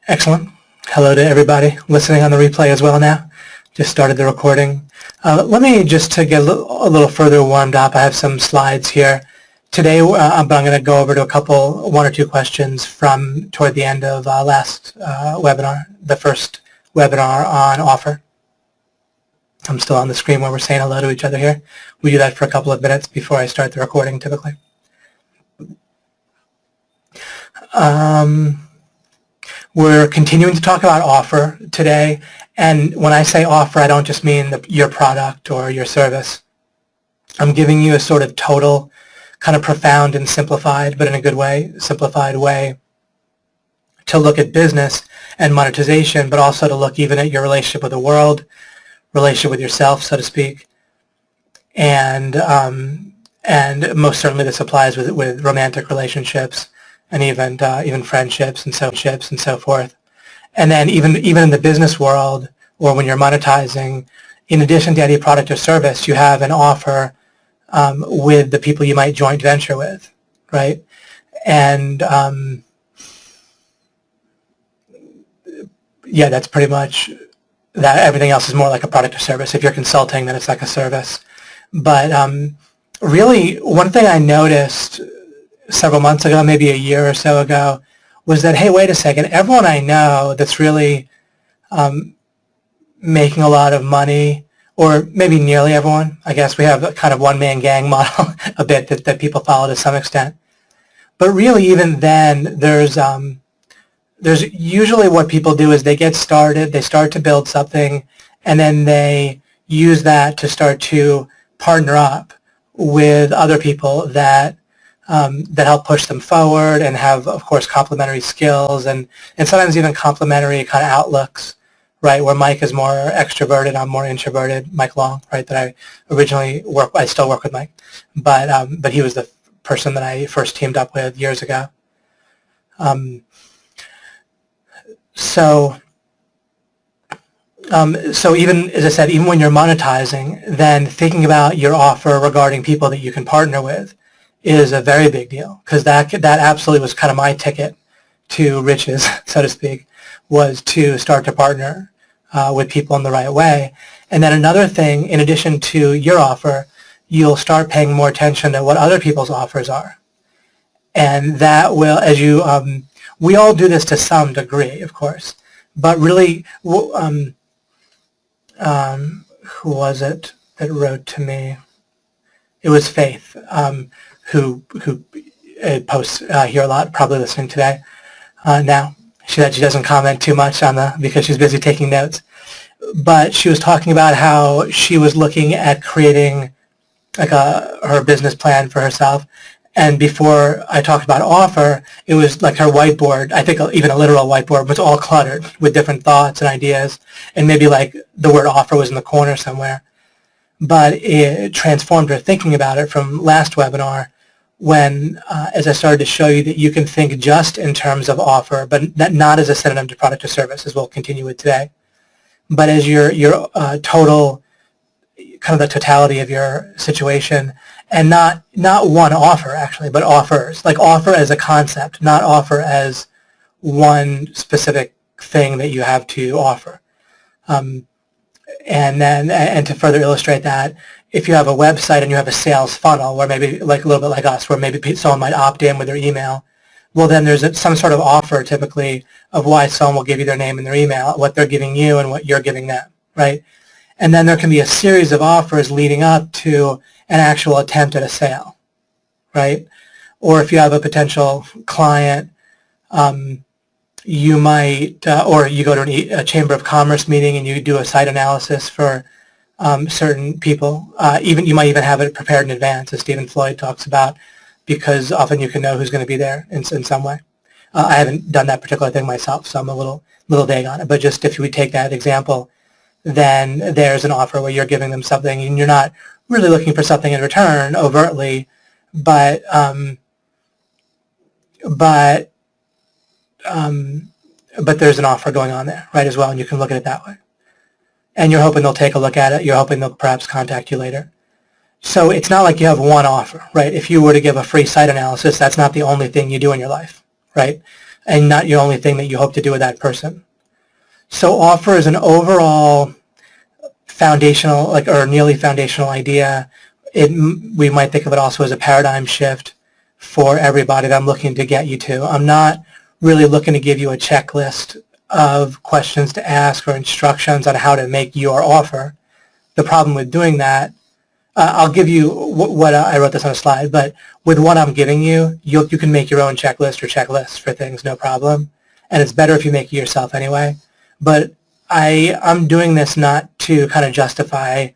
Excellent. Hello to everybody listening on the replay as well now. Just started the recording. Let me just to get a little further warmed up, I have some slides here. Today I'm going to go over to one or two questions from toward the end of last webinar, the first webinar on offer. I'm still on the screen where we're saying hello to each other here. We do that for a couple of minutes before I start the recording typically. We're continuing to talk about offer today, and when I say offer, I don't just mean your product or your service. I'm giving you a sort of total, kind of profound and simplified, but in a good way, simplified way to look at business and monetization, but also to look even at your relationship with the world, relationship with yourself, so to speak, and most certainly this applies with romantic relationships, and even friendships and so forth. And then even in the business world, or when you're monetizing, in addition to any product or service, you have an offer with the people you might joint venture with, right? And yeah, that's pretty much that. Everything else is more like a product or service. If you're consulting, then it's like a service. But really, one thing I noticed several months ago, maybe a year or so ago, was that, hey, wait a second, everyone I know that's really making a lot of money, or maybe nearly everyone, I guess we have a kind of one-man gang model a bit that people follow to some extent. But really, even then, there's usually what people do is they get started, they start to build something, and then they use that to start to partner up with other people that help push them forward and have, of course, complementary skills and sometimes even complementary kind of outlooks, right? Where Mike is more extroverted, I'm more introverted. Mike Long, right? That I originally I still work with Mike, but he was the person that I first teamed up with years ago. So even, as I said, even when you're monetizing, then thinking about your offer regarding people that you can partner with is a very big deal, because that absolutely was kind of my ticket to riches, so to speak, was to start to partner with people in the right way. And then another thing, in addition to your offer, you'll start paying more attention to what other people's offers are. And that will, as you, we all do this to some degree, of course, but really, who was it that wrote to me? It was Faith, who posts here a lot, probably listening today now. She said she doesn't comment too much on because she's busy taking notes. But she was talking about how she was looking at creating like her business plan for herself. And before I talked about offer, it was like her whiteboard, I think even a literal whiteboard, was all cluttered with different thoughts and ideas. And maybe like the word offer was in the corner somewhere. But it transformed her thinking about it from last webinar when, as I started to show you, that you can think just in terms of offer, but not as a synonym to product or service, as we'll continue with today, but as your total, kind of the totality of your situation, and not one offer, actually, but offers, like offer as a concept, not offer as one specific thing that you have to offer. And to further illustrate that, if you have a website and you have a sales funnel, where maybe like a little bit like us, where maybe someone might opt in with their email, well then there's some sort of offer typically of why someone will give you their name and their email, what they're giving you and what you're giving them, right? And then there can be a series of offers leading up to an actual attempt at a sale, right? Or if you have a potential client, you might, or you go to a Chamber of Commerce meeting and you do a site analysis for certain people. You might even have it prepared in advance, as Stephen Floyd talks about, because often you can know who's going to be there in some way. I haven't done that particular thing myself, so I'm a little vague on it. But just if we take that example, then there's an offer where you're giving them something and you're not really looking for something in return overtly, but there's an offer going on there, right, as well, and you can look at it that way. And you're hoping they'll take a look at it. You're hoping they'll perhaps contact you later. So it's not like you have one offer, right? If you were to give a free site analysis, that's not the only thing you do in your life, right? and not your only thing that you hope to do with that person. So offer is an overall foundational, or nearly foundational idea. We might think of it also as a paradigm shift for everybody that I'm looking to get you to. I'm not really looking to give you a checklist of questions to ask or instructions on how to make your offer. The problem with doing that, I'll give you what I wrote this on a slide, but with what I'm giving you, you can make your own checklist or checklists for things, no problem. And it's better if you make it yourself anyway. But I'm doing this not to kind of justify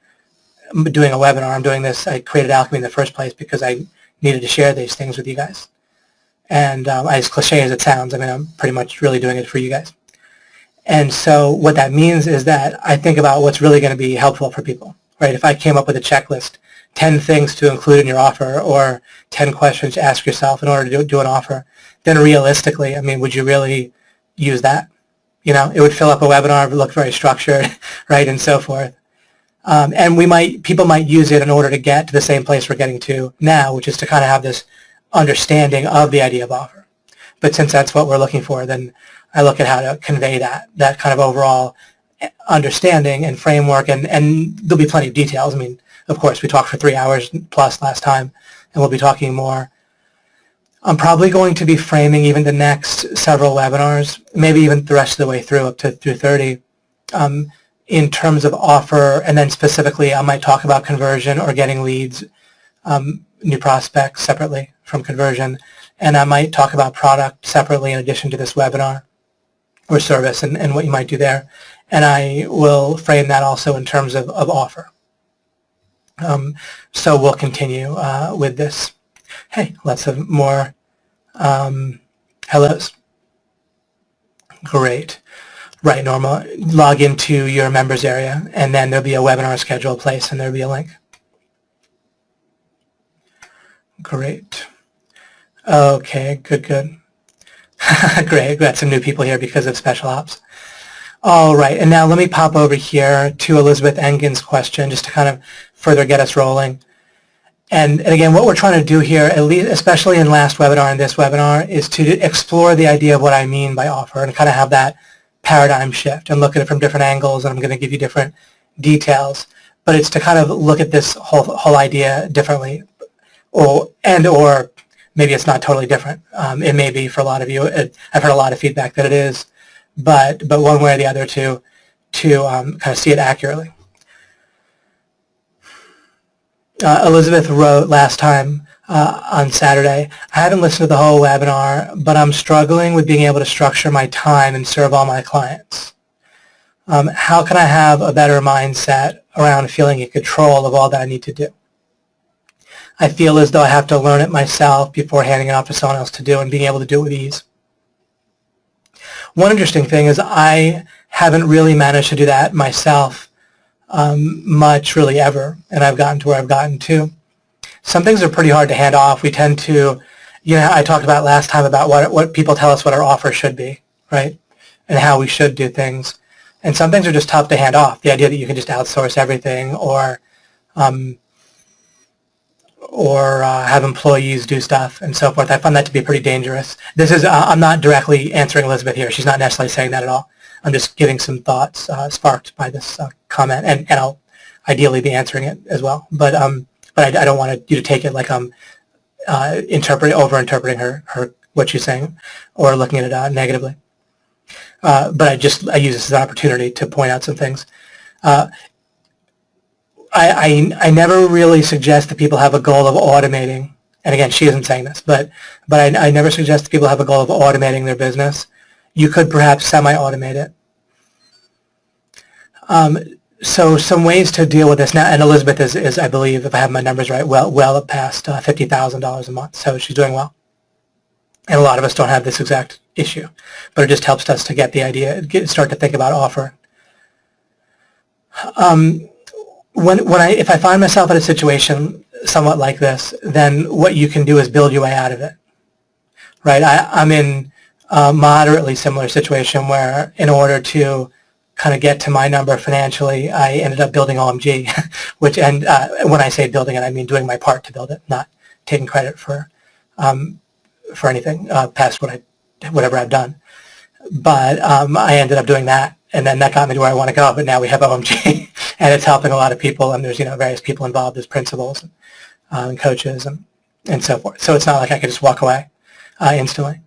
doing a webinar. I'm doing this, I created Alchemy in the first place because I needed to share these things with you guys. And as cliche as it sounds, I mean, I'm pretty much really doing it for you guys. And so what that means is that I think about what's really going to be helpful for people, right? If I came up with a checklist, 10 things to include in your offer or 10 questions to ask yourself in order to do an offer, then realistically, I mean, would you really use that? You know, it would fill up a webinar, it would look very structured, right, and so forth. And people might use it in order to get to the same place we're getting to now, which is to kind of have this understanding of the idea of offer. But since that's what we're looking for, then I look at how to convey that kind of overall understanding and framework, and there'll be plenty of details. I mean, of course, we talked for 3 hours plus last time, and we'll be talking more. I'm probably going to be framing even the next several webinars, maybe even the rest of the way through, up to through 30, in terms of offer, and then specifically I might talk about conversion or getting leads, new prospects separately from conversion, and I might talk about product separately in addition to this webinar or service and what you might do there. And I will frame that also in terms of offer. So we'll continue with this. Hey, lots of more hellos. Great. Right, Norma, log into your members area, and then there'll be a webinar schedule place, and there'll be a link. Great. Okay, good. Great, got some new people here because of special ops. All right, and now let me pop over here to Elizabeth Engin's question just to kind of further get us rolling. And again, what we're trying to do here, at least, especially in last webinar and this webinar, is to explore the idea of what I mean by offer and kind of have that paradigm shift and look at it from different angles, and I'm going to give you different details. But it's to kind of look at this whole idea differently, or maybe it's not totally different. It may be for a lot of you. I've heard a lot of feedback that it is, but one way or the other to kind of see it accurately. Elizabeth wrote last time on Saturday, I haven't listened to the whole webinar, but I'm struggling with being able to structure my time and serve all my clients. How can I have a better mindset around feeling in control of all that I need to do? I feel as though I have to learn it myself before handing it off to someone else to do and being able to do it with ease. One interesting thing is I haven't really managed to do that myself much really ever, and I've gotten to where I've gotten to. Some things are pretty hard to hand off. We tend to, I talked about last time about what people tell us what our offer should be, right, and how we should do things. And some things are just tough to hand off. The idea that you can just outsource everything or have employees do stuff and so forth. I find that to be pretty dangerous. This is, I'm not directly answering Elizabeth here. She's not necessarily saying that at all. I'm just giving some thoughts sparked by this comment, and I'll ideally be answering it as well. But I don't want you to take it like I'm over-interpreting her what she's saying or looking at it negatively. But I use this as an opportunity to point out some things. I never really suggest that people have a goal of automating, and again, she isn't saying this, but I never suggest that people have a goal of automating their business. You could perhaps semi-automate it. So some ways to deal with this now, and Elizabeth is I believe, if I have my numbers right, well past $50,000 a month, so she's doing well. And a lot of us don't have this exact issue, but it just helps us to get the idea, start to think about offer. If I find myself in a situation somewhat like this, then what you can do is build your way out of it, right? I'm in a moderately similar situation where in order to kind of get to my number financially, I ended up building OMG, when I say building it, I mean doing my part to build it, not taking credit for anything past what I whatever I've done. But I ended up doing that, and then that got me to where I want to go. But now we have OMG, and it's helping a lot of people, and there's various people involved as principals and coaches and so forth. So it's not like I could just walk away instantly,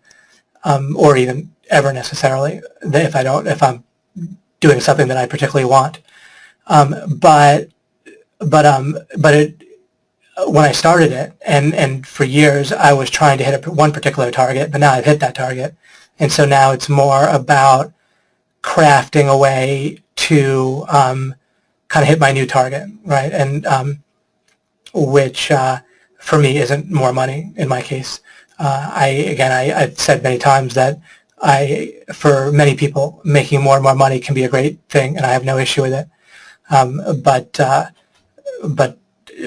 or even ever necessarily if I'm doing something that I particularly want. But when I started it, and for years I was trying to hit one particular target, but now I've hit that target. And so now it's more about crafting a way to kind of hit my new target, right? And which for me isn't more money in my case. I've said many times that for many people, making more and more money can be a great thing, and I have no issue with it. But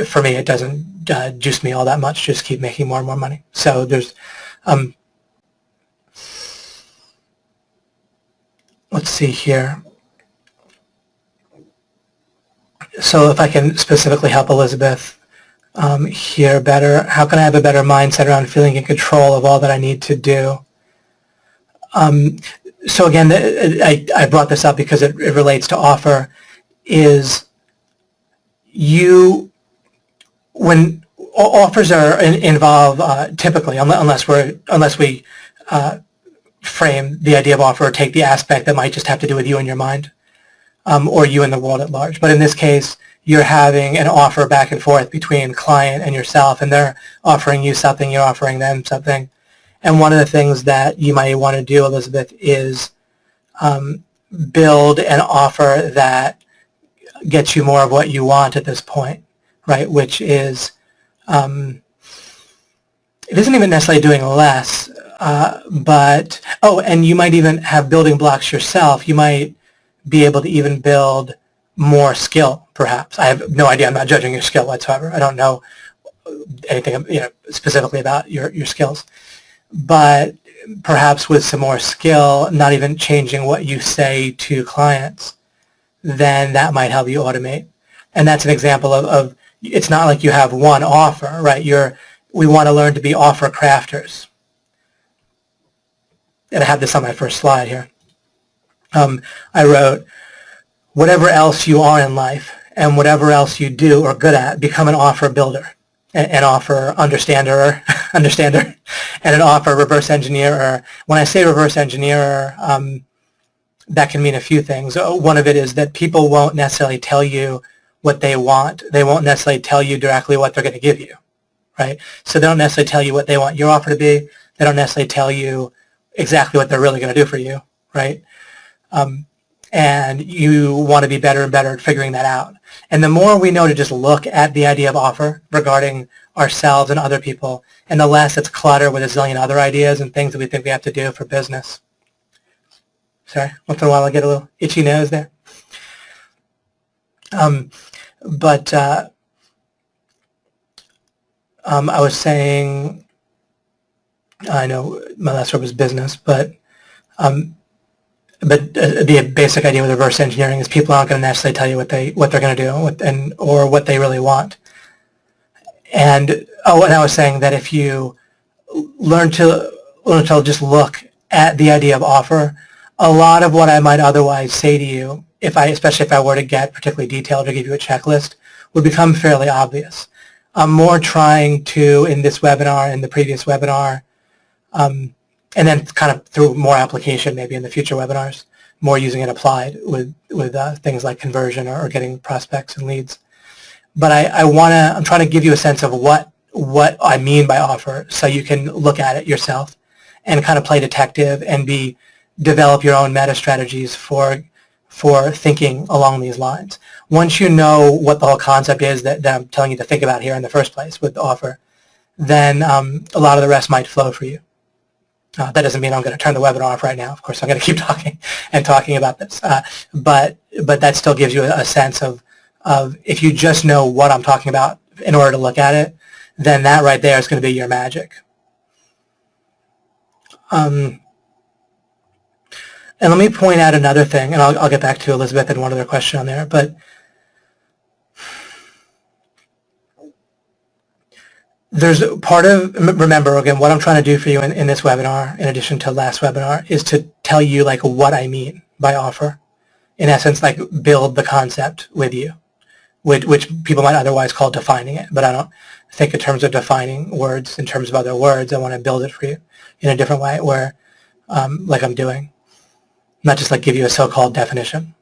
for me, it doesn't juice me all that much. Just keep making more and more money. So there's let's see here. So if I can specifically help Elizabeth here better, how can I have a better mindset around feeling in control of all that I need to do? So again, I brought this up because it relates to offer. Is when offers are involve typically, unless we frame the idea of offer or take the aspect that might just have to do with you and your mind, or you and the world at large. But in this case, you're having an offer back and forth between client and yourself, and they're offering you something, you're offering them something. And one of the things that you might want to do, Elizabeth, is build an offer that gets you more of what you want at this point, right? Which is, it isn't even necessarily doing less, but, and you might even have building blocks yourself. You might be able to even build more skill, perhaps. I have no idea. I'm not judging your skill whatsoever. I don't know anything specifically about your skills. But perhaps with some more skill, not even changing what you say to clients, then that might help you automate. And that's an example of it's not like you have one offer, right? We want to learn to be offer crafters. And I have this on my first slide here. I wrote, whatever else you are in life and whatever else you do or good at, become an offer builder, an offer understander, and an offer reverse engineer. When I say reverse engineer, that can mean a few things. One of it is that people won't necessarily tell you what they want. They won't necessarily tell you directly what they're going to give you, right? So they don't necessarily tell you what they want your offer to be. They don't necessarily tell you exactly what they're really going to do for you, right? And you want to be better and better at figuring that out. And the more we know to just look at the idea of offer regarding ourselves and other people, and the less it's cluttered with a zillion other ideas and things that we think we have to do for business. Sorry, once in a while I get a little itchy nose there. I was saying, I know my last word was business, but the basic idea with reverse engineering is people aren't going to necessarily tell you what they're going to do or what they really want. And I was saying that if you learn to just look at the idea of offer, a lot of what I might otherwise say to you, especially if I were to get particularly detailed or give you a checklist, would become fairly obvious. I'm more trying to, in this webinar and the previous webinar, and then kind of through more application maybe in the future webinars, more using it applied with things like conversion or getting prospects and leads. But I'm trying to give you a sense of what I mean by offer, so you can look at it yourself and kind of play detective and develop your own meta strategies for thinking along these lines. Once you know what the whole concept is that I'm telling you to think about here in the first place with the offer, then a lot of the rest might flow for you. That doesn't mean I'm going to turn the webinar off right now. Of course, I'm going to keep talking about this. But that still gives you a sense of if you just know what I'm talking about in order to look at it, then that right there is going to be your magic. And let me point out another thing, and I'll get back to Elizabeth and one other question on there. But there's part of, remember again, what I'm trying to do for you in this webinar, in addition to last webinar, is to tell you like what I mean by offer. In essence, like build the concept with you, which people might otherwise call defining it, but I don't think in terms of defining words, in terms of other words. I want to build it for you in a different way where, like I'm doing, not just like give you a so-called definition.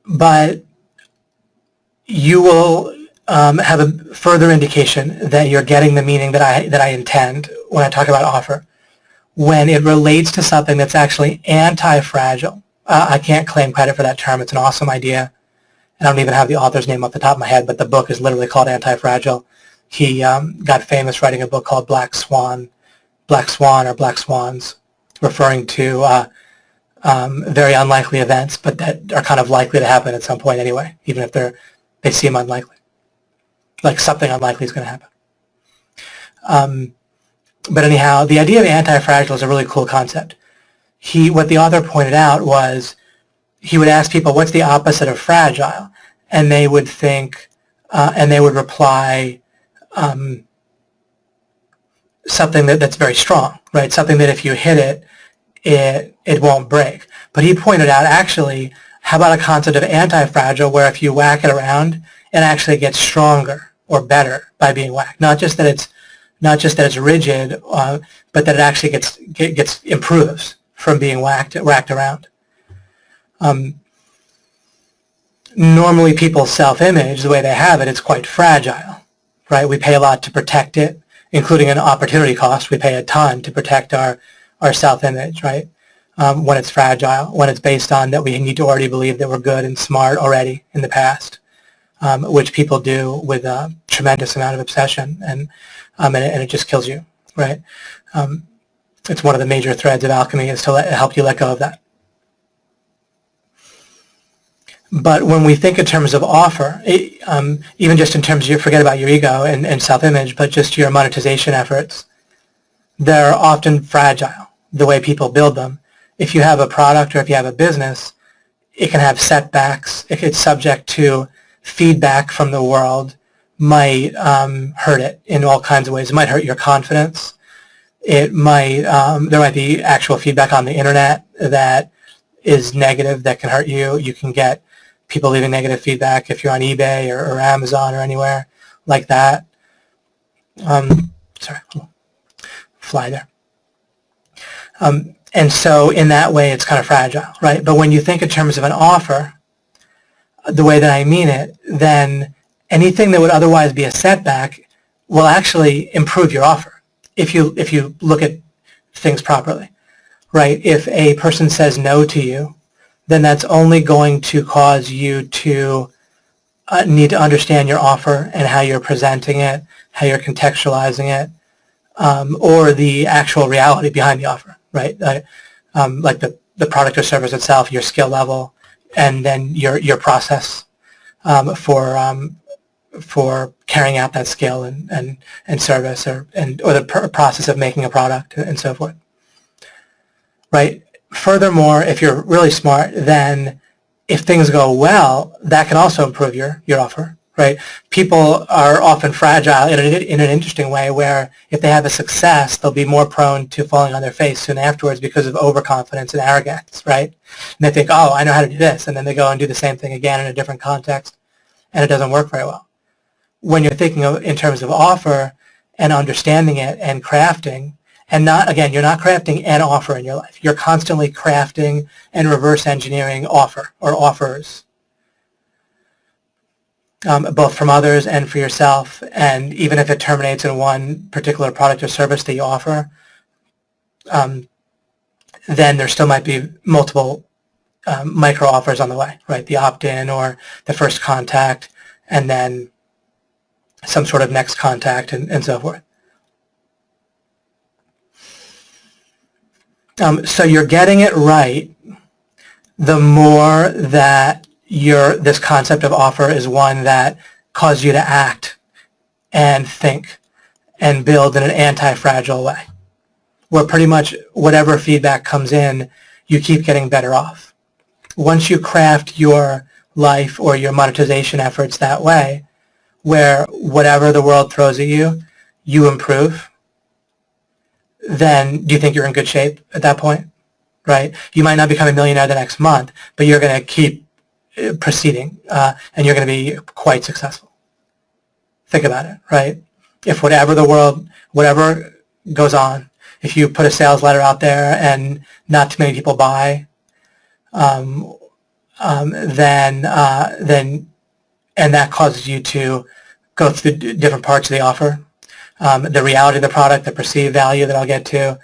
But you will have a further indication that you're getting the meaning that I intend when I talk about offer, when it relates to something that's actually anti-fragile. I can't claim credit for that term. It's an awesome idea. I don't even have the author's name off the top of my head, but the book is literally called Anti-Fragile. He got famous writing a book called Black Swan or Black Swans, referring to very unlikely events, but that are kind of likely to happen at some point anyway, even if they seem unlikely. Like something unlikely is going to happen. But anyhow, the idea of anti-fragile is a really cool concept. What the author pointed out was he would ask people, what's the opposite of fragile? And they would think, and they would reply, something that's very strong, right? Something that if you hit it, it won't break. But he pointed out, actually, how about a concept of anti-fragile where if you whack it around, it actually gets stronger or better by being whacked. Not just that it's rigid, but that it actually improves from being whacked around. Normally people's self-image, the way they have it, it's quite fragile, right? We pay a lot to protect it, including an opportunity cost. We pay a ton to protect our self-image, right? When it's fragile, when it's based on that we need to already believe that we're good and smart already in the past, which people do with a tremendous amount of obsession, and it just kills you, right? It's one of the major threads of alchemy is to help you let go of that. But when we think in terms of offer, even just in terms of, forget about your ego and self-image, but just your monetization efforts, they're often fragile, the way people build them. If you have a product or if you have a business, it can have setbacks. It's subject to feedback from the world, might hurt it in all kinds of ways. It might hurt your confidence. It might, there might be actual feedback on the internet that is negative that can hurt you. You can get people leaving negative feedback if you're on eBay or Amazon or anywhere like that. Sorry, fly there. And so in that way, it's kind of fragile, right? But when you think in terms of an offer, the way that I mean it, then anything that would otherwise be a setback will actually improve your offer if you look at things properly, right? If a person says no to you, then that's only going to cause you to need to understand your offer and how you're presenting it, how you're contextualizing it, or the actual reality behind the offer, right? Like the product or service itself, your skill level, and then your process for carrying out that skill and service or the process of making a product and so forth, right? Furthermore, if you're really smart, then if things go well, that can also improve your offer, right? People are often fragile in an interesting way where if they have a success, they'll be more prone to falling on their face soon afterwards because of overconfidence and arrogance, right? And they think, oh, I know how to do this, and then they go and do the same thing again in a different context, and it doesn't work very well. When you're thinking of in terms of offer and understanding it and crafting, and you're not crafting an offer in your life. You're constantly crafting and reverse engineering offer or offers, both from others and for yourself. And even if it terminates in one particular product or service that you offer, then there still might be multiple micro offers on the way, right? The opt-in or the first contact, and then some sort of next contact and so forth. So you're getting it right the more that this concept of offer is one that causes you to act and think and build in an anti-fragile way, where pretty much whatever feedback comes in, you keep getting better off. Once you craft your life or your monetization efforts that way, where whatever the world throws at you, you improve, then do you think you're in good shape at that point, right? You might not become a millionaire the next month, but you're going to keep proceeding, and you're going to be quite successful. Think about it, right? If whatever goes on, if you put a sales letter out there and not too many people buy, then and that causes you to go through different parts of the offer, the reality of the product, the perceived value that I'll get to,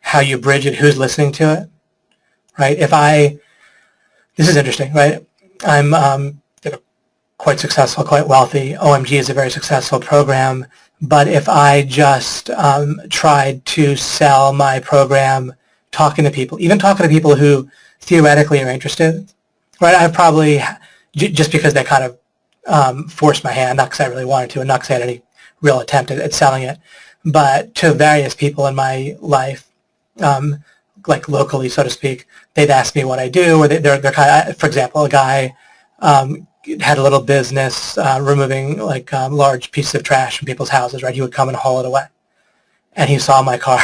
how you bridge it, who's listening to it, right? This is interesting, right? I'm quite successful, quite wealthy. OMG is a very successful program, but if I just tried to sell my program, even talking to people who theoretically are interested, right? I probably, just because they kind of forced my hand, not because I really wanted to, and not because I had any real attempt at selling it, but to various people in my life, like locally, so to speak, they'd ask me what I do, or they're kind of, for example, a guy had a little business removing like large pieces of trash from people's houses, right? He would come and haul it away. And he saw my car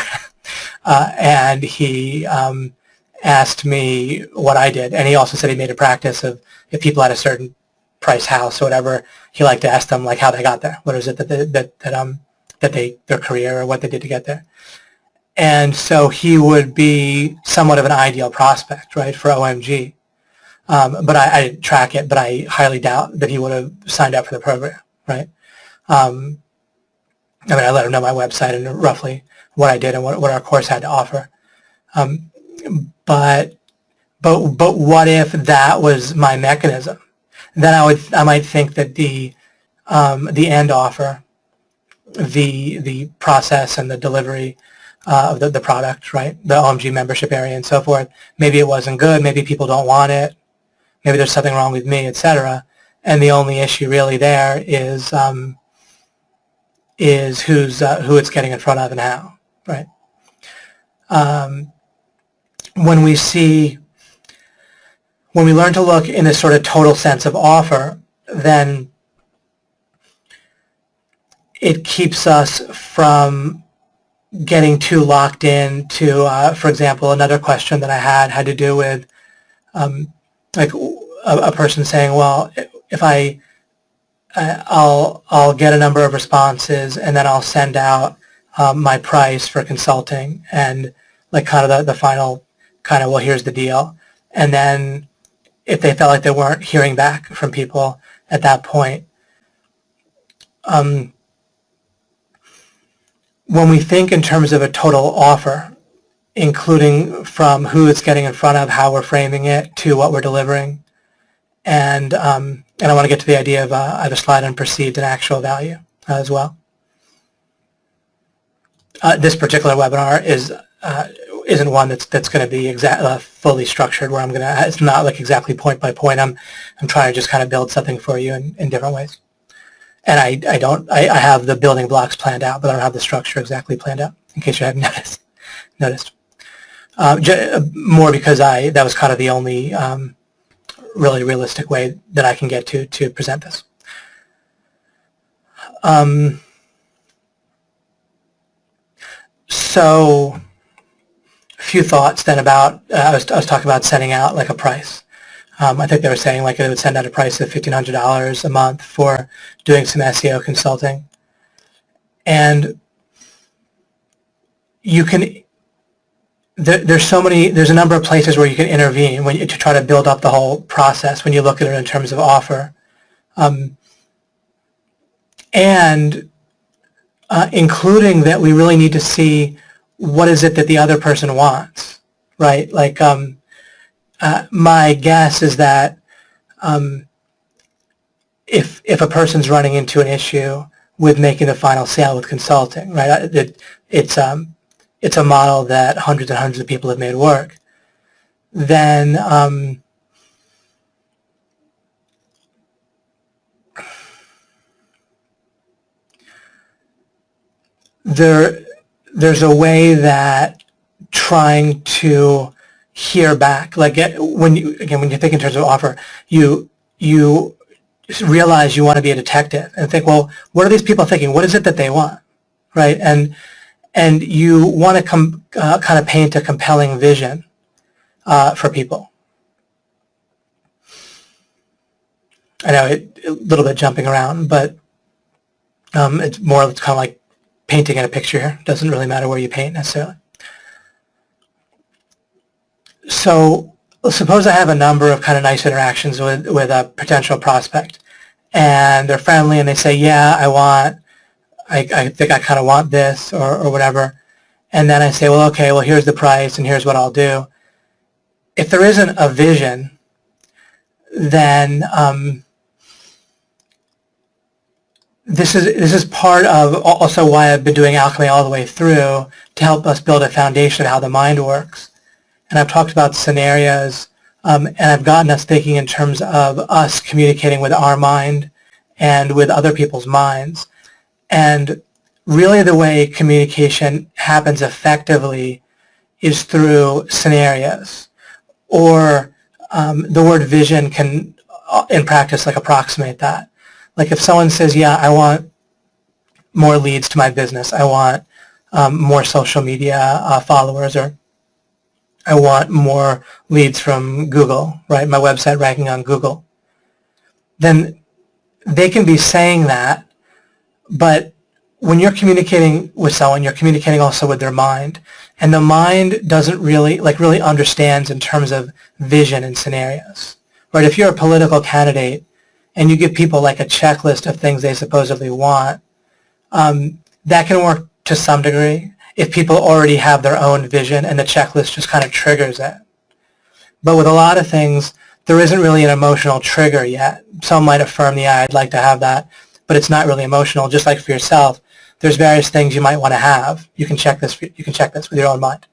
and he asked me what I did. And he also said he made a practice of, if people had a certain price house or whatever, he liked to ask them like how they got there. What is it their career or what they did to get there. And so he would be somewhat of an ideal prospect, right, for OMG. But I didn't track it, but I highly doubt that he would have signed up for the program, right? I let him know my website and roughly what I did and what our course had to offer. But what if that was my mechanism? Then I might think that the end offer, the process and the delivery of the product, right, the OMG membership area and so forth, maybe it wasn't good, maybe people don't want it, maybe there's something wrong with me, etc. And the only issue really there is who it's getting in front of and how, right? When we learn to look in this sort of total sense of offer, then it keeps us from getting too locked in to, for example, another question that I had to do with like a person saying, well, if I'll get a number of responses and then I'll send out my price for consulting and like kind of the final kind of, well, here's the deal. And then if they felt like they weren't hearing back from people at that point, when we think in terms of a total offer, including from who it's getting in front of, how we're framing it, to what we're delivering, and I want to get to the idea of I have a slide on perceived and actual value as well. This particular webinar isn't one that's going to be fully structured, where it's not like exactly point by point. I'm trying to just kind of build something for you in different ways. And I have the building blocks planned out, but I don't have the structure exactly planned out, in case you haven't noticed. More because that was kind of the only really realistic way that I can get to present this. So a few thoughts then about, I was talking about sending out like a price. I think they were saying like it would send out a price of $1,500 a month for doing some SEO consulting. And you can, there's a number of places where you can intervene to try to build up the whole process when you look at it in terms of offer. And including that we really need to see what is it that the other person wants, right? Like, my guess is that if a person's running into an issue with making the final sale with consulting, right? It's a model that hundreds and hundreds of people have made work. Then there's a way that trying to hear back. Like when you think in terms of offer, you realize you want to be a detective and think, well, what are these people thinking? What is it that they want, right? And you want to kind of paint a compelling vision for people. I know a little bit jumping around, but it's kind of like painting in a picture here. It doesn't really matter where you paint necessarily. So suppose I have a number of kind of nice interactions with a potential prospect, and they're friendly and they say, yeah, I think I kind of want this or whatever. And then I say, well, okay, well, here's the price and here's what I'll do. If there isn't a vision, then this is part of also why I've been doing Alchemy all the way through, to help us build a foundation of how the mind works. And I've talked about scenarios, and I've gotten us thinking in terms of us communicating with our mind and with other people's minds. And really the way communication happens effectively is through scenarios. Or the word vision can, in practice, like approximate that. Like if someone says, yeah, I want more leads to my business, I want more social media followers, or I want more leads from Google, right? My website ranking on Google. Then they can be saying that, but when you're communicating with someone, you're communicating also with their mind. And the mind doesn't really understands in terms of vision and scenarios, right? If you're a political candidate and you give people like a checklist of things they supposedly want, that can work to some degree if people already have their own vision and the checklist just kind of triggers it. But with a lot of things, there isn't really an emotional trigger yet. Some might affirm, yeah, I'd like to have that, but it's not really emotional. Just like for yourself, there's various things you might want to have. You can check this with your own mind.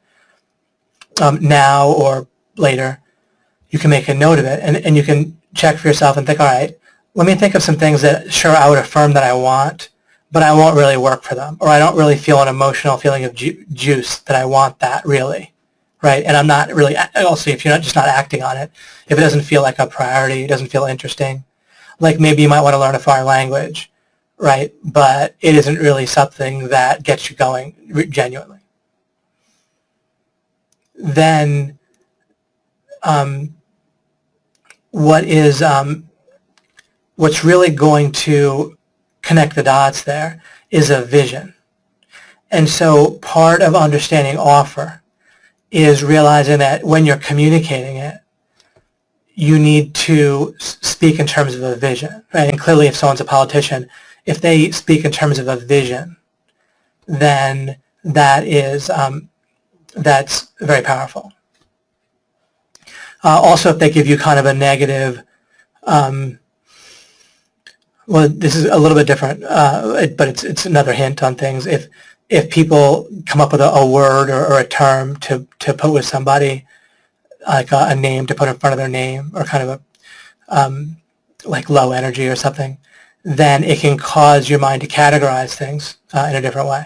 Now or later, you can make a note of it, and you can check for yourself and think, all right, let me think of some things that, sure, I would affirm that I want, but I won't really work for them, or I don't really feel an emotional feeling of juice that I want that really, right? And I'm not really, also if you're not acting on it, if it doesn't feel like a priority, it doesn't feel interesting, like maybe you might want to learn a foreign language, right? But it isn't really something that gets you going genuinely. Then what's really going to connect the dots there is a vision. And so part of understanding offer is realizing that when you're communicating it, you need to speak in terms of a vision, right? And clearly if someone's a politician, if they speak in terms of a vision, then that is, that's very powerful. Also, if they give you kind of a negative, well, this is a little bit different, but it's another hint on things. If people come up with a word or a term to put with somebody, like a name to put in front of their name, or kind of a like low energy or something, then it can cause your mind to categorize things in a different way.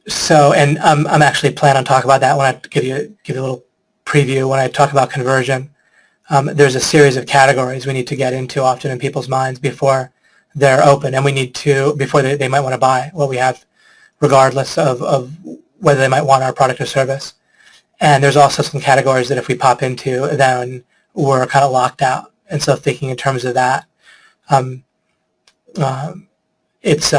So, and I'm actually planning on talking about that when I give you a little preview when I talk about conversion. There's a series of categories we need to get into often in people's minds before they're open, and we need to, before they might want to buy what we have, regardless of whether they might want our product or service. And there's also some categories that if we pop into, then we're kind of locked out. And so thinking in terms of that, it's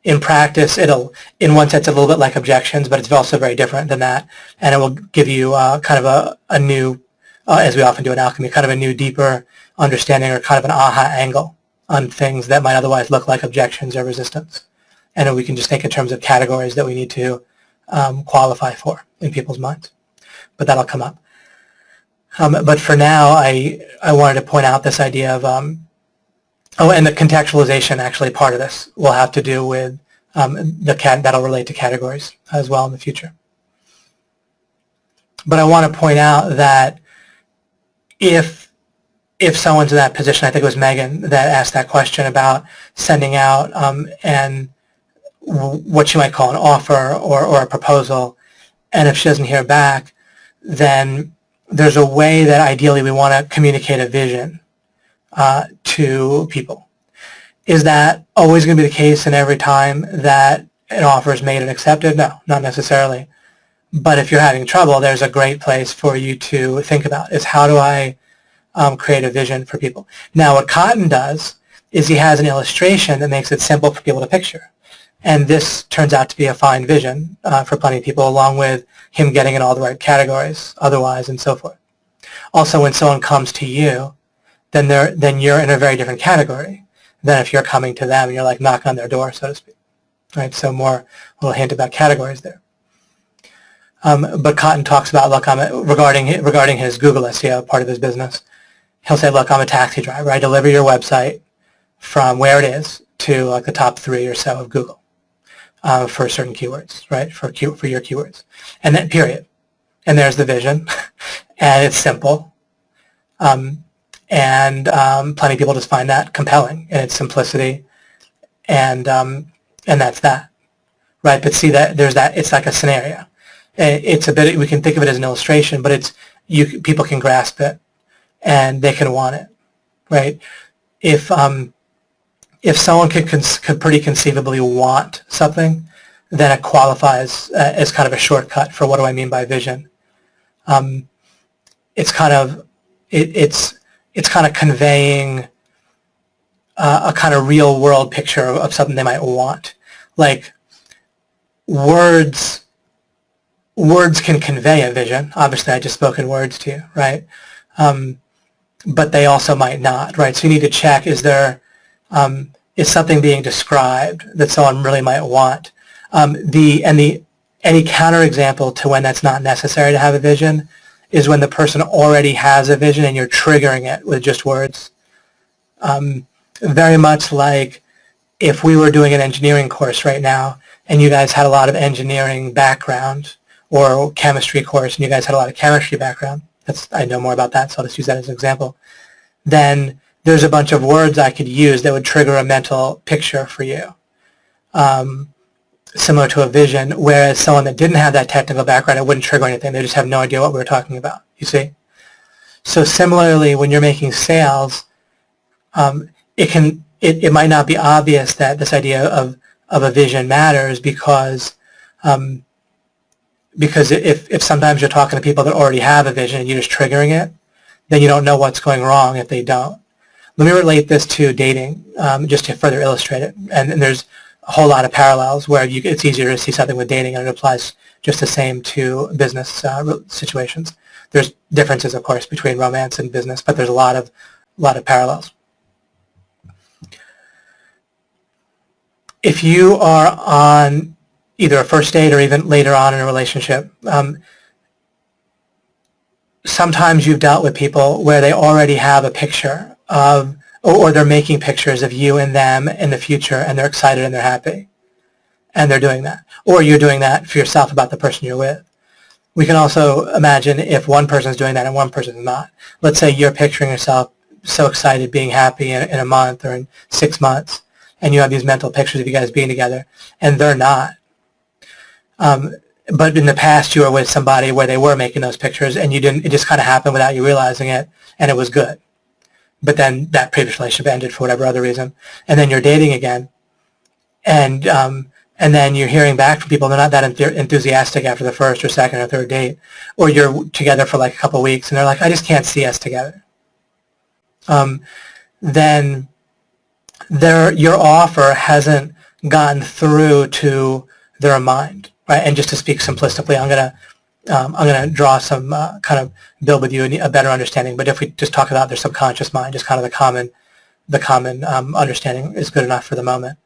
in practice, in one sense, a little bit like objections, but it's also very different than that. And it will give you kind of a new, as we often do in Alchemy, kind of a new, deeper understanding, or kind of an aha angle on things that might otherwise look like objections or resistance. And we can just think in terms of categories that we need to qualify for in people's minds. But that'll come up. But for now, I wanted to point out this idea of, oh, and the contextualization, actually, part of this will have to do with that'll relate to categories as well in the future. But I want to point out that if someone's in that position, I think it was Megan that asked that question about sending out and what you might call an offer or a proposal, and if she doesn't hear back, then there's a way that ideally we want to communicate a vision to people. Is that always going to be the case in every time that an offer is made and accepted? No, not necessarily. But if you're having trouble, there's a great place for you to think about is how do I create a vision for people. Now what Cotton does is he has an illustration that makes it simple for people to picture. And this turns out to be a fine vision for plenty of people, along with him getting in all the right categories otherwise and so forth. Also, when someone comes to you, then you're in a very different category than if you're coming to them and you're like knocking on their door, so to speak. Right? So more a little hint about categories there. But Cotton talks about, look, regarding his Google SEO, part of his business, he'll say, look, I'm a taxi driver. I deliver your website from where it is to like the top 3 or so of Google for certain keywords, right? For your keywords, and then period. And there's the vision, and it's simple, and plenty of people just find that compelling in its simplicity, and that's that, right? But see that there's that. It's like a scenario. It's a bit. We can think of it as an illustration, but it's people can grasp it, and they can want it, right? If someone could pretty conceivably want something, then it qualifies as kind of a shortcut for what do I mean by vision. It's kind of conveying a kind of real world picture of something they might want. Like words can convey a vision. Obviously, I just spoke in words to you, right? But they also might not, right? So you need to check: is something being described that someone really might want? Any counterexample to when that's not necessary to have a vision is when the person already has a vision and you're triggering it with just words. Very much like if we were doing an engineering course right now and you guys had a lot of engineering background, or chemistry course and you guys had a lot of chemistry background. I know more about that, so I'll just use that as an example. Then there's a bunch of words I could use that would trigger a mental picture for you, similar to a vision, whereas someone that didn't have that technical background, it wouldn't trigger anything. They just have no idea what we were talking about, you see? So similarly, when you're making sales, it might not be obvious that this idea of a vision matters because if sometimes you're talking to people that already have a vision and you're just triggering it, then you don't know what's going wrong if they don't. Let me relate this to dating just to further illustrate it. And there's a whole lot of parallels where it's easier to see something with dating, and it applies just the same to business situations. There's differences, of course, between romance and business, but there's a lot of parallels. If you are on either a first date or even later on in a relationship, sometimes you've dealt with people where they already have a picture of, or they're making pictures of you and them in the future, and they're excited and they're happy, and they're doing that. Or you're doing that for yourself about the person you're with. We can also imagine if one person's doing that and one person's not. Let's say you're picturing yourself so excited being happy in a month or in 6 months, and you have these mental pictures of you guys being together, and they're not. But in the past you were with somebody where they were making those pictures and you didn't, it just kind of happened without you realizing it, and it was good. But then that previous relationship ended for whatever other reason, and then you're dating again, and then you're hearing back from people, they're not that enthusiastic after the first or second or third date, or you're together for like a couple of weeks and they're like, I just can't see us together. Then your offer hasn't gotten through to their mind. Right, and just to speak simplistically, I'm gonna draw some kind of build with you a better understanding. But if we just talk about their subconscious mind, just kind of the common understanding is good enough for the moment.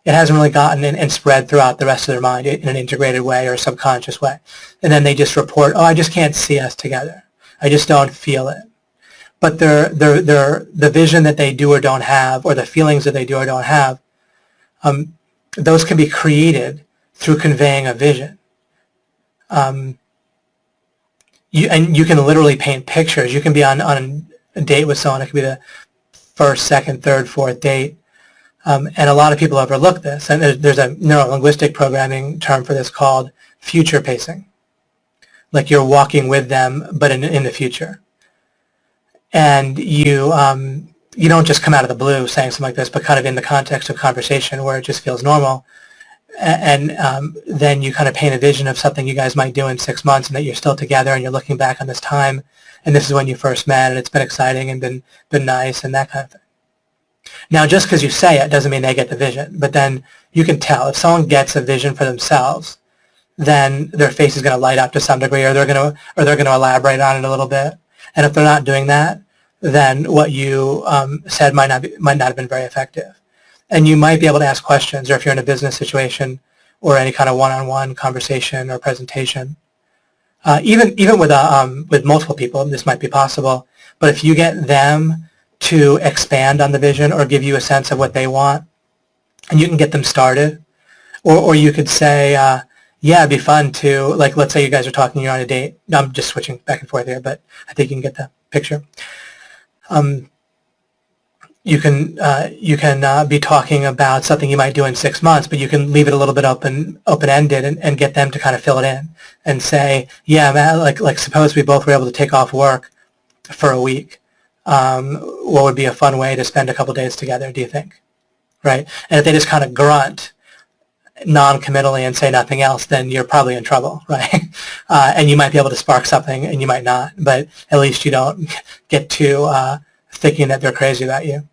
It hasn't really gotten and spread throughout the rest of their mind in an integrated way or a subconscious way. And then they just report, oh, I just can't see us together. I just don't feel it. But the vision that they do or don't have, or the feelings that they do or don't have, those can be created through conveying a vision. You can literally paint pictures. You can be on a date with someone. It could be the first, second, third, fourth date. And a lot of people overlook this. And there's a neuro-linguistic programming term for this called future pacing. like you're walking with them, but in the future. And you don't just come out of the blue saying something like this, but kind of in the context of conversation where it just feels normal. And then you kind of paint a vision of something you guys might do in 6 months, and that you're still together and you're looking back on this time, and this is when you first met, and it's been exciting and been nice and that kind of thing. Now, just because you say it doesn't mean they get the vision, but then you can tell if someone gets a vision for themselves, then their face is going to light up to some degree, or they're going to elaborate on it a little bit. And if they're not doing that, then what you said might not have been very effective. And you might be able to ask questions, or if you're in a business situation or any kind of one-on-one conversation or presentation, even with multiple people, this might be possible. But if you get them to expand on the vision or give you a sense of what they want, and you can get them started, or you could say, yeah, it'd be fun to, like, let's say you guys are talking, you're on a date. I'm just switching back and forth here, but I think you can get the picture. You can be talking about something you might do in 6 months, but you can leave it a little bit open-ended and get them to kind of fill it in and say, yeah, man, like suppose we both were able to take off work for a week. What would be a fun way to spend a couple days together, do you think? Right? And if they just kind of grunt non-committally and say nothing else, then you're probably in trouble, right? And you might be able to spark something, and you might not, but at least you don't get too thinking that they're crazy about you.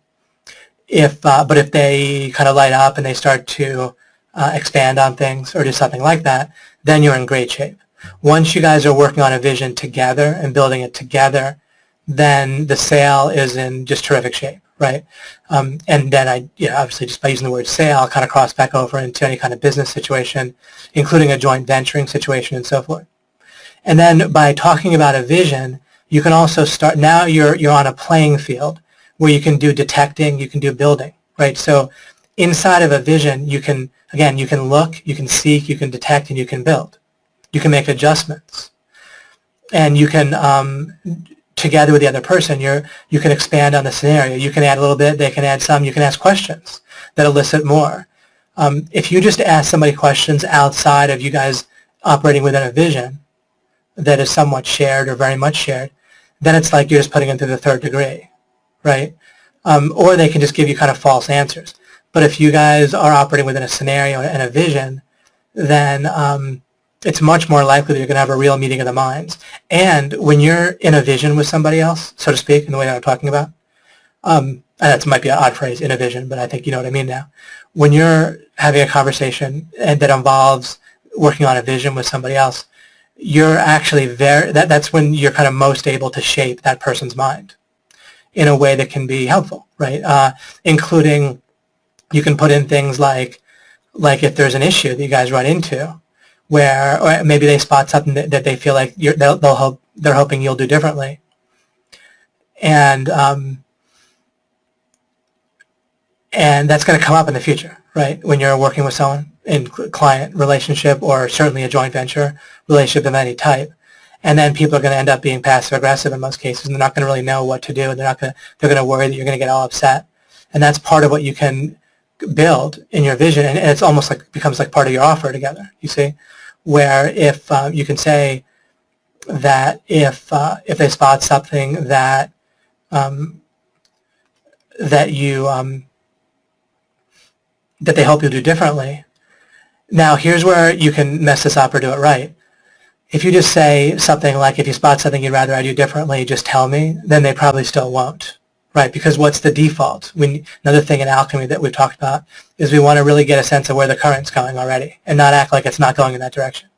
But if they kind of light up and they start to expand on things or do something like that, then you're in great shape. Once you guys are working on a vision together and building it together, then the sale is in just terrific shape, right? And then obviously just by using the word sale, I'll kind of cross back over into any kind of business situation, including a joint venturing situation and so forth. And then by talking about a vision, you can also start, now you're on a playing field where you can do detecting, you can do building, right? So inside of a vision, you can look, you can seek, you can detect, and you can build. You can make adjustments. And you can, together with the other person, you can expand on the scenario. You can add a little bit, they can add some, you can ask questions that elicit more. If you just ask somebody questions outside of you guys operating within a vision that is somewhat shared or very much shared, then it's like you're just putting them through the third degree, right? Or they can just give you kind of false answers. But if you guys are operating within a scenario and a vision, then it's much more likely that you're going to have a real meeting of the minds. And when you're in a vision with somebody else, so to speak, in the way that I'm talking about, and that might be an odd phrase, in a vision, but I think you know what I mean now. When you're having a conversation and that involves working on a vision with somebody else, you're actually that's when you're kind of most able to shape that person's mind in a way that can be helpful, right? Including, you can put in things like if there's an issue that you guys run into, where or maybe they spot something that they feel like they're hoping you'll do differently, and that's going to come up in the future, right? When you're working with someone in client relationship, or certainly a joint venture relationship of any type, and then people are going to end up being passive aggressive in most cases, and they're not going to really know what to do, and they're going to worry that you're going to get all upset, and that's part of what you can build in your vision, and it's almost like becomes like part of your offer together. You see, where if you can say that if they spot something that that they hope you'll do differently. Now, here's where you can mess this up or do it right. If you just say something like, if you spot something you'd rather I do differently, just tell me, then they probably still won't, right? Because what's the default? Another thing in alchemy that we've talked about is we want to really get a sense of where the current's going already and not act like it's not going in that direction.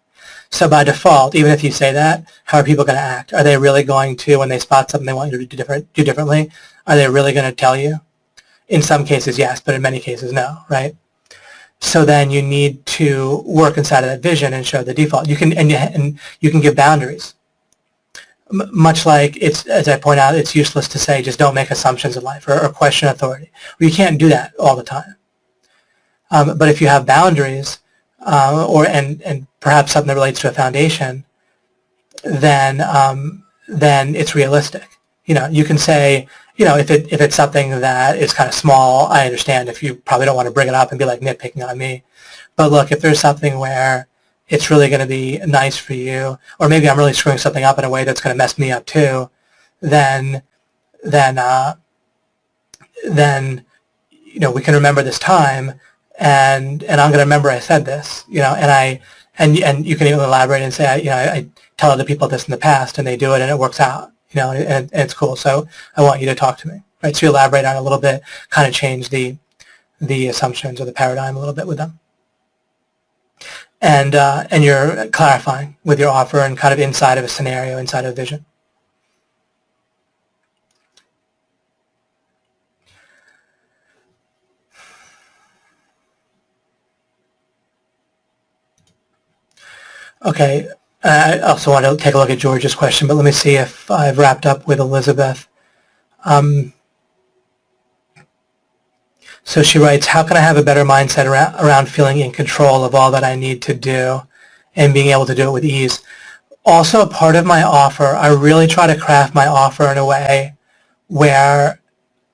So by default, even if you say that, how are people going to act? Are they really going to, when they spot something they want you to do differently, are they really going to tell you? In some cases, yes, but in many cases, no, right? So then you need to work inside of that vision and show the default. You can and you can give boundaries. Much like it's, as I point out, it's useless to say just don't make assumptions in life or question authority. Well, you can't do that all the time. But if you have boundaries, and perhaps something that relates to a foundation, then it's realistic. You can say, if it's something that is kind of small, I understand if you probably don't want to bring it up and be like nitpicking on me. But look, if there's something where it's really going to be nice for you, or maybe I'm really screwing something up in a way that's going to mess me up too, then we can remember this time, and I'm going to remember I said this, and you can even elaborate and say, I tell other people this in the past, and they do it, and it works out, and it's cool. So I want you to talk to me, right? So you elaborate on it a little bit, kind of change the assumptions or the paradigm a little bit with them, and you're clarifying with your offer and kind of inside of a scenario, inside of a vision. Okay, I also want to take a look at George's question, but let me see if I've wrapped up with Elizabeth. So she writes, how can I have a better mindset around feeling in control of all that I need to do and being able to do it with ease? Also, a part of my offer, I really try to craft my offer in a way where,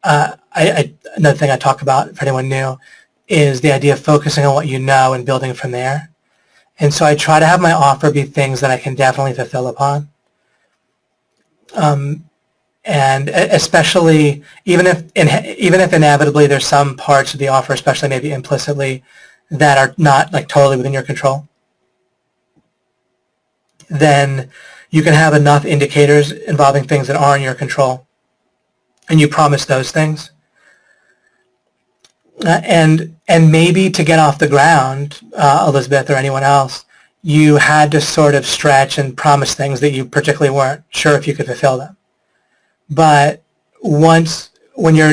another thing I talk about, if anyone new, is the idea of focusing on what you know and building from there. And so I try to have my offer be things that I can definitely fulfill upon. And especially, even if inevitably there's some parts of the offer, especially maybe implicitly, that are not like totally within your control, then you can have enough indicators involving things that are in your control, and you promise those things. And maybe to get off the ground, Elizabeth or anyone else, you had to sort of stretch and promise things that you particularly weren't sure if you could fulfill them. But once you're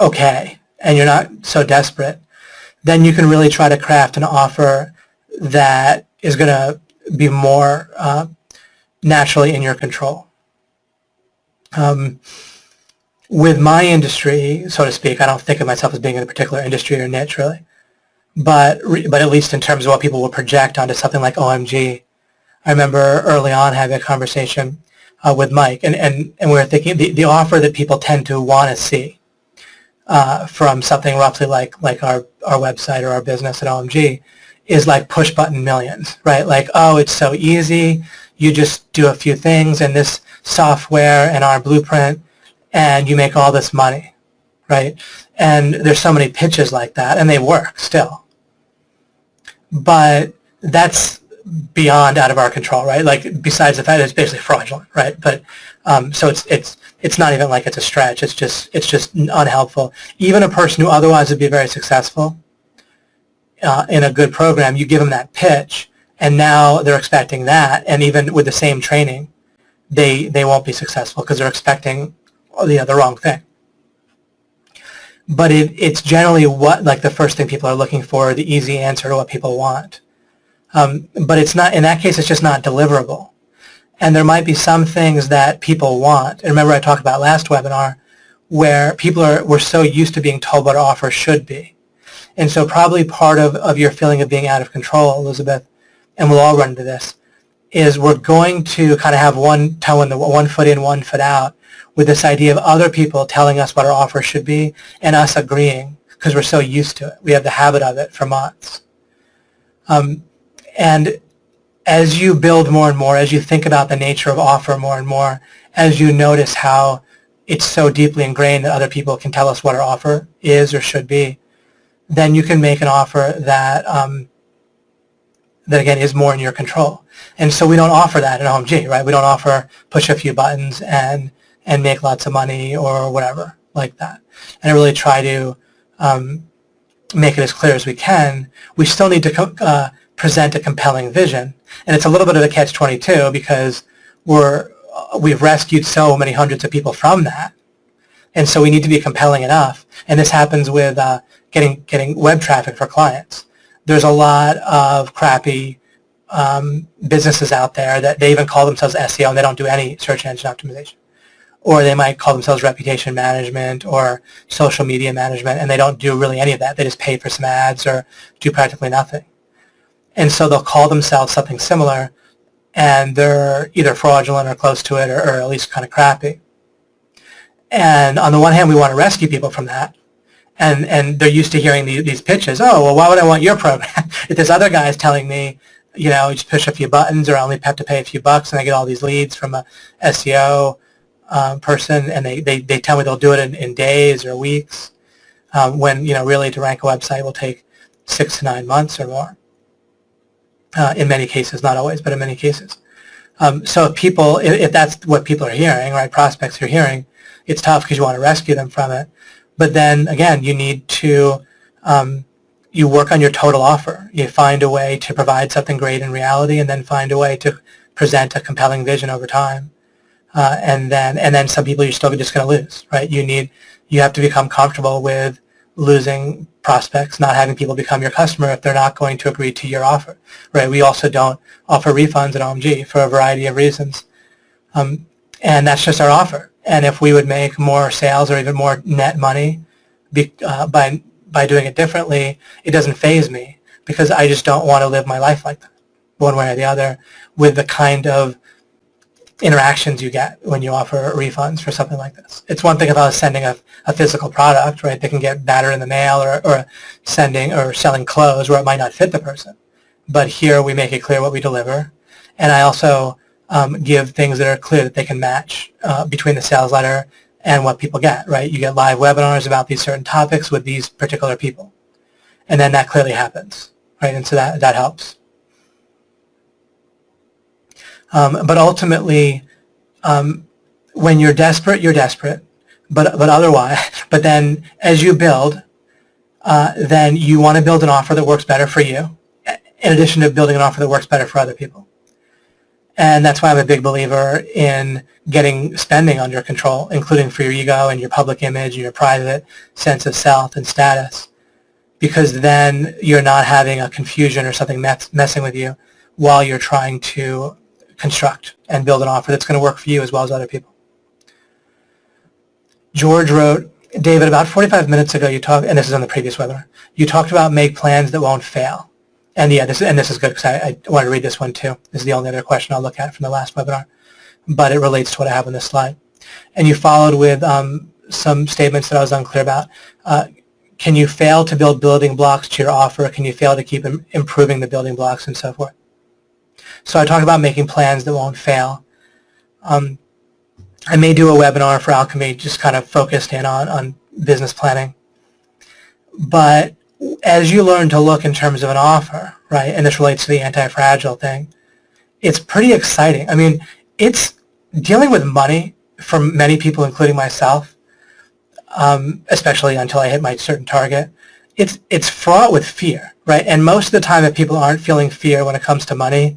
okay and you're not so desperate, then you can really try to craft an offer that is going to be more naturally in your control. With my industry, so to speak, I don't think of myself as being in a particular industry or niche, really. But at least in terms of what people will project onto something like OMG, I remember early on having a conversation with Mike, and we were thinking the offer that people tend to want to see from something roughly like our website or our business at OMG is like push button millions, right? Like, oh, it's so easy. You just do a few things in this software and our blueprint, and you make all this money, right? And there's so many pitches like that, and they work still. But that's beyond out of our control, right? Like, besides the fact that it's basically fraudulent, right? But so it's not even like it's a stretch. It's just unhelpful. Even a person who otherwise would be very successful in a good program, you give them that pitch, and now they're expecting that, and even with the same training, they won't be successful because they're expecting the wrong thing. But it's generally like the first thing people are looking for, the easy answer to what people want. But it's not, in that case, it's just not deliverable. And there might be some things that people want. And remember I talked about last webinar where we're so used to being told what our offer should be. And so probably part of your feeling of being out of control, Elizabeth, and we'll all run into this, is we're going to kind of have one foot in, one foot out, with this idea of other people telling us what our offer should be and us agreeing because we're so used to it. We have the habit of it for months. And as you build more and more, as you think about the nature of offer more and more, as you notice how it's so deeply ingrained that other people can tell us what our offer is or should be, then you can make an offer that, that again is more in your control. And so we don't offer that in OMG, right? We don't offer push a few buttons and make lots of money or whatever like that. And I really try to make it as clear as we can. We still need to present a compelling vision. And it's a little bit of a catch-22 because we've rescued so many hundreds of people from that. And so we need to be compelling enough. And this happens with getting web traffic for clients. There's a lot of crappy businesses out there that they even call themselves SEO and they don't do any search engine optimization. Or they might call themselves reputation management or social media management, and they don't do really any of that. They just pay for some ads or do practically nothing. And so they'll call themselves something similar, and they're either fraudulent or close to it or at least kind of crappy. And on the one hand, we want to rescue people from that. and they're used to hearing these pitches. Oh, well, why would I want your program? If this other guy is telling me, you know, just push a few buttons, or I only have to pay a few bucks, and I get all these leads from a SEO person, and they tell me they'll do it in days or weeks, when, you know, really to rank a website will take 6 to 9 months or more. In many cases, not always, but in many cases. So if that's what people are hearing, right, prospects are hearing, it's tough because you want to rescue them from it. But then, again, you need to, you work on your total offer. You find a way to provide something great in reality, and then find a way to present a compelling vision over time. And then some people you're still just going to lose, right? You have to become comfortable with losing prospects, not having people become your customer if they're not going to agree to your offer, right? We also don't offer refunds at OMG for a variety of reasons. And that's just our offer. And if we would make more sales or even more net money by doing it differently, it doesn't faze me, because I just don't want to live my life like that, one way or the other, with the kind of interactions you get when you offer refunds for something like this. It's one thing if I was sending a physical product, right, that can get battered in the mail, or sending or selling clothes where it might not fit the person. But here we make it clear what we deliver, and I also give things that are clear that they can match between the sales letter and what people get, right? You get live webinars about these certain topics with these particular people, and then that clearly happens, right? And so that helps. But ultimately, when you're desperate, but otherwise, but then as you build, then you want to build an offer that works better for you, in addition to building an offer that works better for other people. And that's why I'm a big believer in getting spending under control, including for your ego and your public image and your private sense of self and status, because then you're not having a confusion or something messing with you while you're trying to construct and build an offer that's going to work for you as well as other people. George wrote, David, about 45 minutes ago you talked, and this is on the previous webinar, you talked about make plans that won't fail. And yeah, this is good because I wanted to read this one too. This is the only other question I'll look at from the last webinar, but it relates to what I have on this slide. And you followed with some statements that I was unclear about. Can you fail to build building blocks to your offer? Can you fail to keep improving the building blocks and so forth? So I talked about making plans that won't fail. I may do a webinar for Alchemy just kind of focused in on business planning. But as you learn to look in terms of an offer, right, and this relates to the anti-fragile thing, it's pretty exciting. I mean, it's dealing with money for many people, including myself, especially until I hit my certain target. It's fraught with fear, right? And most of the time if people aren't feeling fear when it comes to money,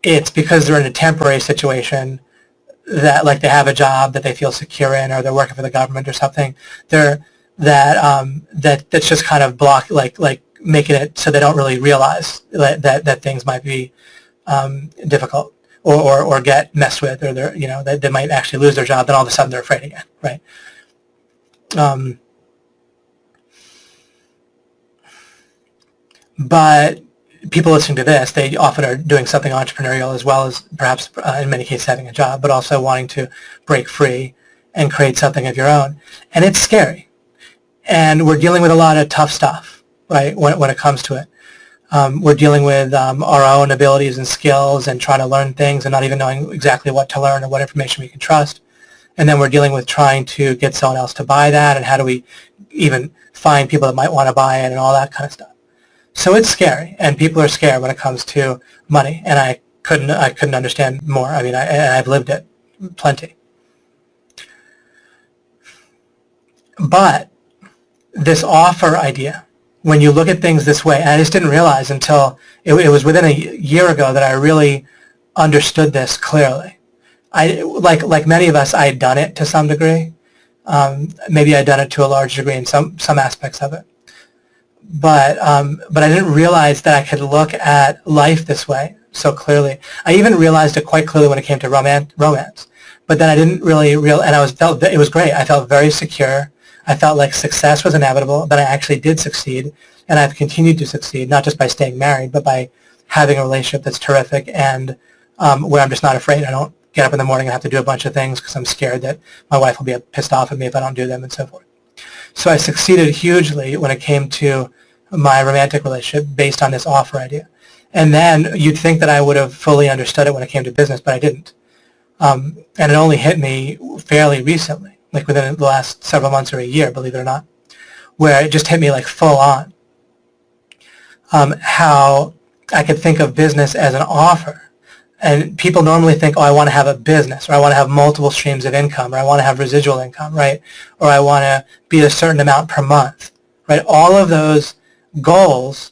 it's because they're in a temporary situation that, like, they have a job that they feel secure in, or they're working for the government or something. That's just kind of like making it so they don't really realize that things might be difficult or get messed with, or they might actually lose their job. Then all of a sudden they're afraid again, right? But people listening to this, they often are doing something entrepreneurial as well as perhaps in many cases having a job, but also wanting to break free and create something of your own. And it's scary. And we're dealing with a lot of tough stuff, right, when it comes to it. We're dealing with our own abilities and skills and trying to learn things and not even knowing exactly what to learn or what information we can trust. And then we're dealing with trying to get someone else to buy that, and how do we even find people that might want to buy it and all that kind of stuff. So it's scary, and people are scared when it comes to money, and I couldn't understand more. I mean, I've lived it plenty. But this offer idea, when you look at things this way, and I just didn't realize until it was within a year ago that I really understood this clearly. Like many of us, I had done it to some degree. Maybe I'd done it to a large degree in some aspects of it. But I didn't realize that I could look at life this way so clearly. I even realized it quite clearly when it came to romance. But then I didn't really and it was great. I felt very secure. I felt like success was inevitable, that I actually did succeed, and I've continued to succeed, not just by staying married, but by having a relationship that's terrific, and where I'm just not afraid. I don't get up in the morning and have to do a bunch of things because I'm scared that my wife will be pissed off at me if I don't do them, and so forth. So I succeeded hugely when it came to my romantic relationship based on this offer idea. And then you'd think that I would have fully understood it when it came to business, but I didn't. And it only hit me fairly recently, like within the last several months or a year, believe it or not, where it just hit me like full on. How I could think of business as an offer. And people normally think, oh, I want to have a business, or I want to have multiple streams of income, or I want to have residual income, right? Or I want to be a certain amount per month, right? All of those goals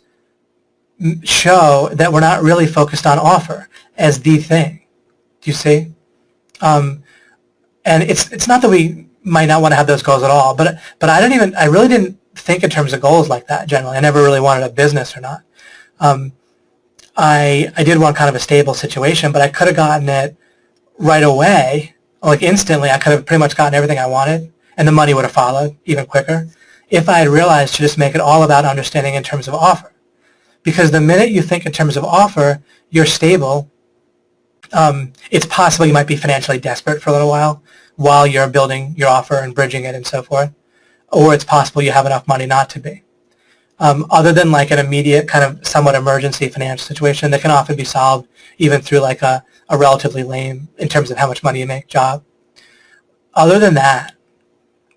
show that we're not really focused on offer as the thing. Do you see? And it's not that we might not want to have those goals at all, but I really didn't think in terms of goals like that generally. I never really wanted a business or not. I did want kind of a stable situation, but I could have gotten it right away, like instantly. I could have pretty much gotten everything I wanted, and the money would have followed even quicker if I had realized to just make it all about understanding in terms of offer. Because the minute you think in terms of offer, you're stable. It's possible you might be financially desperate for a little while you're building your offer and bridging it and so forth, or it's possible you have enough money not to be. Other than like an immediate kind of somewhat emergency financial situation that can often be solved even through like a relatively lame, in terms of how much money you make, job. Other than that,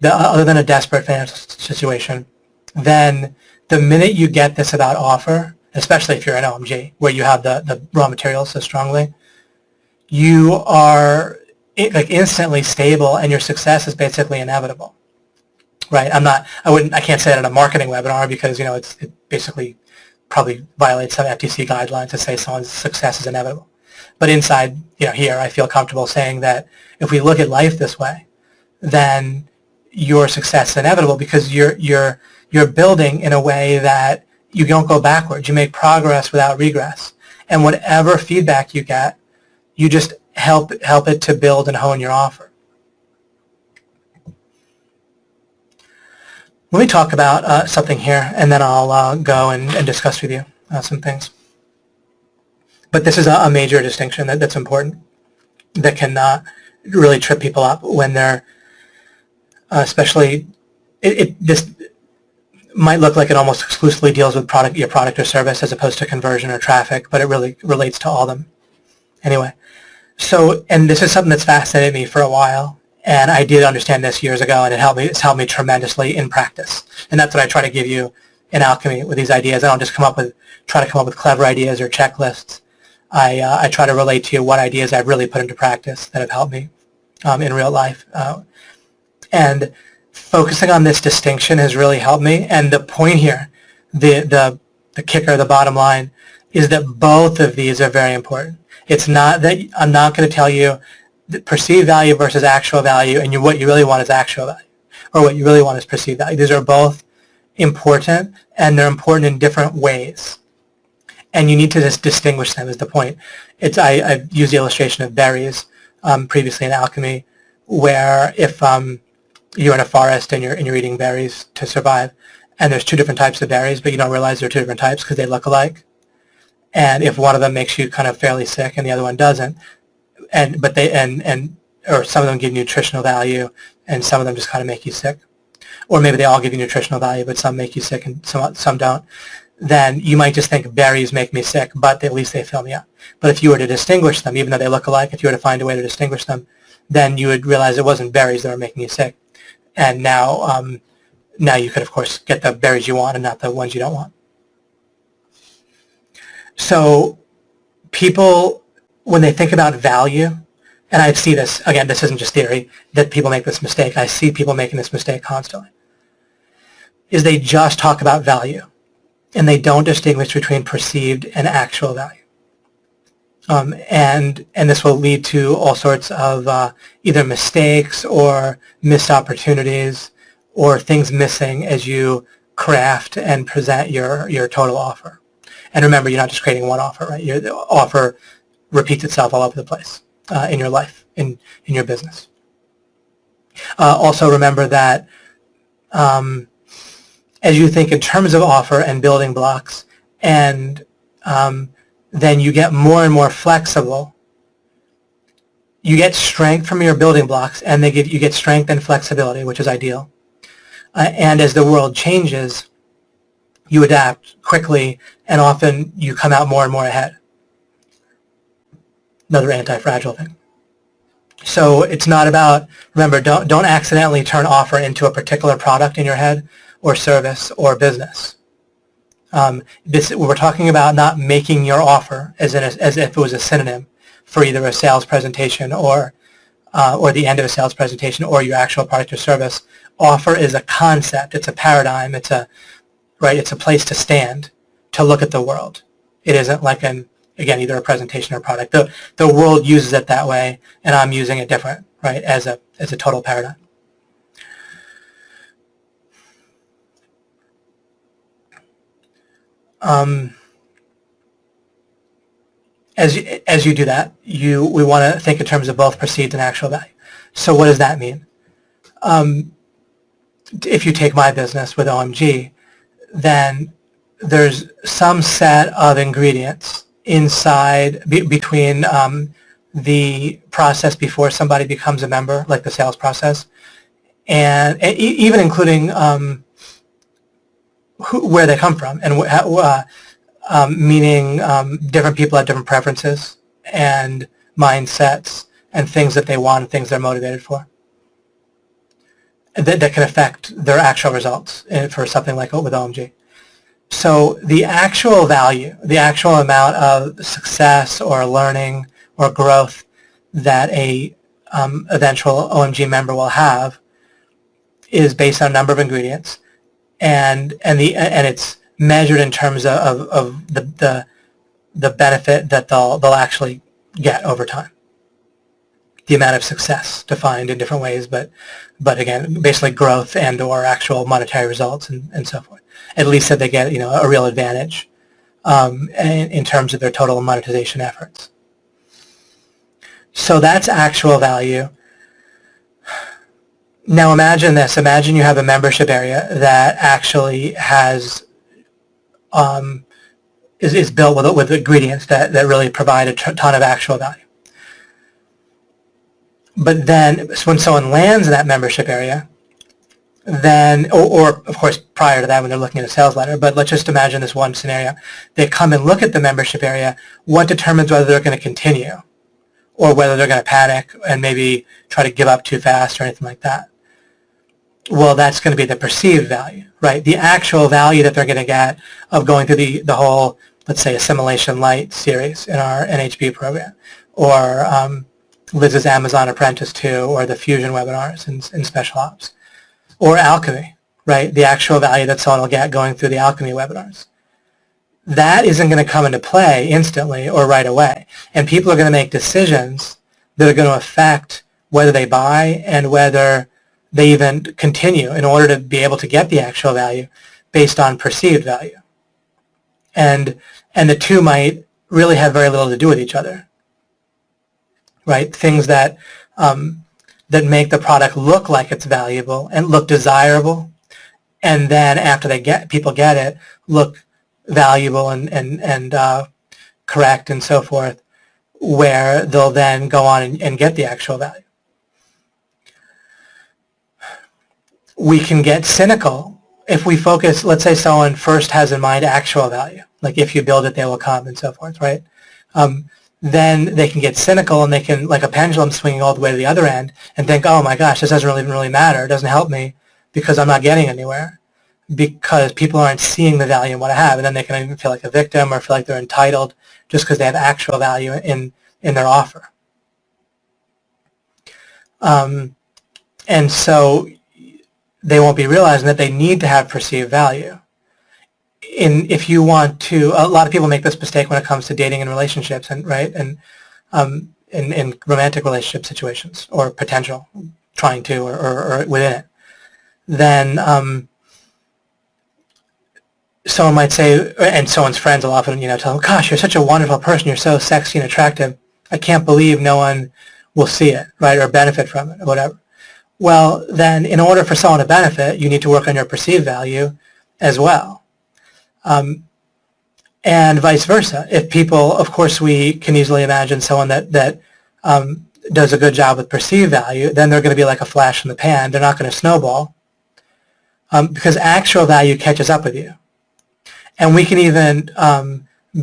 other than a desperate financial situation, then the minute you get this about offer, especially if you're an OMG, where you have the raw materials so strongly, you are like instantly stable and your success is basically inevitable. Right, I can't say that in a marketing webinar because, it basically probably violates some FTC guidelines to say someone's success is inevitable. But inside, here, I feel comfortable saying that if we look at life this way, then your success is inevitable because you're building in a way that you don't go backwards. You make progress without regress. And whatever feedback you get, you just help it to build and hone your offer. Let me talk about something here, and then I'll go and discuss with you some things. But this is a major distinction that's important, that can really trip people up when they're, especially, this might look like it almost exclusively deals with your product or service as opposed to conversion or traffic, but it really relates to all of them. Anyway, and this is something that's fascinated me for a while. And I did understand this years ago, and it's helped me tremendously in practice. And that's what I try to give you in Alchemy with these ideas. I don't just try to come up with clever ideas or checklists. I try to relate to you what ideas I've really put into practice that have helped me in real life. And focusing on this distinction has really helped me. And the point here, the kicker, the bottom line, is that both of these are very important. It's not that I'm not going to tell you perceived value versus actual value, and what you really want is actual value, or what you really want is perceived value. These are both important, and they're important in different ways. And you need to just distinguish them is the point. I've used the illustration of berries previously in Alchemy, where if you're in a forest and you're eating berries to survive, and there's two different types of berries, but you don't realize there are two different types because they look alike. And if one of them makes you kind of fairly sick and the other one doesn't, or some of them give nutritional value and some of them just kind of make you sick, or maybe they all give you nutritional value but some make you sick and some don't, then you might just think berries make me sick, but at least they fill me up. But if you were to distinguish them, even though they look alike, if you were to find a way to distinguish them, then you would realize it wasn't berries that were making you sick. And now you could, of course, get the berries you want and not the ones you don't want. So people, when they think about value, and I see this, again, this isn't just theory, that people make this mistake. I see people making this mistake constantly, is they just talk about value, and they don't distinguish between perceived and actual value. And this will lead to all sorts of either mistakes or missed opportunities or things missing as you craft and present your total offer. And remember, you're not just creating one offer, right? The offer repeats itself all over the place in your life, in your business. Also remember that as you think in terms of offer and building blocks, and then you get more and more flexible, you get strength from your building blocks, and you get strength and flexibility, which is ideal. And as the world changes, you adapt quickly, and often you come out more and more ahead. Another anti-fragile thing. So it's not about, remember, don't accidentally turn offer into a particular product in your head, or service, or business. We're talking about not making your offer as if it was a synonym for either a sales presentation or the end of a sales presentation or your actual product or service. Offer is a concept. It's a paradigm. It's a place to stand, to look at the world. It isn't like again, either a presentation or product. The world uses it that way, and I'm using it different, right, as a total paradigm. As you do that, we want to think in terms of both perceived and actual value. So what does that mean? If you take my business with OMG, then there's some set of ingredients inside between the process before somebody becomes a member, like the sales process, and even including where they come from, and meaning different people have different preferences and mindsets and things that they want and things they're motivated for that can affect their actual results for something like with OMG. So the actual value, the actual amount of success or learning or growth that a eventual OMG member will have is based on a number of ingredients, and it's measured in terms of the benefit that they'll actually get over time. The amount of success defined in different ways, but again, basically growth and or actual monetary results and so forth. At least that they get a real advantage in terms of their total monetization efforts. So that's actual value. Now imagine this. Imagine you have a membership area that actually has is built with ingredients that really provide a ton of actual value. But then when someone lands in that membership area, then, or of course prior to that when they're looking at a sales letter, but let's just imagine this one scenario. They come and look at the membership area. What determines whether they're going to continue or whether they're going to panic and maybe try to give up too fast or anything like that? Well, that's going to be the perceived value, right? The actual value that they're going to get of going through the whole, let's say, Assimilation Light series in our NHB program, or Liz's Amazon Apprentice 2, or the Fusion webinars in Special Ops, or Alchemy, right? The actual value that someone will get going through the Alchemy webinars. That isn't going to come into play instantly or right away. And people are going to make decisions that are going to affect whether they buy and whether they even continue in order to be able to get the actual value based on perceived value. And the two might really have very little to do with each other, right? Things that that make the product look like it's valuable and look desirable, and then after people get it, look valuable and correct and so forth, where they'll then go on and get the actual value. We can get cynical if we focus, let's say someone first has in mind actual value, like if you build it, they will come and so forth, right? Then they can get cynical and they can, like a pendulum swinging all the way to the other end, and think, oh my gosh, this doesn't really matter. It doesn't help me because I'm not getting anywhere, because people aren't seeing the value in what I have. And then they can even feel like a victim or feel like they're entitled just because they have actual value in their offer. And so they won't be realizing that they need to have perceived value. If you want to, a lot of people make this mistake when it comes to dating and relationships, and right, and in romantic relationship situations or potential trying to or within it. Then someone might say, and someone's friends will often tell them, "Gosh, you're such a wonderful person. You're so sexy and attractive. I can't believe no one will see it, right, or benefit from it, or whatever." Well, then, in order for someone to benefit, you need to work on your perceived value as well. And vice versa. If people, of course, we can easily imagine someone that does a good job with perceived value, then they're going to be like a flash in the pan. They're not going to snowball. because actual value catches up with you. And we can even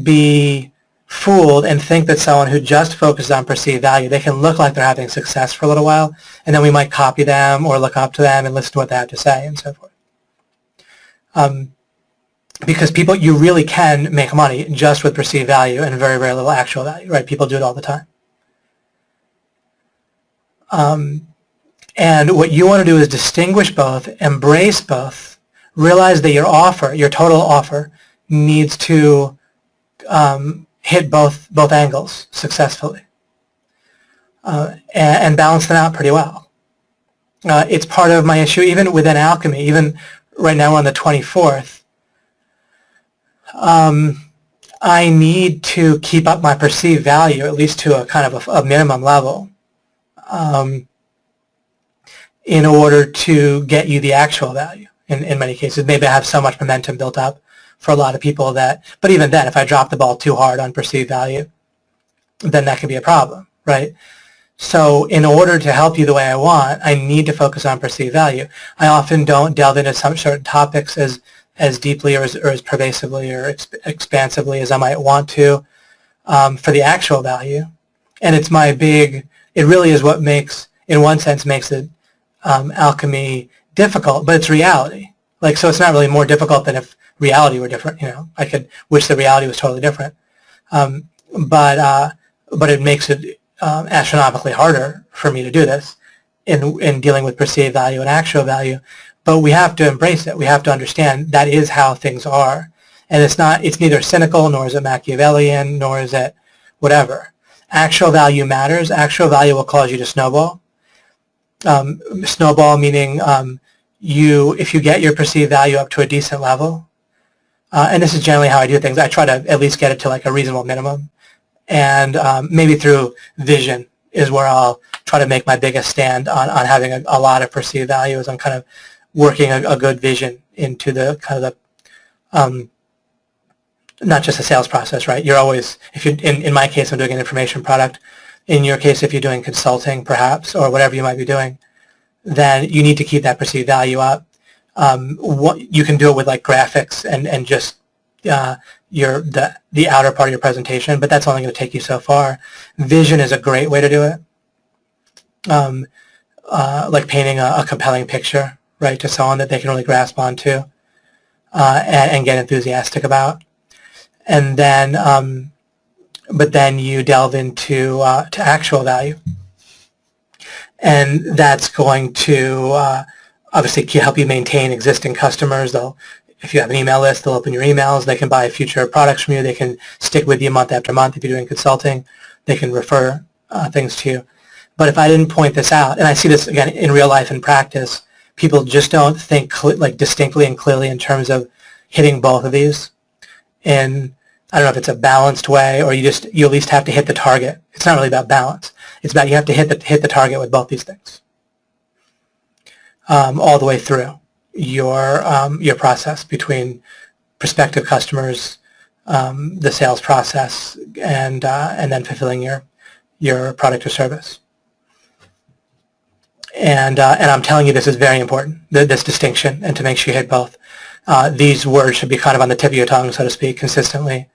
be fooled and think that someone who just focuses on perceived value, they can look like they're having success for a little while, and then we might copy them or look up to them and listen to what they have to say and so forth. Because you really can make money just with perceived value and very, very little actual value, right? People do it all the time. And what you want to do is distinguish both, embrace both, realize that your total offer, needs to hit both angles successfully, and balance them out pretty well. It's part of my issue even within Alchemy. Even right now on the 24th, I need to keep up my perceived value at least to a kind of a minimum level, in order to get you the actual value. In many cases, maybe I have so much momentum built up for a lot of people but even then, if I drop the ball too hard on perceived value, then that could be a problem, right? So in order to help you the way I want, I need to focus on perceived value. I often don't delve into some certain topics as deeply or as pervasively or expansively as I might want to for the actual value. And it really is what in one sense makes it alchemy difficult, but it's reality. So it's not really more difficult than if reality were different. I could wish the reality was totally different, but it makes it astronomically harder for me to do this in dealing with perceived value and actual value. But we have to embrace it. We have to understand that is how things are, and it's neither cynical nor is it Machiavellian nor is it whatever. Actual value matters. Actual value will cause you to snowball. Snowball meaning if you get your perceived value up to a decent level, and this is generally how I do things. I try to at least get it to a reasonable minimum, and maybe through vision is where I'll try to make my biggest stand on having a lot of perceived value, as I'm kind of working a good vision into the kind of the not just a sales process, right? You're always, if you in my case, I'm doing an information product. In your case, if you're doing consulting, perhaps, or whatever you might be doing, then you need to keep that perceived value up. You can do it with graphics and just the outer part of your presentation, but that's only going to take you so far. Vision is a great way to do it, like painting a compelling picture, right, to someone that they can really grasp onto and get enthusiastic about. And then, but then you delve into to actual value, and that's going to obviously help you maintain existing customers. If you have an email list, they'll open your emails. They can buy future products from you. They can stick with you month after month. If you're doing consulting, they can refer things to you. But if I didn't point this out, and I see this again in real life and practice, people just don't think distinctly and clearly in terms of hitting both of these. And I don't know if it's a balanced way, or you at least have to hit the target. It's not really about balance. It's about you have to hit the target with both these things all the way through your process between prospective customers, the sales process, and then fulfilling your product or service. And I'm telling you, this is very important, this distinction, and to make sure you hit both. These words should be kind of on the tip of your tongue, so to speak, consistently.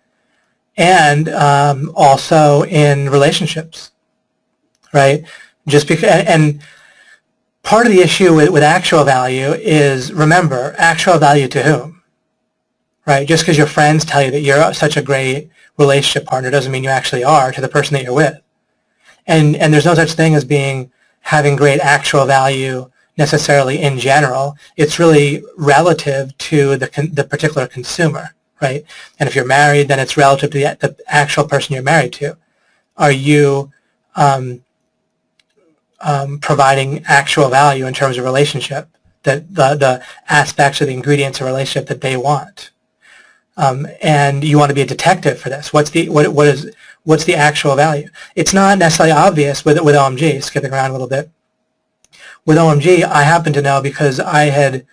And also in relationships, right? And part of the issue with actual value is, remember, actual value to whom, right? Just because your friends tell you that you're such a great relationship partner doesn't mean you actually are to the person that you're with. And there's no such thing as having great actual value necessarily in general. It's really relative to the particular consumer, right? And if you're married, then it's relative to the actual person you're married to. Are you providing actual value in terms of relationship, the aspects or the ingredients of relationship that they want? And you want to be a detective for this. What's the actual value? It's not necessarily obvious with OMG, skipping around a little bit. With OMG, I happen to know because I had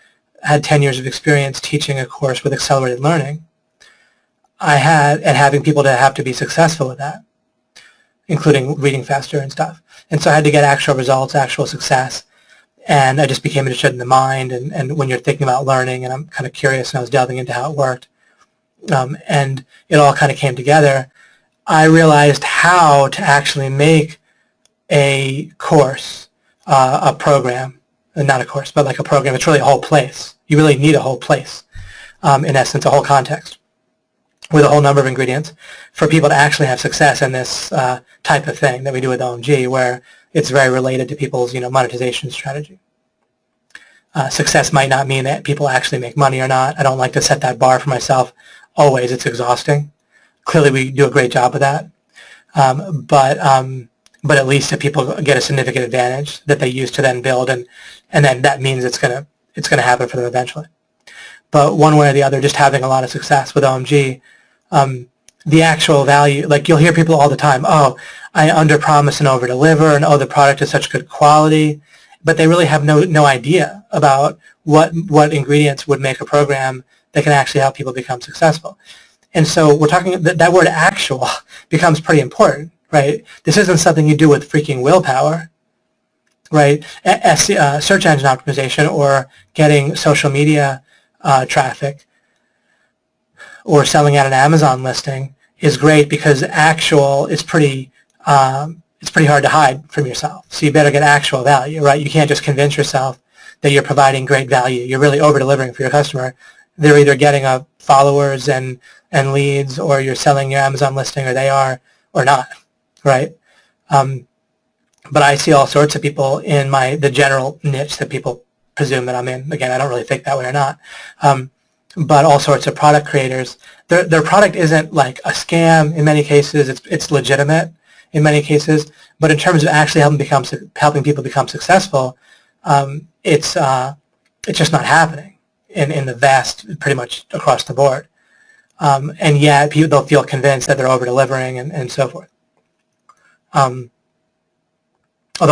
10 years of experience teaching a course with accelerated learning. And having people to have to be successful with that, including reading faster and stuff. And so I had to get actual results, actual success. and I just became interested in the mind, and when you're thinking about learning, and I'm kind of curious, and I was delving into how it worked, and it all kind of came together. I realized how to actually make a course, a program, not a course, but like a program. It's really a whole place. You really need a whole place, in essence, a whole context, with a whole number of ingredients for people to actually have success in this type of thing that we do with OMG, where it's very related to people's monetization strategy. Success might not mean that people actually make money or not. I don't like to set that bar for myself. Always, it's exhausting. Clearly, we do a great job of that. But at least if people get a significant advantage that they use to then build, and then that means it's gonna happen for them eventually. But one way or the other, just having a lot of success with OMG, the actual value, like you'll hear people all the time, oh, I under-promise and over-deliver, and oh, the product is such good quality, but they really have no idea about what ingredients would make a program that can actually help people become successful. And so we're talking, that word actual becomes pretty important, right? This isn't something you do with freaking willpower, right? Search engine optimization or getting social media traffic or selling at an Amazon listing is great because actual is pretty hard to hide from yourself. So you better get actual value, right? You can't just convince yourself that you're providing great value. You're really over-delivering for your customer. They're either getting followers and leads, or you're selling your Amazon listing, or they are, or not, right? But I see all sorts of people in the general niche that people presume that I'm in. Again, I don't really think that way or not. But all sorts of product creators. Their product isn't like a scam in many cases. It's legitimate in many cases. But in terms of actually helping people become successful, it's just not happening in the vast, pretty much across the board. And yet they'll feel convinced that they're over-delivering and so forth. Although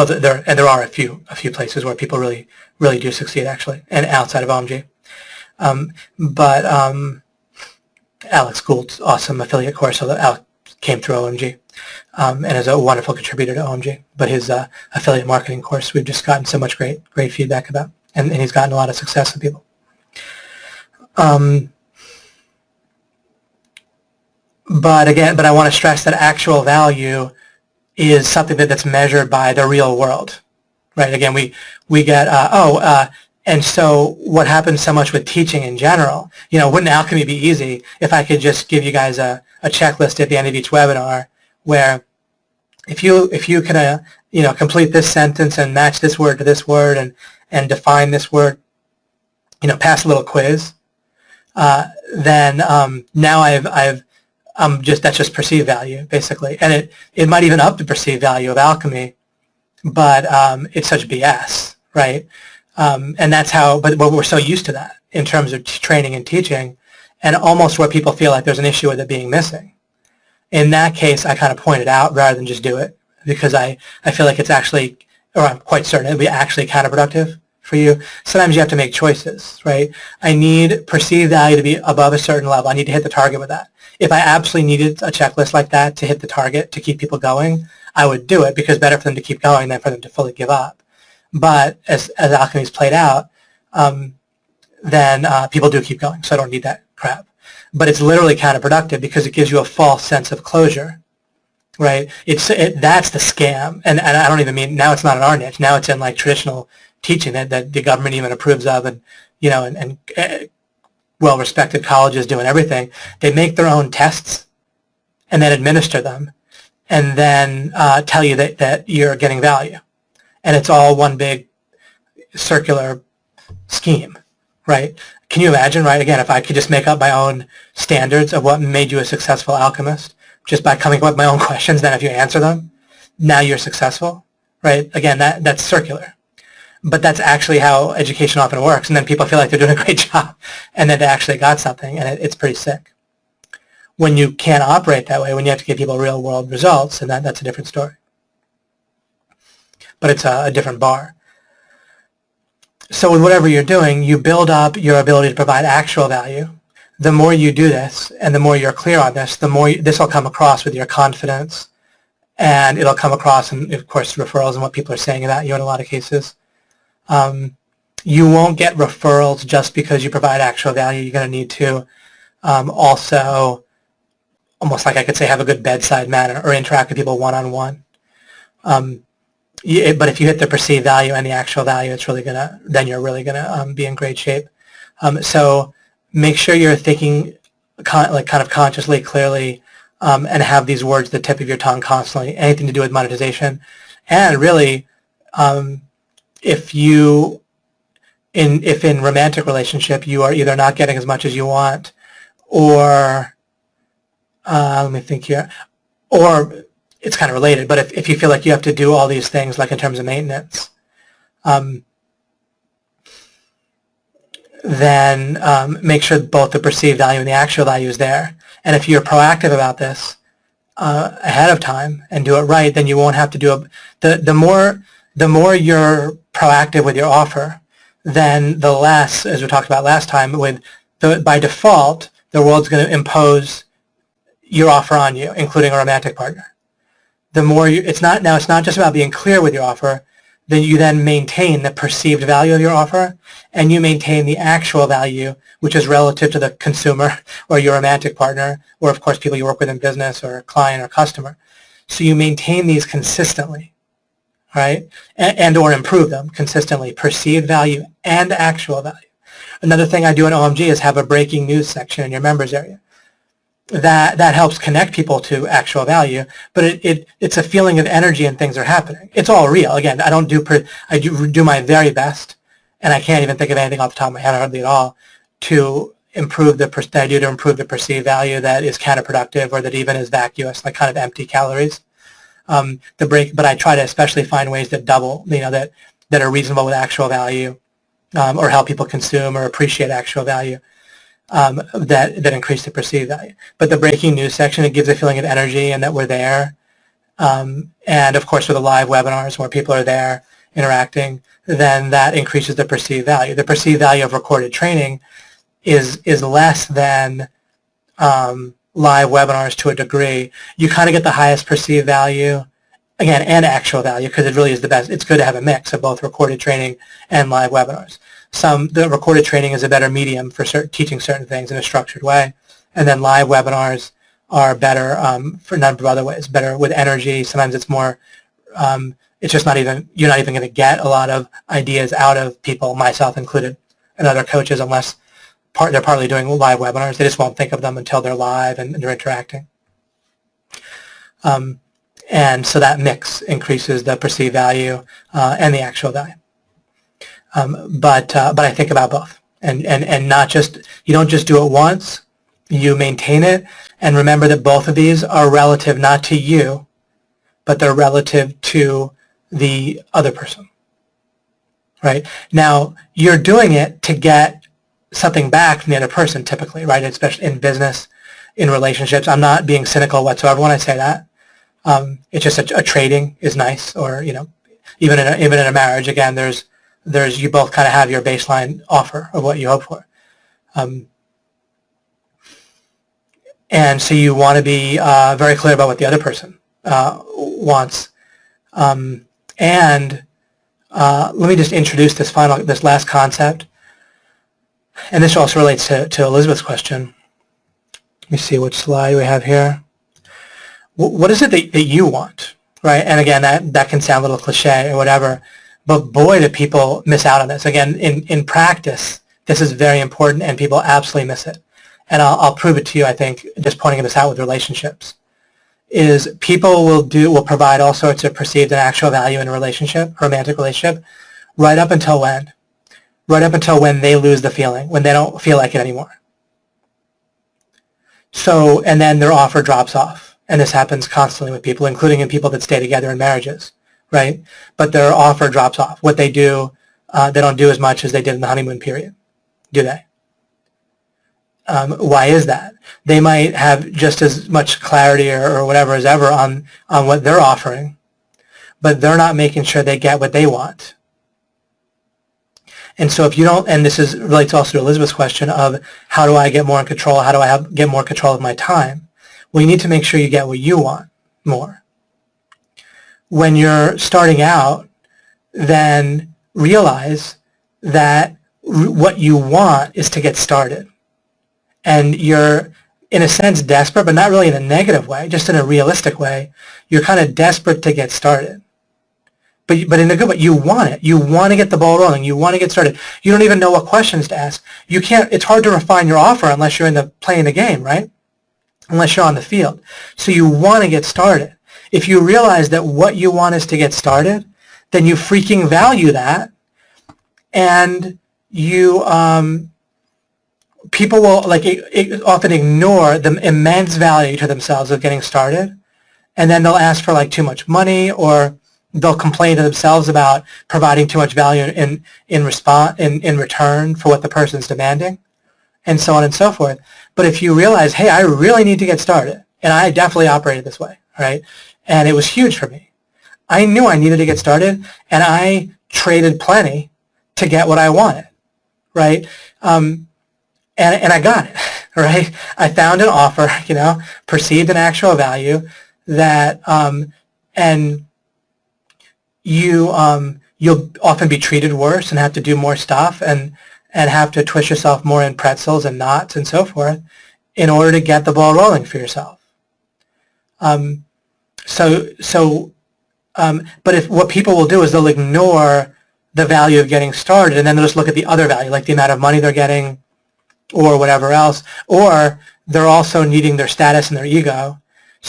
there are a few places where people really do succeed actually, and outside of OMG. But Alex Gould's awesome affiliate course, so Alex came through OMG, and is a wonderful contributor to OMG. But his affiliate marketing course, we've just gotten so much great feedback about, and he's gotten a lot of success with people. But I want to stress that actual value is something that's measured by the real world, right? Again, we get and so what happens so much with teaching in general? Wouldn't Alchemy be easy if I could just give you guys a checklist at the end of each webinar where if you can complete this sentence and match this word to this word and define this word, pass a little quiz, then now that's just perceived value basically, and it might even up the perceived value of Alchemy, but it's such BS, right? And that's how, but we're so used to that in terms of training and teaching, and almost where people feel like there's an issue with it being missing. In that case, I kind of point it out rather than just do it, because I feel like it's actually, or I'm quite certain it'll be actually counterproductive for you. Sometimes you have to make choices, right? I need perceived value to be above a certain level. I need to hit the target with that. If I absolutely needed a checklist like that to hit the target to keep people going, I would do it, because better for them to keep going than for them to fully give up. But as Alchemy's played out, then people do keep going, so I don't need that crap. But it's literally counterproductive because it gives you a false sense of closure, right? That's the scam, and I don't even mean, now it's not in our niche, now it's in like traditional teaching that the government even approves of, and and well-respected colleges doing everything. They make their own tests and then administer them, and then tell you that you're getting value. And it's all one big circular scheme, right? Can you imagine, right? Again, if I could just make up my own standards of what made you a successful alchemist just by coming up with my own questions, then if you answer them, now you're successful, right? Again, that's circular. But that's actually how education often works. And then people feel like they're doing a great job, and then they actually got something, and it's pretty sick. When you can't operate that way, when you have to give people real-world results, and that's a different story. But it's a different bar. So with whatever you're doing, you build up your ability to provide actual value. The more you do this, and the more you're clear on this, the more this will come across with your confidence, and it'll come across, and of course, referrals and what people are saying about you in a lot of cases. You won't get referrals just because you provide actual value. You're going to need to also, almost like I could say, have a good bedside manner or interact with people one-on-one. But if you hit the perceived value and the actual value, it's really gonna, then you're really gonna be in great shape. So make sure you're thinking kind of consciously, clearly, and have these words at the tip of your tongue constantly. Anything to do with monetization, and really, if in romantic relationship you are either not getting as much as you want, or let me think here, or it's kind of related, but if you feel like you have to do all these things, like in terms of maintenance, then make sure both the perceived value and the actual value is there. And if you're proactive about this ahead of time and do it right, then you won't have to do it. The more you're proactive with your offer, then the less, as we talked about last time, by default, the world's going to impose your offer on you, including a romantic partner. The more it's not just about being clear with your offer. Then you maintain the perceived value of your offer, and you maintain the actual value, which is relative to the consumer or your romantic partner, or of course people you work with in business or client or customer. So you maintain these consistently, right? And or improve them consistently, perceived value and actual value. Another thing I do in OMG is have a breaking news section in your members area. That helps connect people to actual value, but it's a feeling of energy and things are happening. It's all real. Again, I do my very best, and I can't even think of anything off the top of my head hardly at all to improve the perceived value that is counterproductive or that even is vacuous, like kind of empty calories. But I try to especially find ways that double, that are reasonable with actual value, or help people consume or appreciate actual value. That increase the perceived value. But the breaking news section, it gives a feeling of energy and that we're there. And of course with the live webinars where people are there interacting, then that increases the perceived value. The perceived value of recorded training is less than live webinars to a degree. You kind of get the highest perceived value, again, and actual value, because it really is the best. It's good to have a mix of both recorded training and live webinars. The recorded training is a better medium for teaching certain things in a structured way, and then live webinars are better for a number of other ways, better with energy. Sometimes it's more, it's just you're not even going to get a lot of ideas out of people, myself included, and other coaches, unless they're partly doing live webinars. They just won't think of them until they're live and they're interacting. And so that mix increases the perceived value and the actual value. But I think about both, and not just, you don't just do it once, you maintain it, and remember that both of these are relative not to you, but they're relative to the other person, right? Now, you're doing it to get something back from the other person typically, right? Especially in business, in relationships. I'm not being cynical whatsoever when I say that. It's just a trading is nice, or, even in a marriage, again, there's you both kind of have your baseline offer of what you hope for. And so you want to be very clear about what the other person wants. And let me just introduce this last concept. And this also relates to Elizabeth's question. Let me see which slide we have here. What is it that you want, right? And again, that can sound a little cliche or whatever, but boy, do people miss out on this. Again, in practice, this is very important, and people absolutely miss it. And I'll prove it to you, I think, just pointing this out with relationships, is people will provide all sorts of perceived and actual value in a relationship, romantic relationship, right up until when? Right up until when they lose the feeling, when they don't feel like it anymore. So, and then their offer drops off. And this happens constantly with people, including in people that stay together in marriages, right? But their offer drops off. What they do, they don't do as much as they did in the honeymoon period, do they? Why is that? They might have just as much clarity or whatever as ever on what they're offering, but they're not making sure they get what they want. And so if you don't, and this relates also to Elizabeth's question of how do I get more in control, how do I get more control of my time? Well, you need to make sure you get what you want more. When you're starting out, then realize that what you want is to get started. And you're, in a sense, desperate, but not really in a negative way, just in a realistic way. You're kind of desperate to get started. But in a good way, you want it. You want to get the ball rolling. You want to get started. You don't even know what questions to ask. You can't, it's hard to refine your offer unless you're playing the game, right? Unless you're on the field. So you want to get started. If you realize that what you want is to get started, then you freaking value that, and you, people will often ignore the immense value to themselves of getting started, and then they'll ask for too much money, or they'll complain to themselves about providing too much value in return for what the person's demanding, and so on and so forth. But if you realize, hey, I really need to get started, and I definitely operated this way, right? And it was huge for me. I knew I needed to get started, and I traded plenty to get what I wanted, right? And I got it, right? I found an offer, perceived an actual value that, and you'll often be treated worse and have to do more stuff and have to twist yourself more in pretzels and knots and so forth in order to get the ball rolling for yourself. But if what people will do is they'll ignore the value of getting started, and then they'll just look at the other value, like the amount of money they're getting or whatever else, or they're also needing their status and their ego,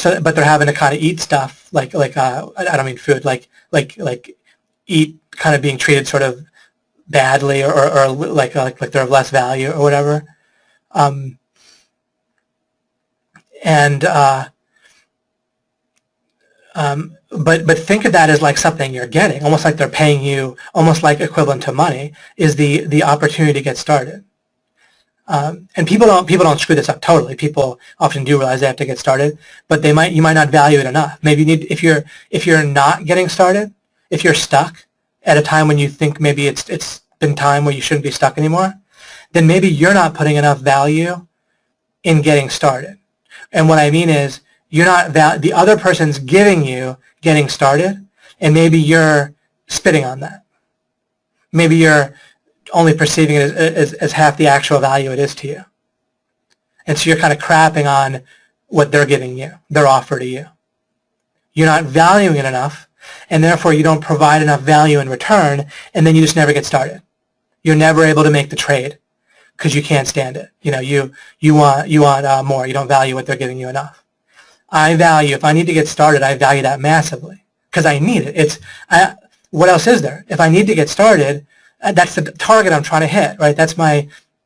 but they're having to kind of eat stuff I don't mean food, like eat, kind of being treated sort of badly, or like they're of less value or whatever. But think of that as like something you're getting, almost like they're paying you, almost like equivalent to money, is the opportunity to get started. And people don't screw this up totally. People often do realize they have to get started, but you might not value it enough. Maybe if you're not getting started, if you're stuck at a time when you think maybe it's been time where you shouldn't be stuck anymore, then maybe you're not putting enough value in getting started. And what I mean is, you're not the other person's giving you getting started, and maybe you're spitting on that. Maybe you're only perceiving it as half the actual value it is to you. And so you're kind of crapping on what they're giving you, their offer to you. You're not valuing it enough, and therefore you don't provide enough value in return, and then you just never get started. You're never able to make the trade because you can't stand it. You want more. You don't value what they're giving you enough. If I need to get started, I value that massively because I need it. What else is there? If I need to get started, that's the target I'm trying to hit, right?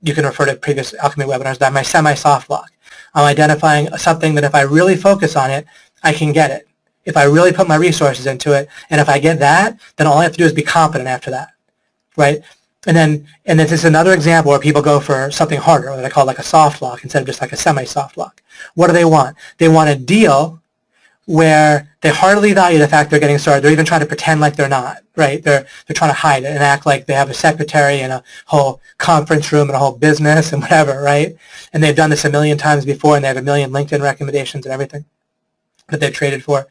You can refer to previous Alchemy webinars, that's my semi-soft block. I'm identifying something that if I really focus on it, I can get it. If I really put my resources into it, and if I get that, then all I have to do is be competent after that, right? And then this is another example where people go for something harder, what I call like a soft block instead of just like a semi-soft block. What do they want? They want a deal where they hardly value the fact they're getting started. They're even trying to pretend like they're not, right? They're trying to hide it and act like they have a secretary and a whole conference room and a whole business and whatever, right? And they've done this a million times before, and they have a million LinkedIn recommendations and everything that they've traded for.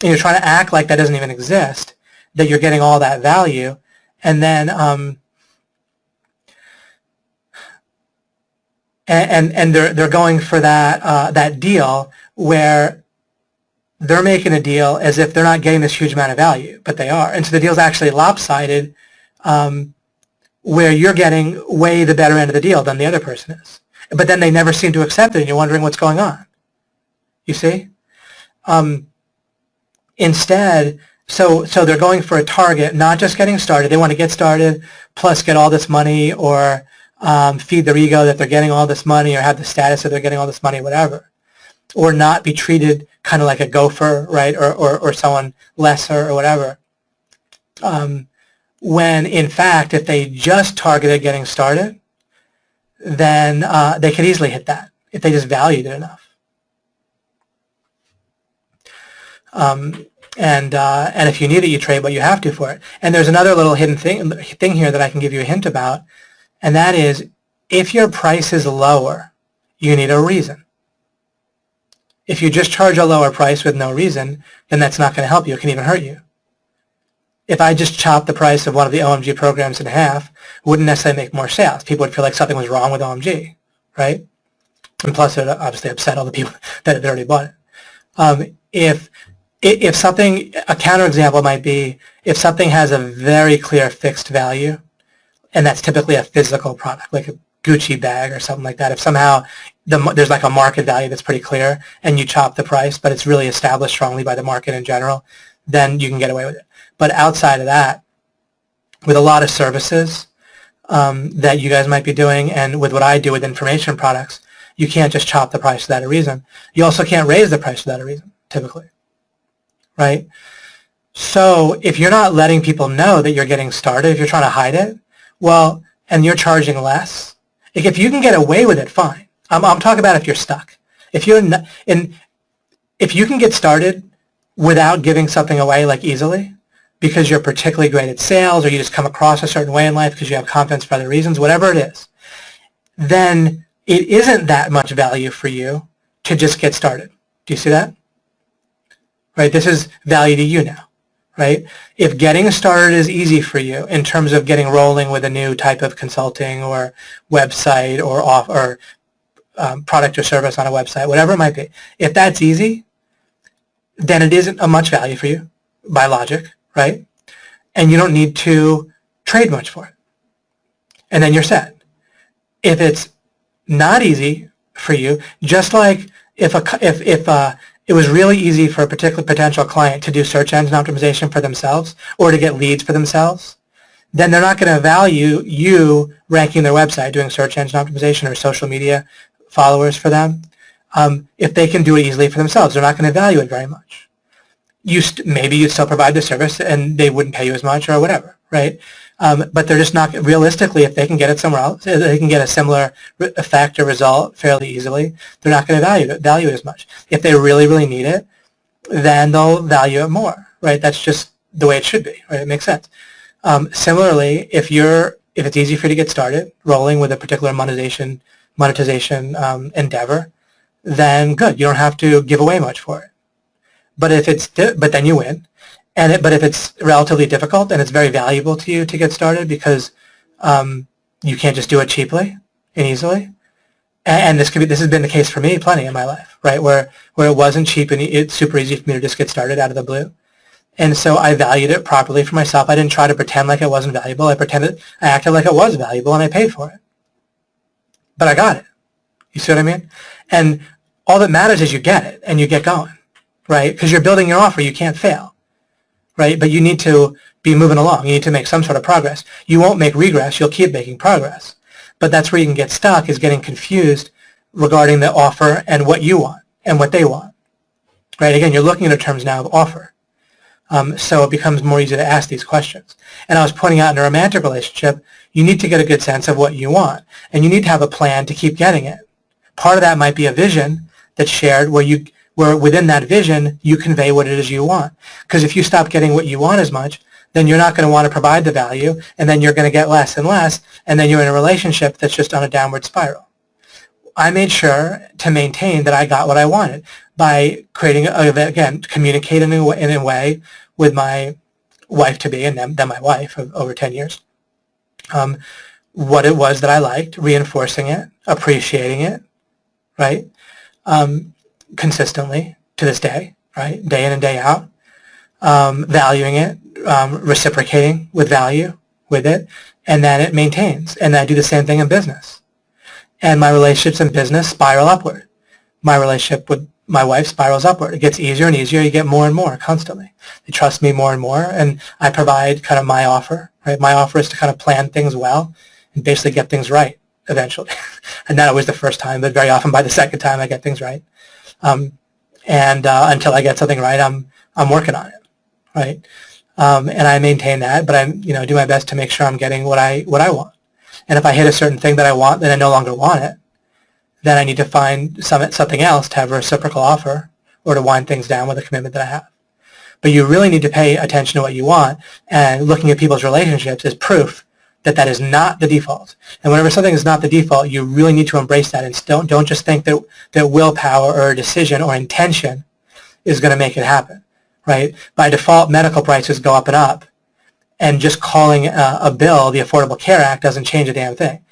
And you're trying to act like that doesn't even exist, that you're getting all that value, and then and they're going for that deal where they're making a deal as if they're not getting this huge amount of value, but they are. And so the deal's actually lopsided, where you're getting way the better end of the deal than the other person is. But then they never seem to accept it, and you're wondering what's going on. You see? Instead, so they're going for a target, not just getting started. They want to get started, plus get all this money, or feed their ego that they're getting all this money, or have the status that they're getting all this money, whatever. Or not be treated kind of like a gopher, right, or someone lesser or whatever. When, in fact, if they just targeted getting started, then they could easily hit that if they just valued it enough. And if you need it, you trade what you have to for it. And there's another little hidden thing here that I can give you a hint about, and that is, if your price is lower, you need a reason. If you just charge a lower price with no reason, then that's not going to help you. It can even hurt you. if I just chopped the price of one of the OMG programs in half, it wouldn't necessarily make more sales. People would feel like something was wrong with OMG, right? And plus, it would obviously upset all the people that had already bought it. If something, a counterexample might be if something has a very clear fixed value, and that's typically a physical product, like a Gucci bag or something like that. If somehow there's like a market value that's pretty clear and you chop the price, but it's really established strongly by the market in general, then you can get away with it. But outside of that, with a lot of services that you guys might be doing, and with what I do with information products, you can't just chop the price without a reason. You also can't raise the price without a reason, typically, right? So if you're not letting people know that you're getting started, if you're trying to hide it, well, and you're charging less, if you can get away with it, fine. I'm talking about if you're stuck. If you can get started without giving something away like easily, because you're particularly great at sales, or you just come across a certain way in life because you have confidence for other reasons, whatever it is, then it isn't that much value for you to just get started. Do you see that? Right? This is value to you now, right? If getting started is easy for you in terms of getting rolling with a new type of consulting or website or product or service on a website, whatever it might be, if that's easy, then it isn't a much value for you by logic, right? And you don't need to trade much for it. And then you're set. If it's not easy for you, just like if it was really easy for a particular potential client to do search engine optimization for themselves or to get leads for themselves, then they're not going to value you ranking their website, doing search engine optimization or social media followers for them. If they can do it easily for themselves, they're not going to value it very much. Maybe you still provide the service and they wouldn't pay you as much or whatever, right? But they're just not, realistically, if they can get it somewhere else, if they can get a similar effect or result fairly easily, they're not going to value it as much. If they really, really need it, then they'll value it more, right? That's just the way it should be, right? It makes sense. Similarly, if it's easy for you to get started rolling with a particular monetization endeavor, then good. You don't have to give away much for it. But then you win. But if it's relatively difficult and it's very valuable to you to get started because you can't just do it cheaply and easily, and this has been the case for me plenty in my life, right? Where it wasn't cheap and it's super easy for me to just get started out of the blue. And so I valued it properly for myself. I didn't try to pretend like it wasn't valuable. I acted like it was valuable and I paid for it. But I got it. You see what I mean? And all that matters is you get it and you get going, right? Because you're building your offer. You can't fail, right? But you need to be moving along. You need to make some sort of progress. You won't make regress. You'll keep making progress. But that's where you can get stuck, is getting confused regarding the offer and what you want and what they want, right? Again, you're looking at the terms now of offer. So it becomes more easy to ask these questions. And I was pointing out in a romantic relationship, you need to get a good sense of what you want. And you need to have a plan to keep getting it. Part of that might be a vision that's shared where within that vision, you convey what it is you want. Because if you stop getting what you want as much, then you're not going to want to provide the value, and then you're going to get less and less, and then you're in a relationship that's just on a downward spiral. I made sure to maintain that I got what I wanted by creating, again, communicating in a way with my wife-to-be and then my wife of over 10 years, what it was that I liked, reinforcing it, appreciating it, right, consistently to this day, right, day in and day out, valuing it, reciprocating with value with it, and then it maintains. And I do the same thing in business. And my relationships in business spiral upward. My relationship with my wife spirals upward. It gets easier and easier. You get more and more constantly. They trust me more and more, and I provide kind of my offer, right? My offer is to kind of plan things well and basically get things right eventually. And not always the first time, but very often by the second time I get things right. Until I get something right, I'm working on it, right? And I maintain that, but I do my best to make sure I'm getting what I want. And if I hit a certain thing that I want, then I no longer want it. Then I need to find something else to have a reciprocal offer or to wind things down with a commitment that I have. But you really need to pay attention to what you want, and looking at people's relationships is proof that that is not the default. And whenever something is not the default, you really need to embrace that, and don't just think that willpower or a decision or intention is going to make it happen, right? By default, medical prices go up and up, and just calling a bill the Affordable Care Act doesn't change a damn thing.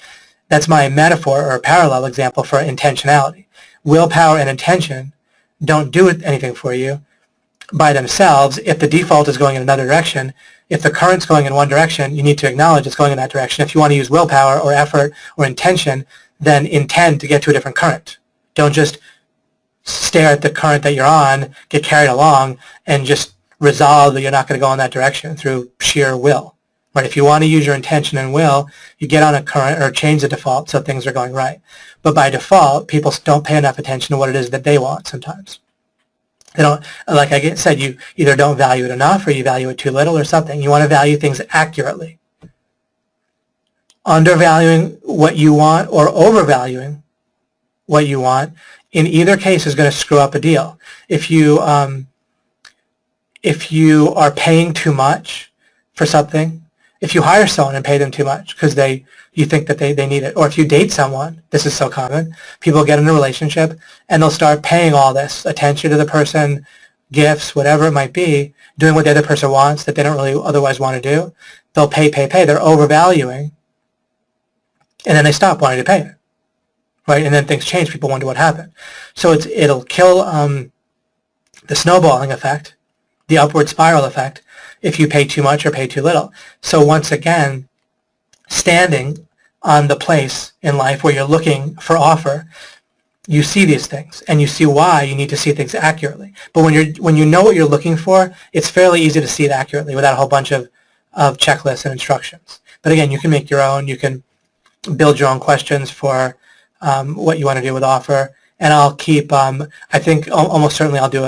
That's my metaphor or parallel example for intentionality. Willpower and intention don't do anything for you by themselves. If the default is going in another direction, if the current's going in one direction, you need to acknowledge it's going in that direction. If you want to use willpower or effort or intention, then intend to get to a different current. Don't just stare at the current that you're on, get carried along, and just resolve that you're not going to go in that direction through sheer will. Right? If you want to use your intention and will, you get on a current or change the default so things are going right. But by default, people don't pay enough attention to what it is that they want sometimes. They don't, like I said, you either don't value it enough or you value it too little or something. You want to value things accurately. Undervaluing what you want or overvaluing what you want in either case is going to screw up a deal. If you are paying too much for something, if you hire someone and pay them too much because you think that they need it, or if you date someone, this is so common, people get in a relationship and they'll start paying all this attention to the person, gifts, whatever it might be, doing what the other person wants that they don't really otherwise want to do. They'll pay. They're overvaluing, and then they stop wanting to pay it, right? And then things change. People wonder what happened. So it'll kill the snowballing effect, the upward spiral effect, if you pay too much or pay too little. So once again, standing on the place in life where you're looking for offer, you see these things and you see why you need to see things accurately. But when you know what you're looking for, it's fairly easy to see it accurately without a whole bunch of checklists and instructions. But again, you can make your own. You can build your own questions for what you want to do with offer. And I'll keep, I think almost certainly I'll do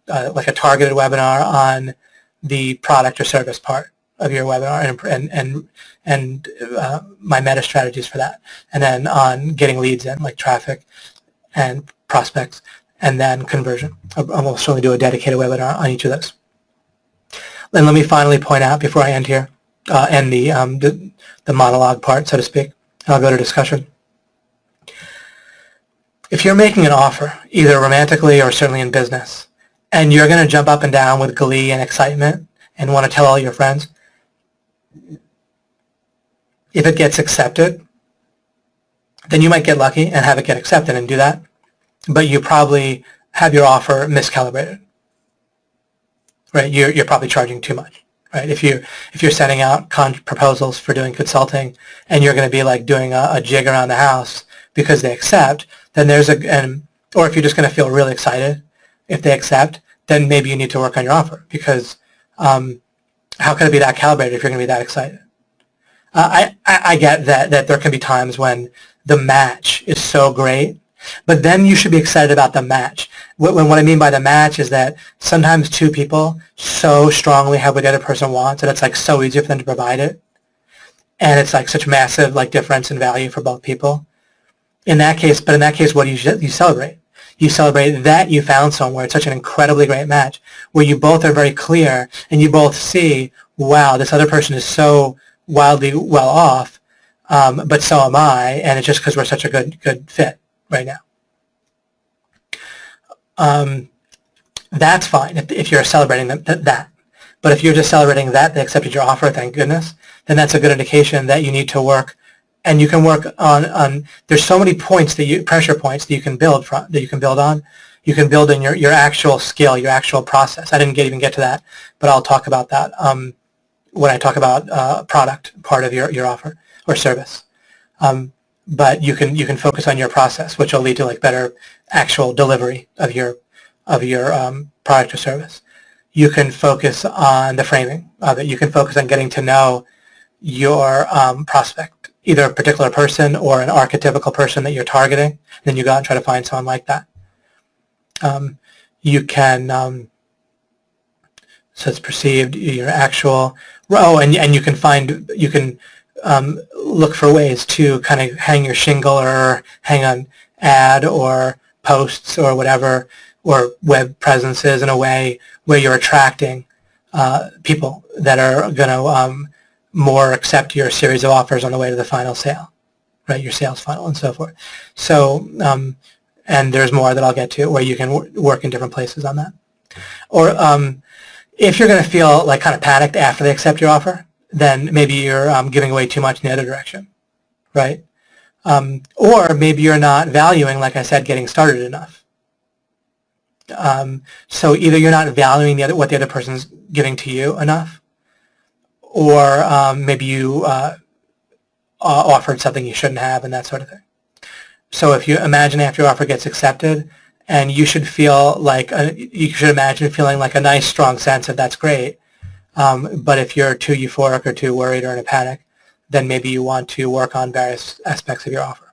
like a targeted webinar on the product or service part of your webinar and my meta strategies for that. And then on getting leads in, like traffic and prospects, and then conversion. I'll almost certainly do a dedicated webinar on each of those. And let me finally point out before I end here, end the monologue part, so to speak, and I'll go to discussion. If you're making an offer, either romantically or certainly in business, and you're going to jump up and down with glee and excitement and want to tell all your friends, if it gets accepted, then you might get lucky and have it get accepted and do that, but you probably have your offer miscalibrated, right? You're probably charging too much, right? If you're sending out proposals for doing consulting and you're going to be like doing a jig around the house because they accept, then or if you're just going to feel really excited if they accept, then maybe you need to work on your offer, because how can it be that calibrated if you're going to be that excited? I get that there can be times when the match is so great, but then you should be excited about the match. What I mean by the match is that sometimes two people so strongly have what the other person wants, and it's like so easy for them to provide it, and it's like such massive like difference in value for both people. In that case, what do you celebrate? You celebrate that you found somewhere it's such an incredibly great match where you both are very clear and you both see, wow, this other person is so wildly well off, but so am I, and it's just because we're such a good fit right now. That's fine if you're celebrating that. But if you're just celebrating that they accepted your offer, thank goodness, then that's a good indication that you need to work. And you can work on there's so many points pressure points that you can build on. You can build in your actual skill, your actual process. I didn't even get to that, but I'll talk about that when I talk about product part of your offer or service. But you can focus on your process, which will lead to like better actual delivery of your product or service. You can focus on the framing of it. You can focus on getting to know your prospect, either a particular person or an archetypical person that you're targeting. Then you go out and try to find someone like that. You can, so it's perceived, your actual, and you can look for ways to kind of hang your shingle or hang an ad or posts or whatever, or web presences in a way where you're attracting people that are going to more accept your series of offers on the way to the final sale, right? Your sales funnel and so forth. So, and there's more that I'll get to where you can work in different places on that. Or if you're going to feel like kind of panicked after they accept your offer, then maybe you're giving away too much in the other direction, right? Or maybe you're not valuing, like I said, getting started enough. So either you're not valuing what the other person's giving to you enough, or maybe you offered something you shouldn't have, and that sort of thing. So if you imagine after your offer gets accepted, and you should feel like you should imagine feeling like a nice, strong sense of that's great. But if you're too euphoric or too worried or in a panic, then maybe you want to work on various aspects of your offer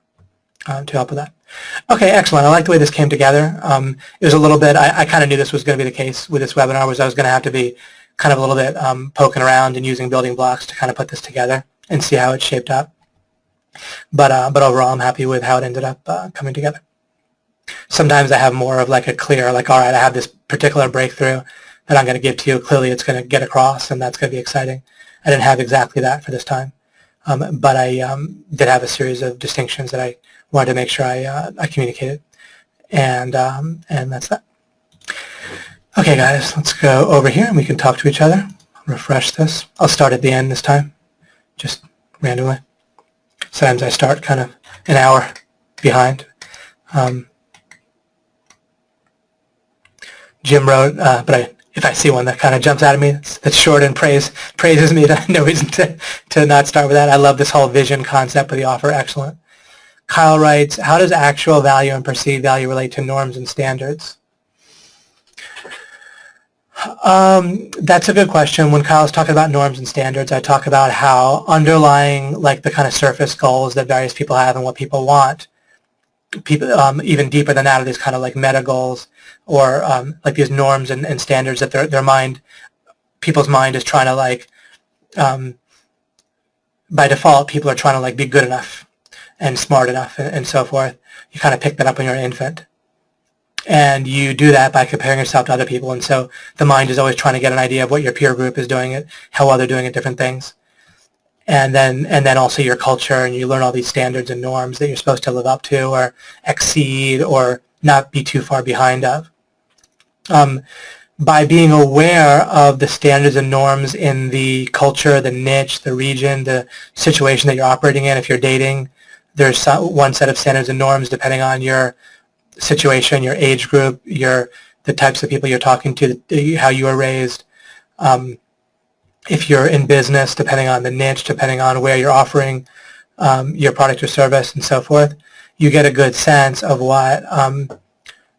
to help with that. Okay, excellent. I like the way this came together. It was a little bit, I kind of knew this was going to be the case with this webinar, was I was going to have to be kind of a little bit poking around and using building blocks to kind of put this together and see how it shaped up. But overall, I'm happy with how it ended up coming together. Sometimes I have more of like a clear, like, all right, I have this particular breakthrough that I'm going to give to you. Clearly, it's going to get across, and that's going to be exciting. I didn't have exactly that for this time, but I did have a series of distinctions that I wanted to make sure I communicated, and that's that. Okay, guys, let's go over here, and we can talk to each other. Refresh this. I'll start at the end this time, just randomly. Sometimes I start kind of an hour behind. Jim wrote, but if I see one that kind of jumps out at me that's short and praises me, no reason to not start with that. I love this whole vision concept of the offer. Excellent. Kyle writes, how does actual value and perceived value relate to norms and standards? That's a good question. When Kyle's talking about norms and standards, I talk about how underlying like the kind of surface goals that various people have and what people want, people even deeper than that are these kind of like meta goals or like these norms and standards that people's mind is trying to like, by default, people are trying to like be good enough and smart enough and so forth. You kind of pick that up when you're an infant. And you do that by comparing yourself to other people. And so the mind is always trying to get an idea of what your peer group is doing, how well they're doing at different things. And then also your culture, and you learn all these standards and norms that you're supposed to live up to or exceed or not be too far behind of. By being aware of the standards and norms in the culture, the niche, the region, the situation that you're operating in, if you're dating, there's one set of standards and norms depending on your situation, your age group, the types of people you're talking to, how you were raised. If you're in business, depending on the niche, depending on where you're offering your product or service and so forth, you get a good sense of what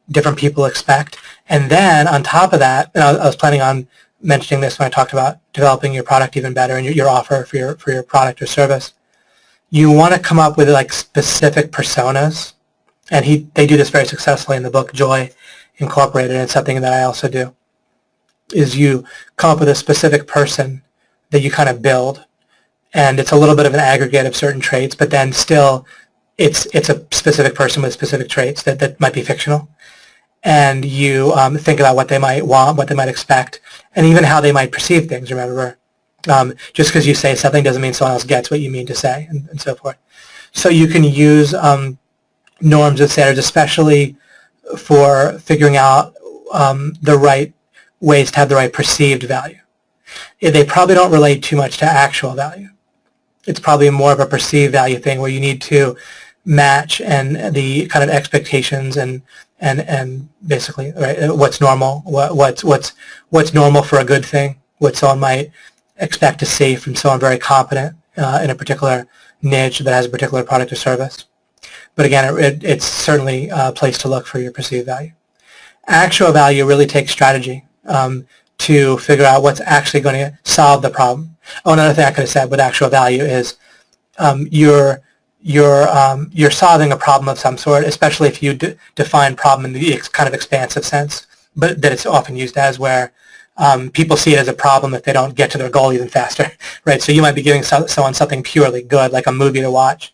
different people expect. And then on top of that, and I was planning on mentioning this when I talked about developing your product even better and your offer for your product or service, you want to come up with like specific personas. And they do this very successfully in the book Joy Incorporated, and it's something that I also do, is you come up with a specific person that you kind of build, and it's a little bit of an aggregate of certain traits, but then still it's a specific person with specific traits that might be fictional. And you think about what they might want, what they might expect, and even how they might perceive things, remember. Just because you say something doesn't mean someone else gets what you mean to say, and so forth. So you can use norms and standards, especially for figuring out the right ways to have the right perceived value. They probably don't relate too much to actual value. It's probably more of a perceived value thing where you need to match and the kind of expectations and basically right, what's normal, what's normal for a good thing, what someone might expect to see from someone very competent in a particular niche that has a particular product or service. But again, it's certainly a place to look for your perceived value. Actual value really takes strategy to figure out what's actually going to solve the problem. Oh, another thing I could have said with actual value is you're solving a problem of some sort, especially if you define problem in the kind of expansive sense, but that it's often used as, where people see it as a problem if they don't get to their goal even faster, right? So you might be giving someone something purely good, like a movie to watch.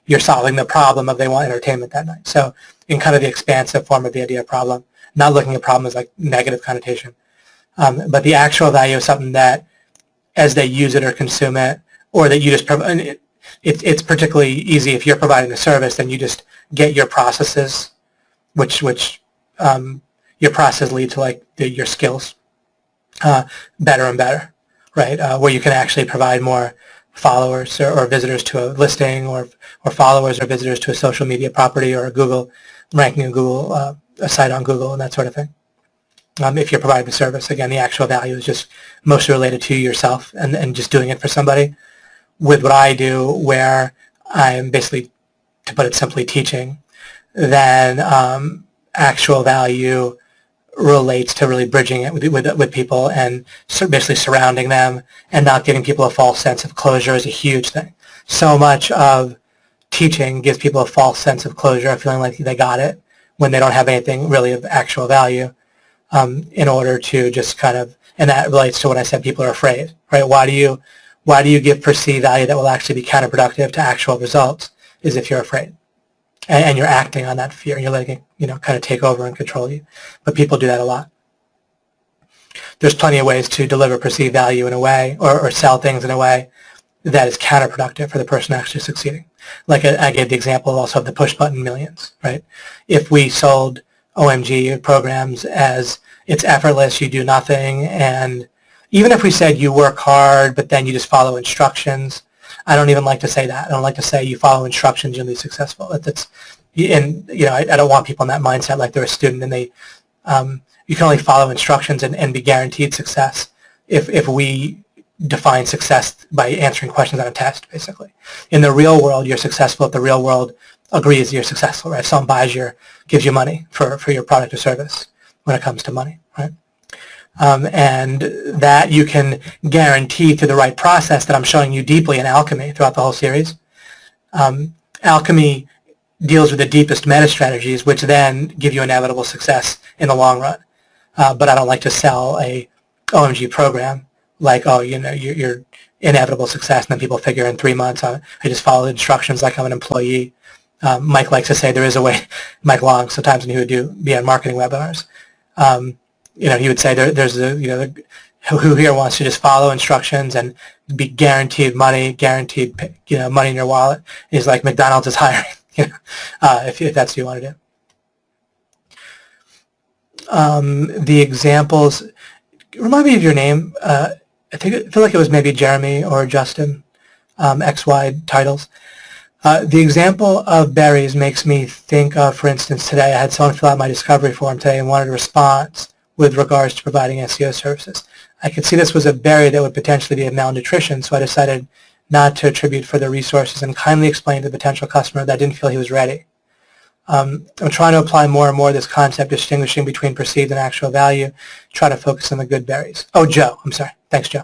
You're solving the problem of they want entertainment that night. So in kind of the expansive form of the idea of problem, not looking at problem as like negative connotation. But the actual value is something that as they use it or consume it, or that you just provide, it's particularly easy if you're providing a service, then you just get your processes, which your process lead to like your skills better and better. right? Where you can actually provide more followers or visitors to a listing, or followers or visitors to a social media property, or a Google ranking in Google, a site on Google, and that sort of thing. If you're providing the service, again, the actual value is just mostly related to yourself and just doing it for somebody. With what I do, where I'm basically, to put it simply, teaching, then actual value relates to really bridging it with people and basically surrounding them and not giving people a false sense of closure is a huge thing. So much of teaching gives people a false sense of closure, of feeling like they got it when they don't have anything really of actual value, in order to just kind of, and that relates to what I said, people are afraid, right? Why do you give perceived value that will actually be counterproductive to actual results, is if you're afraid. And you're acting on that fear, and you're letting it, kind of take over and control you. But people do that a lot. There's plenty of ways to deliver perceived value in a way, or sell things in a way that is counterproductive for the person actually succeeding. Like I gave the example also of the push button millions, right? If we sold OMG programs as it's effortless, you do nothing, and even if we said you work hard, but then you just follow instructions, I don't even like to say that. I don't like to say you follow instructions, you'll be successful. I don't want people in that mindset like they're a student and they, you can only follow instructions and be guaranteed success if we define success by answering questions on a test, basically. In the real world, you're successful if the real world agrees you're successful, right? If someone gives you money for your product or service when it comes to money, right? And that you can guarantee through the right process that I'm showing you deeply in Alchemy throughout the whole series. Alchemy deals with the deepest meta strategies, which then give you inevitable success in the long run. But I don't like to sell a OMG program like, you're inevitable success, and then people figure in 3 months, I just follow the instructions like I'm an employee. Mike likes to say there is a way, Mike Long, sometimes when he would be on marketing webinars, he would say there's who here wants to just follow instructions and be guaranteed money, money in your wallet. He's like, McDonald's is hiring, if that's what you want to do. The examples, remind me of your name. I feel like it was maybe Jeremy or Justin, XY titles. The example of berries makes me think of, for instance, today I had someone fill out my discovery form today and wanted a response with regards to providing SEO services. I could see this was a berry that would potentially be of malnutrition, so I decided not to attribute further resources and kindly explained to the potential customer that I didn't feel he was ready. I'm trying to apply more and more this concept, distinguishing between perceived and actual value, try to focus on the good berries. Oh, Joe, I'm sorry. Thanks, Joe.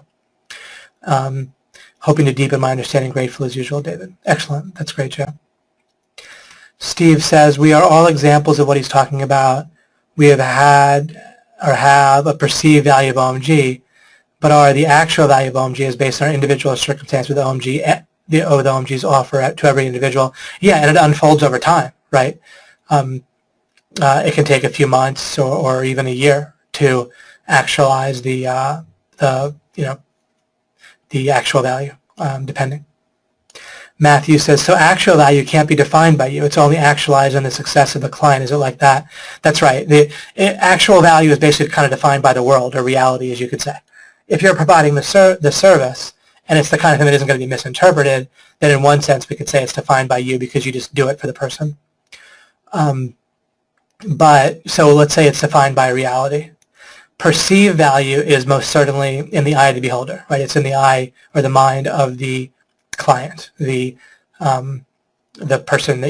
Hoping to deepen my understanding. Grateful as usual, David. Excellent. That's great, Joe. Steve says, we are all examples of what he's talking about. We have had or have a perceived value of OMG, but the actual value of OMG is based on our individual circumstance with OMG, the OMG's offer to every individual. Yeah, and it unfolds over time, right? It can take a few months or even a year to actualize the actual value, depending. Matthew says, so actual value can't be defined by you. It's only actualized on the success of the client. Is it like that? That's right. The actual value is basically kind of defined by the world, or reality, as you could say. If you're providing the service, and it's the kind of thing that isn't going to be misinterpreted, then in one sense we could say it's defined by you because you just do it for the person. But so let's say it's defined by reality. Perceived value is most certainly in the eye of the beholder, right? It's in the eye or the mind of the client, the person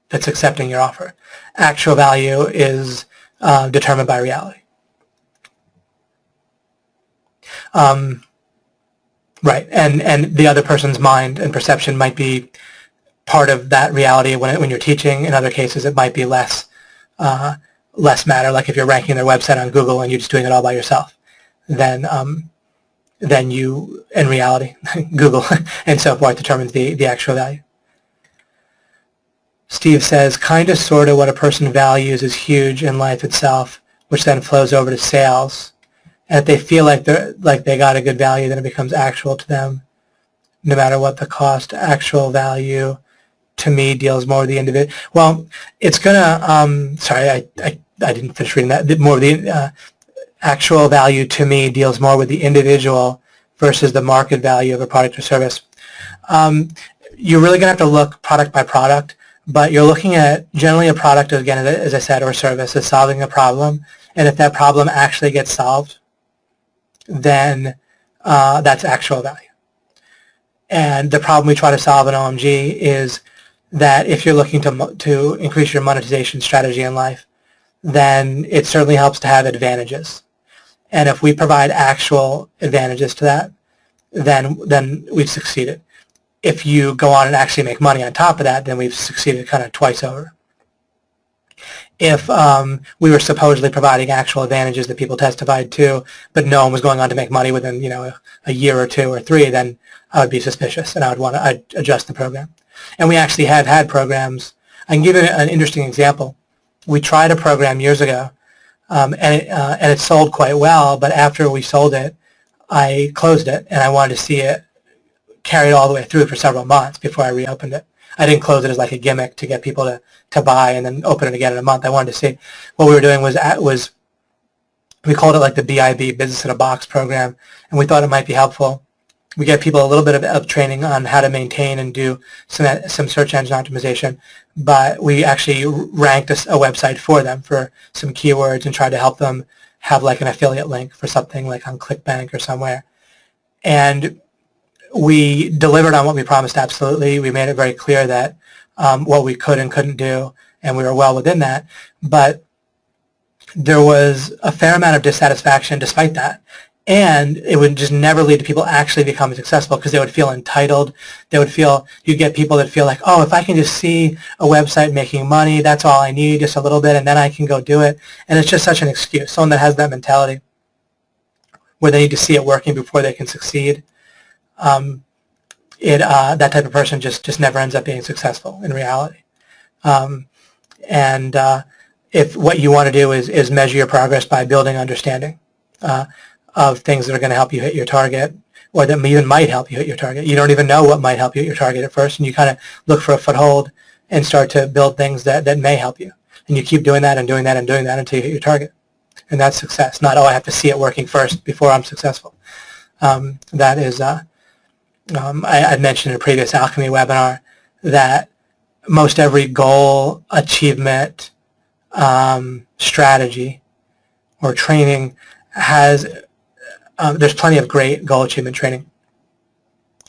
that's accepting your offer. Actual value is determined by reality. Right, and the other person's mind and perception might be part of that reality when you're teaching. In other cases, it might be less matter. Like if you're ranking their website on Google and you're just doing it all by yourself, then you, in reality, Google and so forth determines the actual value. Steve says, kind of, sort of, what a person values is huge in life itself, which then flows over to sales. And if they feel like they got a good value, then it becomes actual to them, no matter what the cost. Actual value, to me, deals more with the individual. Well, it's gonna. Sorry, I didn't finish reading that. More of the actual value to me deals more with the individual versus the market value of a product or service. You're really going to have to look product by product, but you're looking at generally a product, again, as I said, or a service is solving a problem, and if that problem actually gets solved, then that's actual value. And the problem we try to solve in OMG is that if you're looking to increase your monetization strategy in life, then it certainly helps to have advantages. And if we provide actual advantages to that, then we've succeeded. If you go on and actually make money on top of that, then we've succeeded kind of twice over. If we were supposedly providing actual advantages that people testified to, but no one was going on to make money within, you know, a year or two or three, then I would be suspicious, and I'd adjust the program. And we actually have had programs. I can give you an interesting example. We tried a program years ago, and it sold quite well, but after we sold it, I closed it, and I wanted to see it carried all the way through for several months before I reopened it. I didn't close it as like a gimmick to get people to buy and then open it again in a month. I wanted to see what we were doing was we called it like the BIB, Business in a Box program, and we thought it might be helpful. We get people a little bit of training on how to maintain and do some search engine optimization, but we actually ranked a website for them for some keywords and tried to help them have like an affiliate link for something like on ClickBank or somewhere. And we delivered on what we promised, absolutely. We made it very clear that what we could and couldn't do, and we were well within that. But there was a fair amount of dissatisfaction despite that. And it would just never lead to people actually becoming successful because they would feel entitled. They would feel, you get people that feel like, oh, if I can just see a website making money, that's all I need, just a little bit, and then I can go do it. And it's just such an excuse. Someone that has that mentality where they need to see it working before they can succeed, that type of person just never ends up being successful in reality. If what you want to do is measure your progress by building understanding of things that are going to help you hit your target, or that even might help you hit your target. You don't even know what might help you hit your target at first, and you kind of look for a foothold and start to build things that may help you. And you keep doing that and doing that and doing that until you hit your target. And that's success, not, oh, I have to see it working first before I'm successful. That is, I mentioned in a previous Alchemy webinar that most every goal, achievement, strategy, or training has there's plenty of great goal achievement training,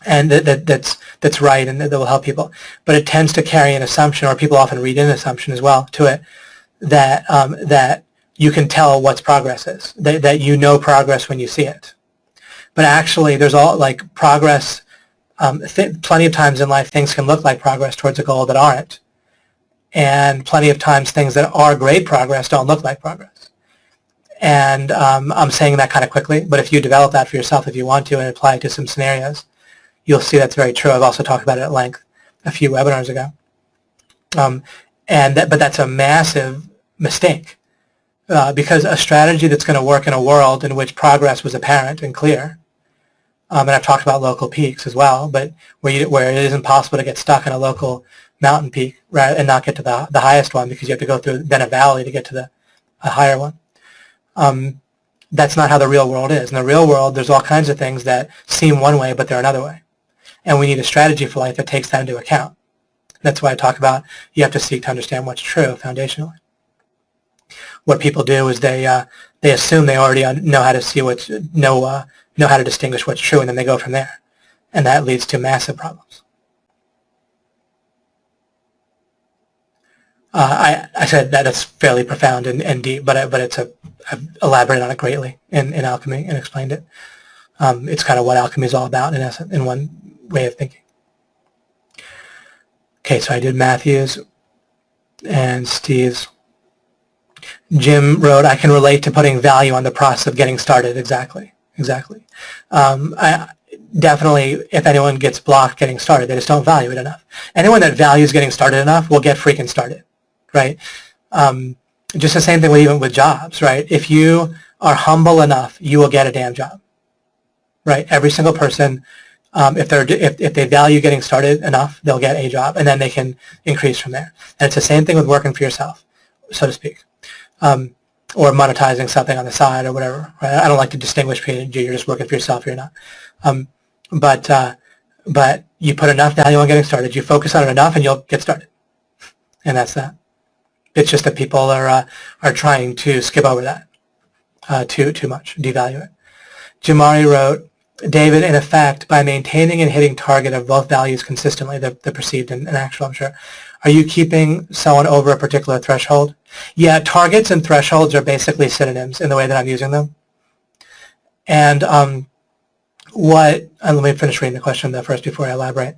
and that's right, and that will help people. But it tends to carry an assumption, or people often read in an assumption as well to it, that that you can tell what's progress is, that you know progress when you see it. But actually, there's all like progress. Plenty of times in life, things can look like progress towards a goal that aren't, and plenty of times things that are great progress don't look like progress. And I'm saying that kind of quickly, but if you develop that for yourself, if you want to, and apply it to some scenarios, you'll see that's very true. I've also talked about it at length a few webinars ago. But that's a massive mistake because a strategy that's going to work in a world in which progress was apparent and clear, and I've talked about local peaks as well, but where it isn't possible to get stuck in a local mountain peak, right, and not get to the highest one because you have to go through then a valley to get to a higher one. That's not how the real world is. In the real world, there's all kinds of things that seem one way, but they're another way. And we need a strategy for life that takes that into account. That's why I talk about you have to seek to understand what's true foundationally. What people do is they assume they already know how to see know how to distinguish what's true, and then they go from there. And that leads to massive problems. I said that it's fairly profound and deep, but I've elaborated on it greatly in Alchemy and explained it. It's kind of what Alchemy is all about in essence, in one way of thinking. Okay, so I did Matthew's and Steve's. Jim wrote, I can relate to putting value on the process of getting started. Exactly. Definitely, if anyone gets blocked getting started, they just don't value it enough. Anyone that values getting started enough will get freaking started, right? Just the same thing even with jobs, right? If you are humble enough, you will get a damn job, right? Every single person, if they value getting started enough, they'll get a job, and then they can increase from there. And it's the same thing with working for yourself, so to speak. or monetizing something on the side or whatever. Right? I don't like to distinguish between you're just working for yourself or you're not. But you put enough value on getting started. You focus on it enough, and you'll get started. And that's that. It's just that people are trying to skip over that too much, devalue it. Jamari wrote, David, in effect, by maintaining and hitting target of both values consistently, the perceived and actual, I'm sure, are you keeping someone over a particular threshold? Yeah, targets and thresholds are basically synonyms in the way that I'm using them. And let me finish reading the question though first before I elaborate.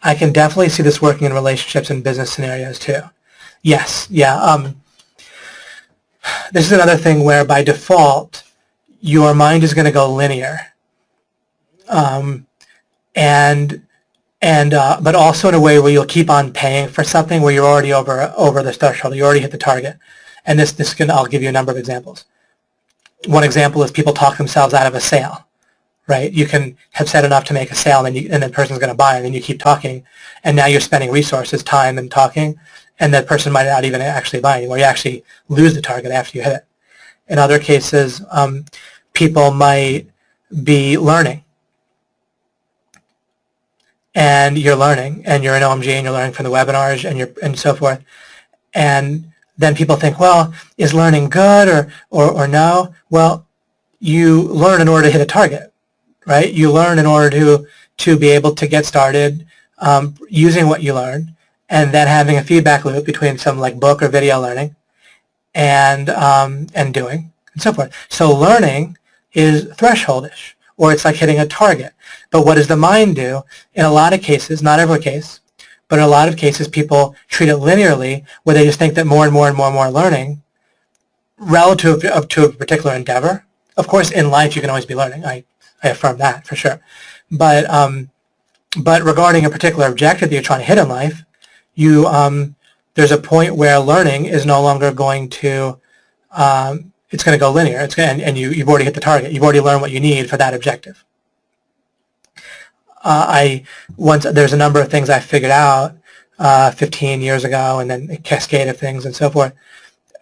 I can definitely see this working in relationships and business scenarios too. Yes, yeah. This is another thing where by default, your mind is going to go linear. But also in a way where you'll keep on paying for something where you're already over the threshold. You already hit the target. And I'll give you a number of examples. One example is people talk themselves out of a sale, right? You can have said enough to make a sale, and the person's going to buy, and then you keep talking, and now you're spending resources, time, and talking, and that person might not even actually buy anymore. You actually lose the target after you hit it. In other cases, people might be learning. And you're learning, and you're in OMG, and you're learning from the webinars, and so forth. And then people think, well, is learning good or no? Well, you learn in order to hit a target, right? You learn in order to be able to get started using what you learn, and then having a feedback loop between some like book or video learning and doing, and so forth. So learning is thresholdish, or it's like hitting a target. But what does the mind do? In a lot of cases, not every case, but in a lot of cases, people treat it linearly, where they just think that more and more and more and more learning relative to a particular endeavor. Of course, in life, you can always be learning. I affirm that for sure. But regarding a particular objective that you're trying to hit in life, there's a point where learning is no longer going to it's going to go linear. And you've already hit the target. You've already learned what you need for that objective. There's a number of things I figured out 15 years ago, and then a cascade of things and so forth.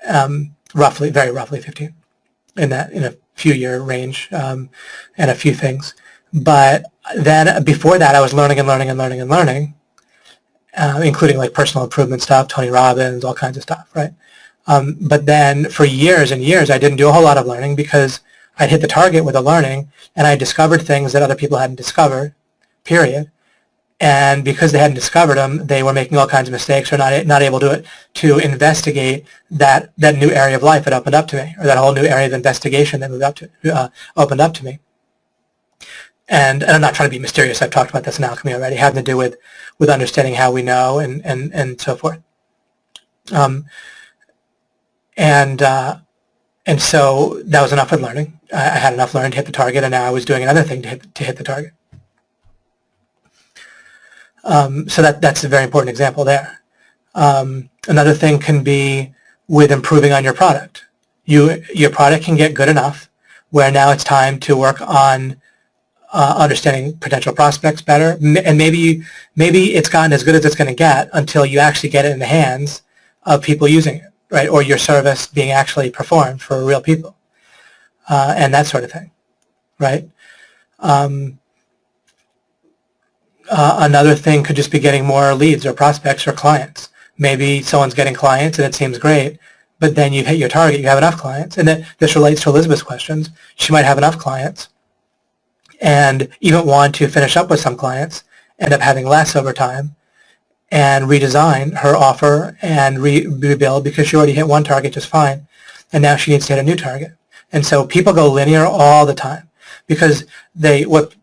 Very roughly 15 in a few year range, and a few things. But then before that, I was learning and learning and learning and learning, including like personal improvement stuff, Tony Robbins, all kinds of stuff, right? But then for years and years, I didn't do a whole lot of learning because I'd hit the target with the learning, and I discovered things that other people hadn't discovered, period. And because they hadn't discovered them, they were making all kinds of mistakes or not able to investigate that new area of life that opened up to me, or that whole new area of investigation that opened up to me. And I'm not trying to be mysterious. I've talked about this in Alchemy already, having to do with understanding how we know and so forth. And so that was enough with learning. I had enough learning to hit the target, and now I was doing another thing to hit the target. So that's a very important example there. Another thing can be with improving on your product. Your product can get good enough where now it's time to work on understanding potential prospects better, and maybe it's gotten as good as it's going to get until you actually get it in the hands of people using it, right? Or your service being actually performed for real people, and that sort of thing, right? Another thing could just be getting more leads or prospects or clients. Maybe someone's getting clients and it seems great, but then you've hit your target, you have enough clients. And this relates to Elizabeth's questions. She might have enough clients and even want to finish up with some clients, end up having less over time, and redesign her offer and rebuild because she already hit one target just fine, and now she needs to hit a new target. And so people go linear all the time, because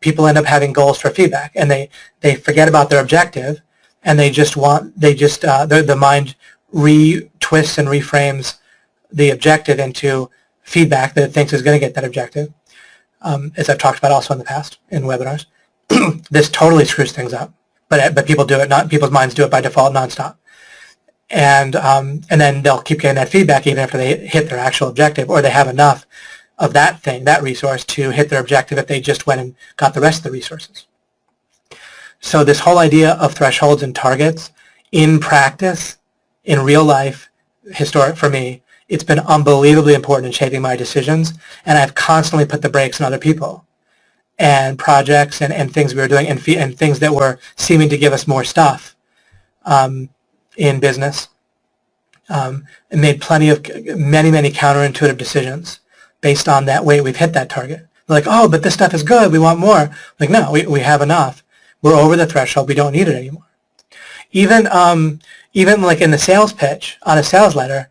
people end up having goals for feedback, and they forget about their objective, and the mind retwists and reframes the objective into feedback that it thinks is going to get that objective, as I've talked about also in the past in webinars. This totally screws things up, but people do it. People's minds do it by default nonstop, and then they'll keep getting that feedback even after they hit their actual objective, or they have enough of that resource to hit their objective if they just went and got the rest of the resources. So this whole idea of thresholds and targets in practice, in real life, for me, it's been unbelievably important in shaping my decisions, and I've constantly put the brakes on other people and projects and things we were doing and things that were seeming to give us more stuff in business, and made many counterintuitive decisions based on that. Wait, we've hit that target. They're like, oh, but this stuff is good. We want more. Like, no, we have enough. We're over the threshold. We don't need it anymore. Even like in the sales pitch on a sales letter,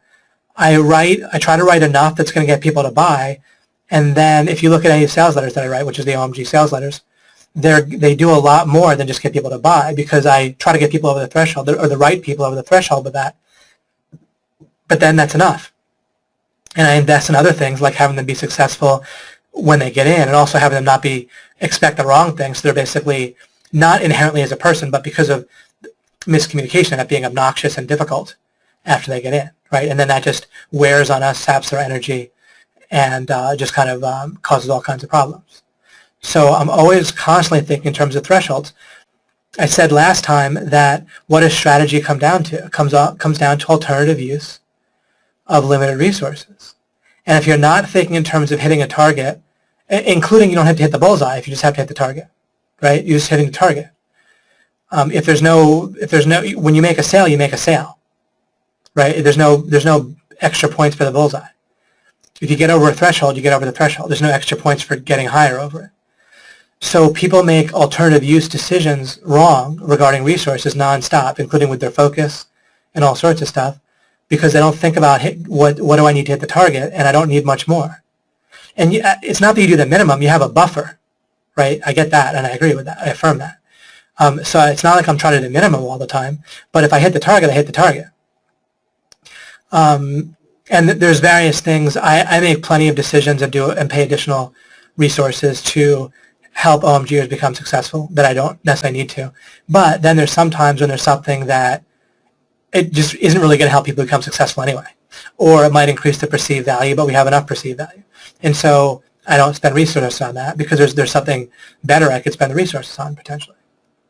I try to write enough that's going to get people to buy. And then if you look at any sales letters that I write, which is the OMG sales letters, they do a lot more than just get people to buy, because I try to get people over the threshold, or the right people over the threshold with that. But then that's enough. And I invest in other things, like having them be successful when they get in, and also having them not expect the wrong things. So they're basically not inherently as a person, but because of miscommunication, that being obnoxious and difficult after they get in, right? And then that just wears on us, saps their energy, and just kind of causes all kinds of problems. So I'm always constantly thinking in terms of thresholds. I said last time that what does strategy come down to? It comes down to alternative use of limited resources. And if you're not thinking in terms of hitting a target, including you don't have to hit the bullseye if you just have to hit the target, right? You're just hitting the target. If there's no, when you make a sale, you make a sale, right? There's no extra points for the bullseye. If you get over a threshold, you get over the threshold. There's no extra points for getting higher over it. So people make alternative use decisions wrong regarding resources nonstop, including with their focus and all sorts of stuff, because they don't think about what do I need to hit the target, and I don't need much more. And it's not that you do the minimum, you have a buffer, right? I get that, and I agree with that. I affirm that. So it's not like I'm trying to do minimum all the time, but if I hit the target, I hit the target. And there's various things. I make plenty of decisions and pay additional resources to help OMGers become successful that I don't necessarily need to. But then there's some times when there's something that it just isn't really going to help people become successful anyway. Or it might increase the perceived value, but we have enough perceived value. And so I don't spend resources on that, because there's something better I could spend the resources on potentially.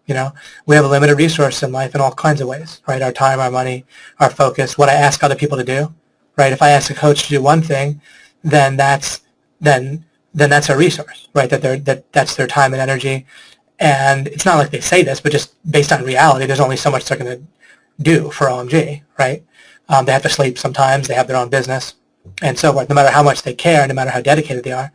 You know, we have a limited resource in life in all kinds of ways, right? Our time, our money, our focus, what I ask other people to do, right? If I ask a coach to do one thing, then that's a resource, right? That's their time and energy. And it's not like they say this, but just based on reality, there's only so much they're going to do for OMG, right? They have to sleep sometimes, they have their own business, and so forth. No matter how much they care, no matter how dedicated they are,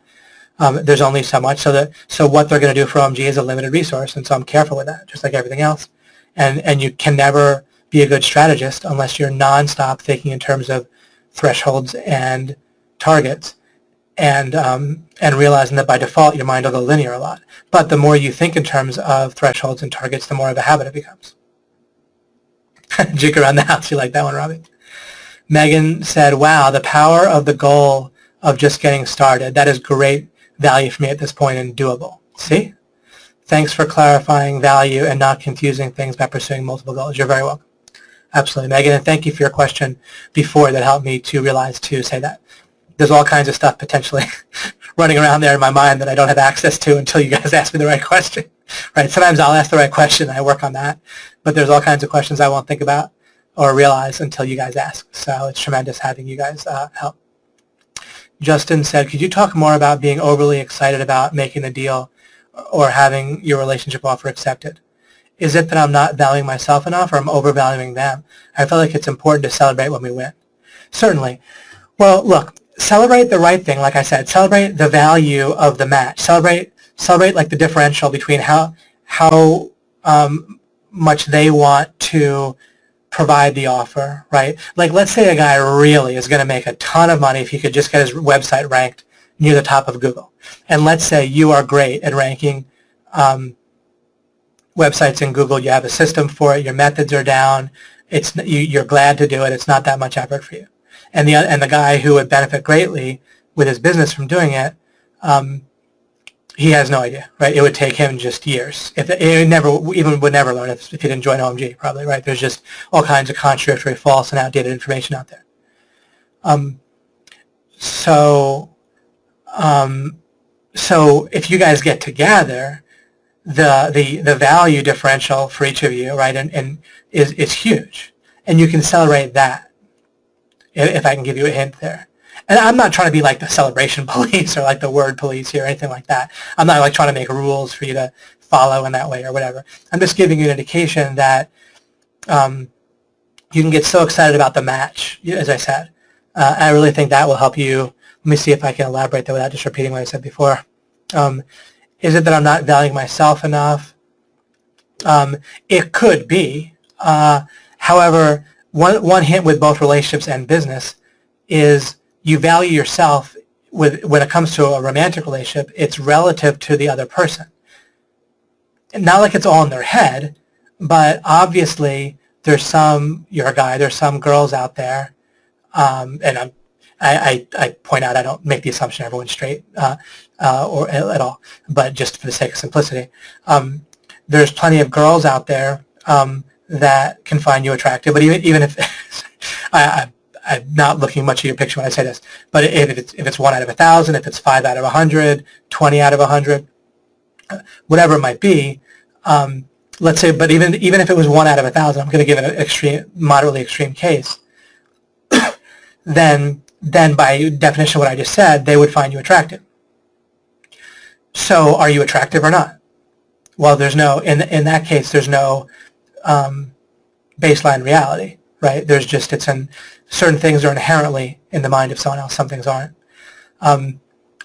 there's only so much. So what they're going to do for OMG is a limited resource, and so I'm careful with that, just like everything else. And you can never be a good strategist unless you're nonstop thinking in terms of thresholds and targets, and realizing that by default your mind will go linear a lot. But the more you think in terms of thresholds and targets, the more of a habit it becomes. Jig around the house. You like that one, Robbie? Megan said, wow, the power of the goal of just getting started. That is great value for me at this point and doable. See? Thanks for clarifying value and not confusing things by pursuing multiple goals. You're very welcome. Absolutely, Megan, and thank you for your question before that helped me to realize to say that. There's all kinds of stuff potentially running around there in my mind that I don't have access to until you guys ask me the right question. Right? Sometimes I'll ask the right question, I work on that, but there's all kinds of questions I won't think about or realize until you guys ask. So it's tremendous having you guys help. Justin said, could you talk more about being overly excited about making the deal or having your relationship offer accepted? Is it that I'm not valuing myself enough, or I'm overvaluing them? I feel like it's important to celebrate when we win. Certainly. Well, look, celebrate the right thing, like I said. Celebrate the value of the match. Celebrate like the differential between how much they want to provide the offer, right? Like, let's say a guy really is going to make a ton of money if he could just get his website ranked near the top of Google. And let's say you are great at ranking websites in Google. You have a system for it. Your methods are down. You're glad to do it. It's not that much effort for you. And the guy who would benefit greatly with his business from doing it, he has no idea, right? It would take him just years. He would never learn if he didn't join OMG, probably, right? There's just all kinds of contradictory, false, and outdated information out there. So if you guys get together, the value differential for each of you, right, and is huge, and you can celebrate that. if I can give you a hint there. And I'm not trying to be like the celebration police or like the word police here or anything like that. I'm not like trying to make rules for you to follow in that way or whatever. I'm just giving you an indication that you can get so excited about the match, as I said. I really think that will help you. Let me see if I can elaborate that without just repeating what I said before. Is it that I'm not valuing myself enough? It could be. However, one hint with both relationships and business is you value yourself when it comes to a romantic relationship, it's relative to the other person. And not like it's all in their head, but obviously there's some, you're a guy, there's some girls out there, and I point out I don't make the assumption everyone's straight or at all, but just for the sake of simplicity. There's plenty of girls out there that can find you attractive, but even if I'm not looking much at your picture when I say this, but if it's 1 out of 1,000, if it's 5 out of 100, 20 out of 100, whatever it might be, let's say, but even if it was 1 out of 1,000, I'm going to give an moderately extreme case, then by definition what I just said, they would find you attractive. So are you attractive or not? Well, there's no, in that case, there's no baseline reality, right? There's just, certain things are inherently in the mind of someone else, some things aren't.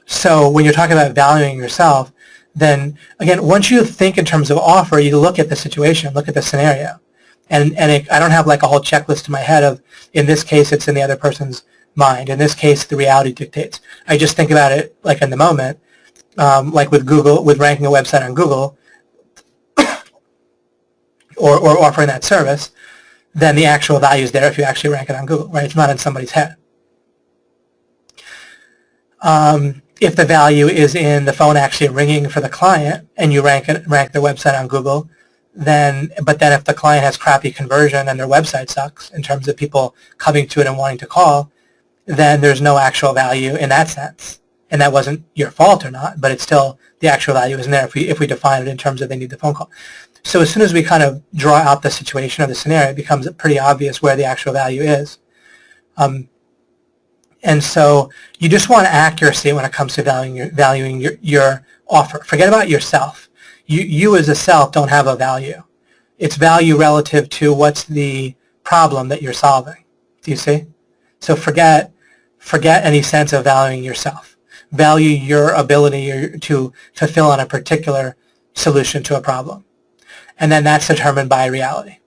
So when you're talking about valuing yourself, then again, once you think in terms of offer, you look at the situation, look at the scenario. And I don't have like a whole checklist in my head of, in this case, it's in the other person's mind. In this case, the reality dictates. I just think about it like in the moment, like with Google, with ranking a website on Google, or offering that service, then the actual value is there if you actually rank it on Google, right? It's not in somebody's head. If the value is in the phone actually ringing for the client and you rank their website on Google, but then if the client has crappy conversion and their website sucks in terms of people coming to it and wanting to call, then there's no actual value in that sense. And that wasn't your fault or not, but it's still, the actual value isn't there if we define it in terms of they need the phone call. So as soon as we kind of draw out the situation or the scenario, it becomes pretty obvious where the actual value is. And so you just want accuracy when it comes to valuing your offer. Forget about yourself. You as a self don't have a value. It's value relative to what's the problem that you're solving. Do you see? So forget any sense of valuing yourself. Value your ability to fulfill on a particular solution to a problem. And then that's determined by reality.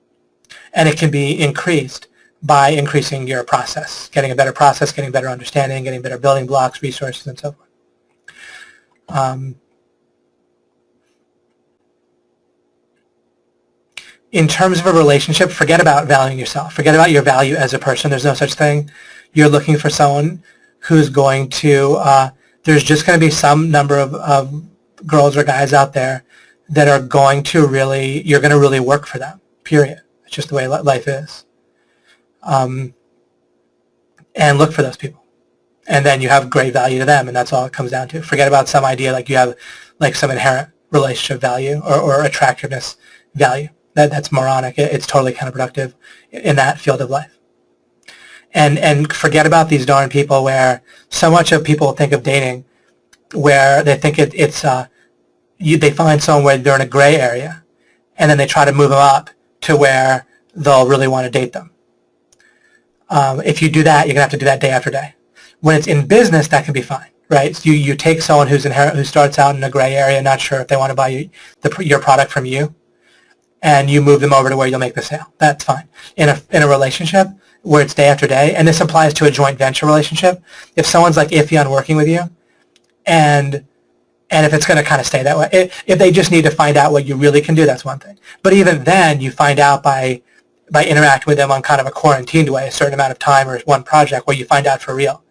And it can be increased by increasing your process, getting a better process, getting better understanding, getting better building blocks, resources, and so forth. In terms of a relationship, forget about valuing yourself. Forget about your value as a person. There's no such thing. You're looking for someone who's going to, there's just going to be some number of girls or guys out there that are going to really, you're going to really work for them, period. It's just the way life is. And look for those people. And then you have great value to them, and that's all it comes down to. Forget about some idea like you have like some inherent relationship value or attractiveness value. That's moronic. It's totally counterproductive in that field of life. And forget about these darn people where so much of people think of dating where they think they find someone where they're in a gray area, and then they try to move them up to where they'll really want to date them. If you do that, you're going to have to do that day after day. When it's in business, that can be fine, right? So you take someone who starts out in a gray area, not sure if they want to buy your product from you, and you move them over to where you'll make the sale. That's fine. In a relationship where it's day after day, and this applies to a joint venture relationship, if someone's like iffy on working with you, and if it's going to kind of stay that way, if they just need to find out what you really can do, that's one thing. But even then, you find out by interacting with them on kind of a quarantined way, a certain amount of time or one project where you find out for real.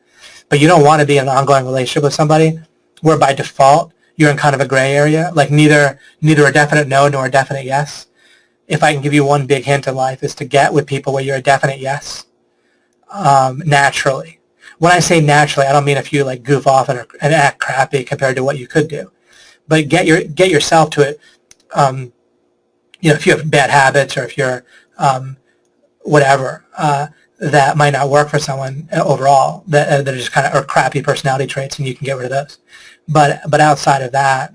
But you don't want to be in an ongoing relationship with somebody where by default you're in kind of a gray area, like neither a definite no nor a definite yes. If I can give you one big hint in life is to get with people where you're a definite yes, naturally. When I say naturally, I don't mean if you like goof off and act crappy compared to what you could do, but get yourself to it. If you have bad habits or if you're whatever, that might not work for someone overall, that are just kind of are crappy personality traits, and you can get rid of those. But outside of that,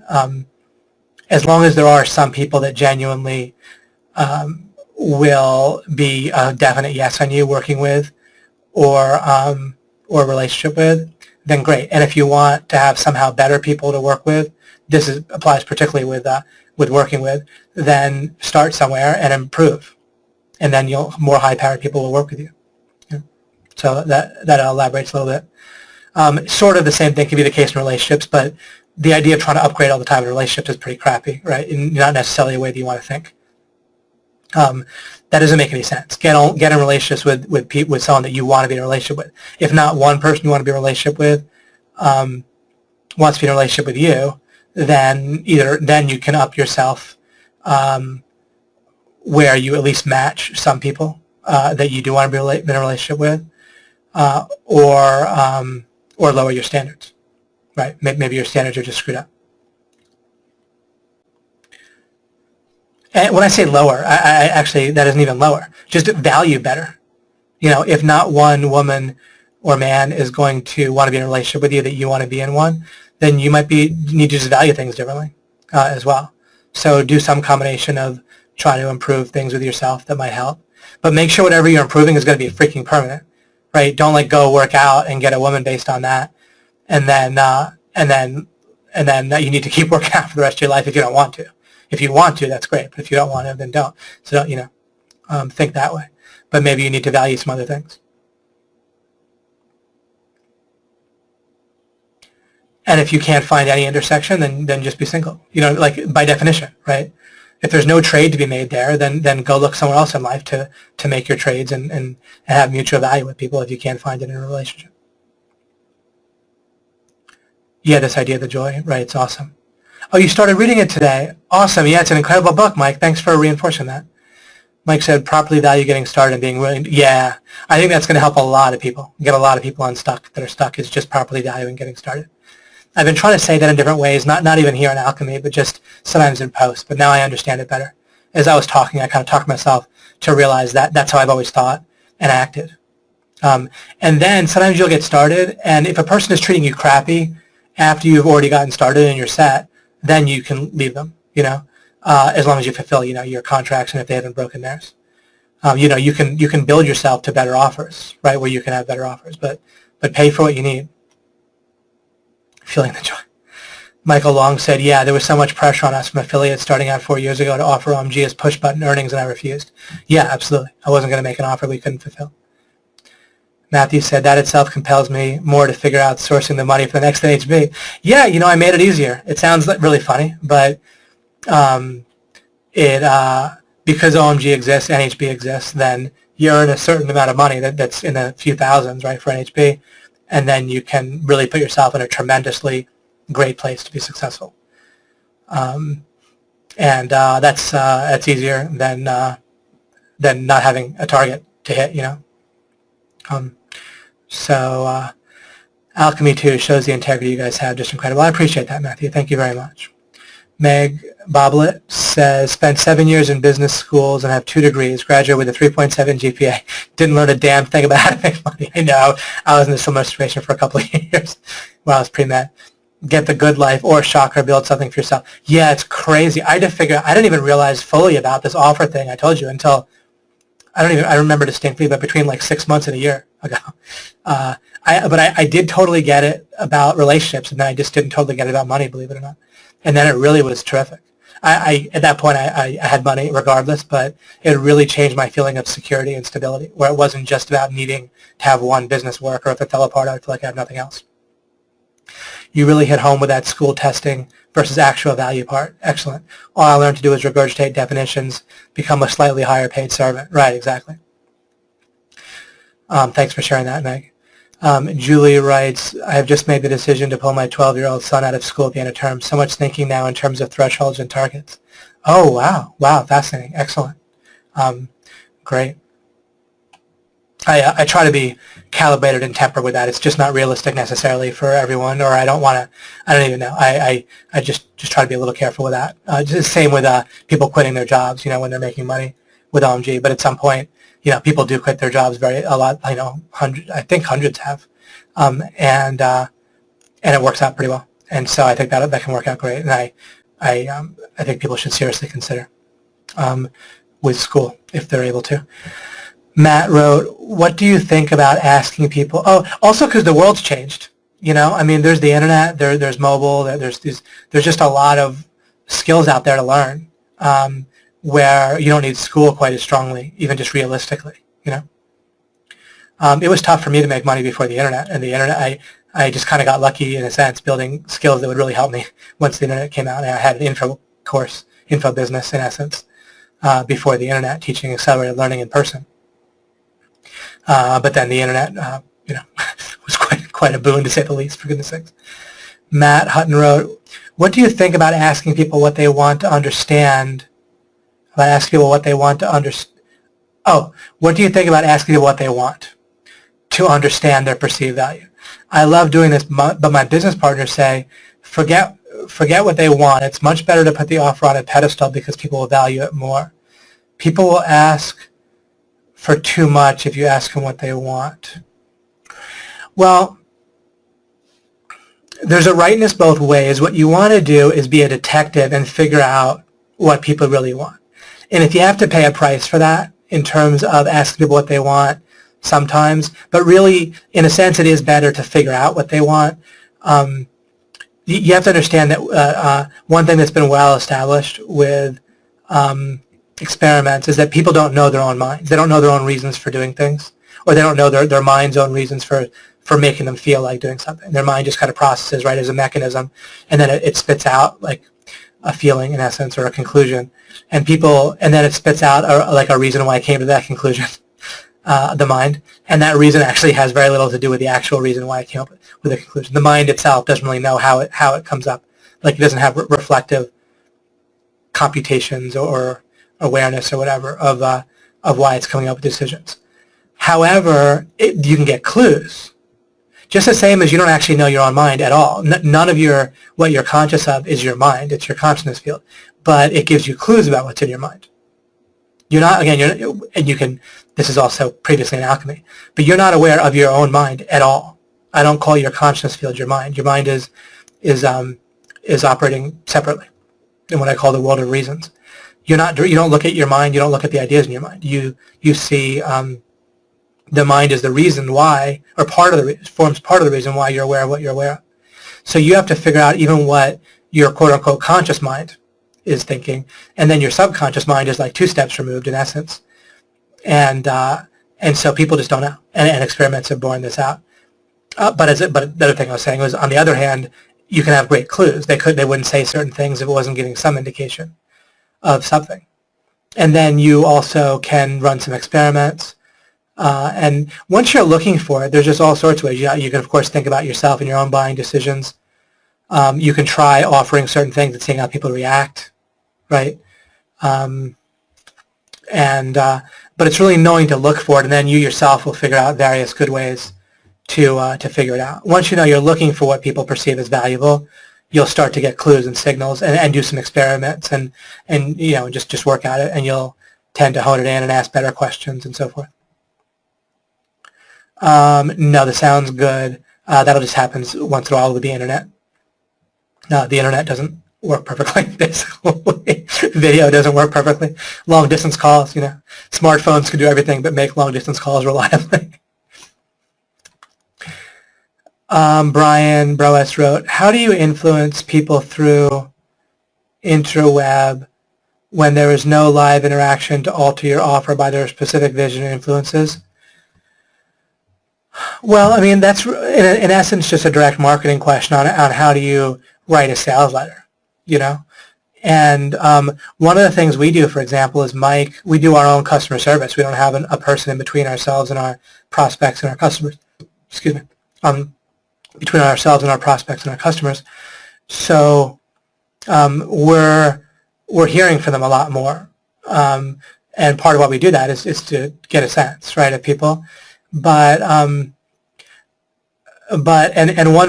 as long as there are some people that genuinely will be a definite yes on you working with or a relationship with, then great. And if you want to have somehow better people to work with, applies particularly with working with, then start somewhere and improve, and then more high-powered people will work with you. So that elaborates a little bit. Sort of the same thing can be the case in relationships, but the idea of trying to upgrade all the time in relationships is pretty crappy, right? And not necessarily the way that you want to think. That doesn't make any sense. Get in relationships with someone that you want to be in a relationship with. If not one person you want to be in a relationship with wants to be in a relationship with you, then you can up yourself where you at least match some people that you do want to be in a relationship with, or lower your standards, right? Maybe your standards are just screwed up. And when I say lower, I actually, that isn't even lower. Just value better. If not one woman or man is going to want to be in a relationship with you that you want to be in one, then you might need to just value things differently as well. So do some combination of trying to improve things with yourself that might help. But make sure whatever you're improving is going to be freaking permanent, right? Don't go work out and get a woman based on that, and then you need to keep working out for the rest of your life if you don't want to. If you want to, that's great. But if you don't want to, then don't. So don't, think that way. But maybe you need to value some other things. And if you can't find any intersection, then just be single. Like by definition, right? If there's no trade to be made there, then go look somewhere else in life to make your trades and have mutual value with people if you can't find it in a relationship. Yeah, this idea of the joy, right? It's awesome. Oh, you started reading it today. Awesome. Yeah, it's an incredible book, Mike. Thanks for reinforcing that. Mike said, properly value getting started and being willing. Yeah, I think that's going to help a lot of people. Get a lot of people that are stuck is just properly valuing getting started. I've been trying to say that in different ways, not even here in Alchemy, but just sometimes in posts. But now I understand it better. As I was talking, I kind of talked myself to realize that that's how I've always thought and acted. And then sometimes you'll get started, and if a person is treating you crappy after you've already gotten started and you're set, then you can leave them, as long as you fulfill, your contracts and if they haven't broken theirs. You can build yourself to better offers, right, where you can have better offers, but pay for what you need. Feeling the joy. Michael Long said, yeah, there was so much pressure on us from affiliates starting out 4 years ago to offer OMG as push-button earnings, and I refused. Yeah, absolutely. I wasn't going to make an offer we couldn't fulfill. Matthew said, that itself compels me more to figure out sourcing the money for the next NHB. Yeah, I made it easier. It sounds really funny, but because OMG exists, NHB exists, then you earn a certain amount of money that's in a few thousands, right, for NHB, and then you can really put yourself in a tremendously great place to be successful. That's easier than not having a target to hit, So Alchemy 2 shows the integrity you guys have. Just incredible. I appreciate that, Matthew. Thank you very much. Meg Boblet says, spent 7 years in business schools and have 2 degrees, graduated with a 3.7 GPA. Didn't learn a damn thing about how to make money. I know. I was in a similar situation for a couple of years while I was pre-med. Get the good life or chakra, build something for yourself. Yeah, it's crazy. I didn't even realize fully about this offer thing I told you until, I remember distinctly, but between like 6 months and a year ago. I did totally get it about relationships, and then I just didn't totally get it about money, believe it or not. And then it really was terrific. At that point, I had money regardless, but it really changed my feeling of security and stability, where it wasn't just about needing to have one business work, or if it fell apart, I would feel like I had nothing else. You really hit home with that school testing versus actual value part. Excellent. All I learned to do is regurgitate definitions, become a slightly higher paid servant. Right, exactly. Thanks for sharing that, Meg. Julie writes, I have just made the decision to pull my 12-year-old son out of school at the end of term. So much thinking now in terms of thresholds and targets. Oh, wow. Wow, fascinating. Excellent. Great. I try to be calibrated and tempered with that. It's just not realistic necessarily for everyone, or I don't even know. I just try to be a little careful with that. Just the same with people quitting their jobs, when they're making money with OMG. But at some point, people do quit their jobs a lot. I think hundreds have, and it works out pretty well. And so I think that can work out great. And I think people should seriously consider with school if they're able to. Matt wrote, what do you think about asking people? Oh, also because the world's changed. There's the internet, there's mobile, there's just a lot of skills out there to learn where you don't need school quite as strongly, even just realistically. It was tough for me to make money before the internet, and the internet, I just kind of got lucky in a sense, building skills that would really help me once the internet came out. And I had an info business in essence, before the internet, teaching accelerated learning in person. But then the internet, was quite a boon, to say the least, for goodness sakes. Matt Hutton wrote, what do you think about asking people what they want to understand? What do you think about asking people what they want to understand their perceived value? I love doing this, but my business partners say, forget what they want. It's much better to put the offer on a pedestal because people will value it more. People will ask for too much if you ask them what they want. Well, there's a rightness both ways. What you want to do is be a detective and figure out what people really want. And if you have to pay a price for that in terms of asking people what they want sometimes, but really, in a sense, it is better to figure out what they want. You have to understand that one thing that's been well established with experiments is that people don't know their own minds. They don't know their own reasons for doing things, or they don't know their mind's own reasons for making them feel like doing something. Their mind just kind of processes, right, as a mechanism, and then it spits out like a feeling in essence or a conclusion, and then it spits out like a reason why it came to that conclusion, the mind, and that reason actually has very little to do with the actual reason why it came up with the conclusion. The mind itself doesn't really know how it comes up. Like, it doesn't have reflective computations or awareness or whatever of why it's coming up with decisions. However, you can get clues. Just the same as you don't actually know your own mind at all. None of what you're conscious of is your mind. It's your consciousness field. But it gives you clues about what's in your mind. This is also previously in alchemy, but you're not aware of your own mind at all. I don't call your consciousness field your mind. Your mind is operating separately in what I call the world of reasons. You don't look at your mind. You don't look at the ideas in your mind. You see the mind is the reason why, or forms part of the reason why you're aware of what you're aware of. So you have to figure out even what your quote-unquote conscious mind is thinking, and then your subconscious mind is like 2 steps removed in essence. And so people just don't know, and experiments have borne this out. But the other thing I was saying was, on the other hand, you can have great clues. They wouldn't say certain things if it wasn't giving some indication of something. And then you also can run some experiments. And once you're looking for it, there's just all sorts of ways. You can, of course, think about yourself and your own buying decisions. You can try offering certain things and seeing how people react, right? But it's really knowing to look for it, and then you yourself will figure out various good ways to figure it out. Once you know you're looking for what people perceive as valuable, you'll start to get clues and signals and do some experiments and just work at it, and you'll tend to hone it in and ask better questions and so forth. No, this sounds good. That'll just happen once in a while with the internet. No, the internet doesn't work perfectly, basically. Video doesn't work perfectly. Long distance calls, smartphones can do everything but make long distance calls reliably. Brian Broes wrote, how do you influence people through interweb when there is no live interaction to alter your offer by their specific vision and influences? Well, that's in essence just a direct marketing question on how do you write a sales letter, And one of the things we do, for example, is we do our own customer service. We don't have a person in between ourselves and our prospects and our customers. Excuse me. Between ourselves and our prospects and our customers. So we're hearing from them a lot more. And part of why we do that is to get a sense, right, of people. But one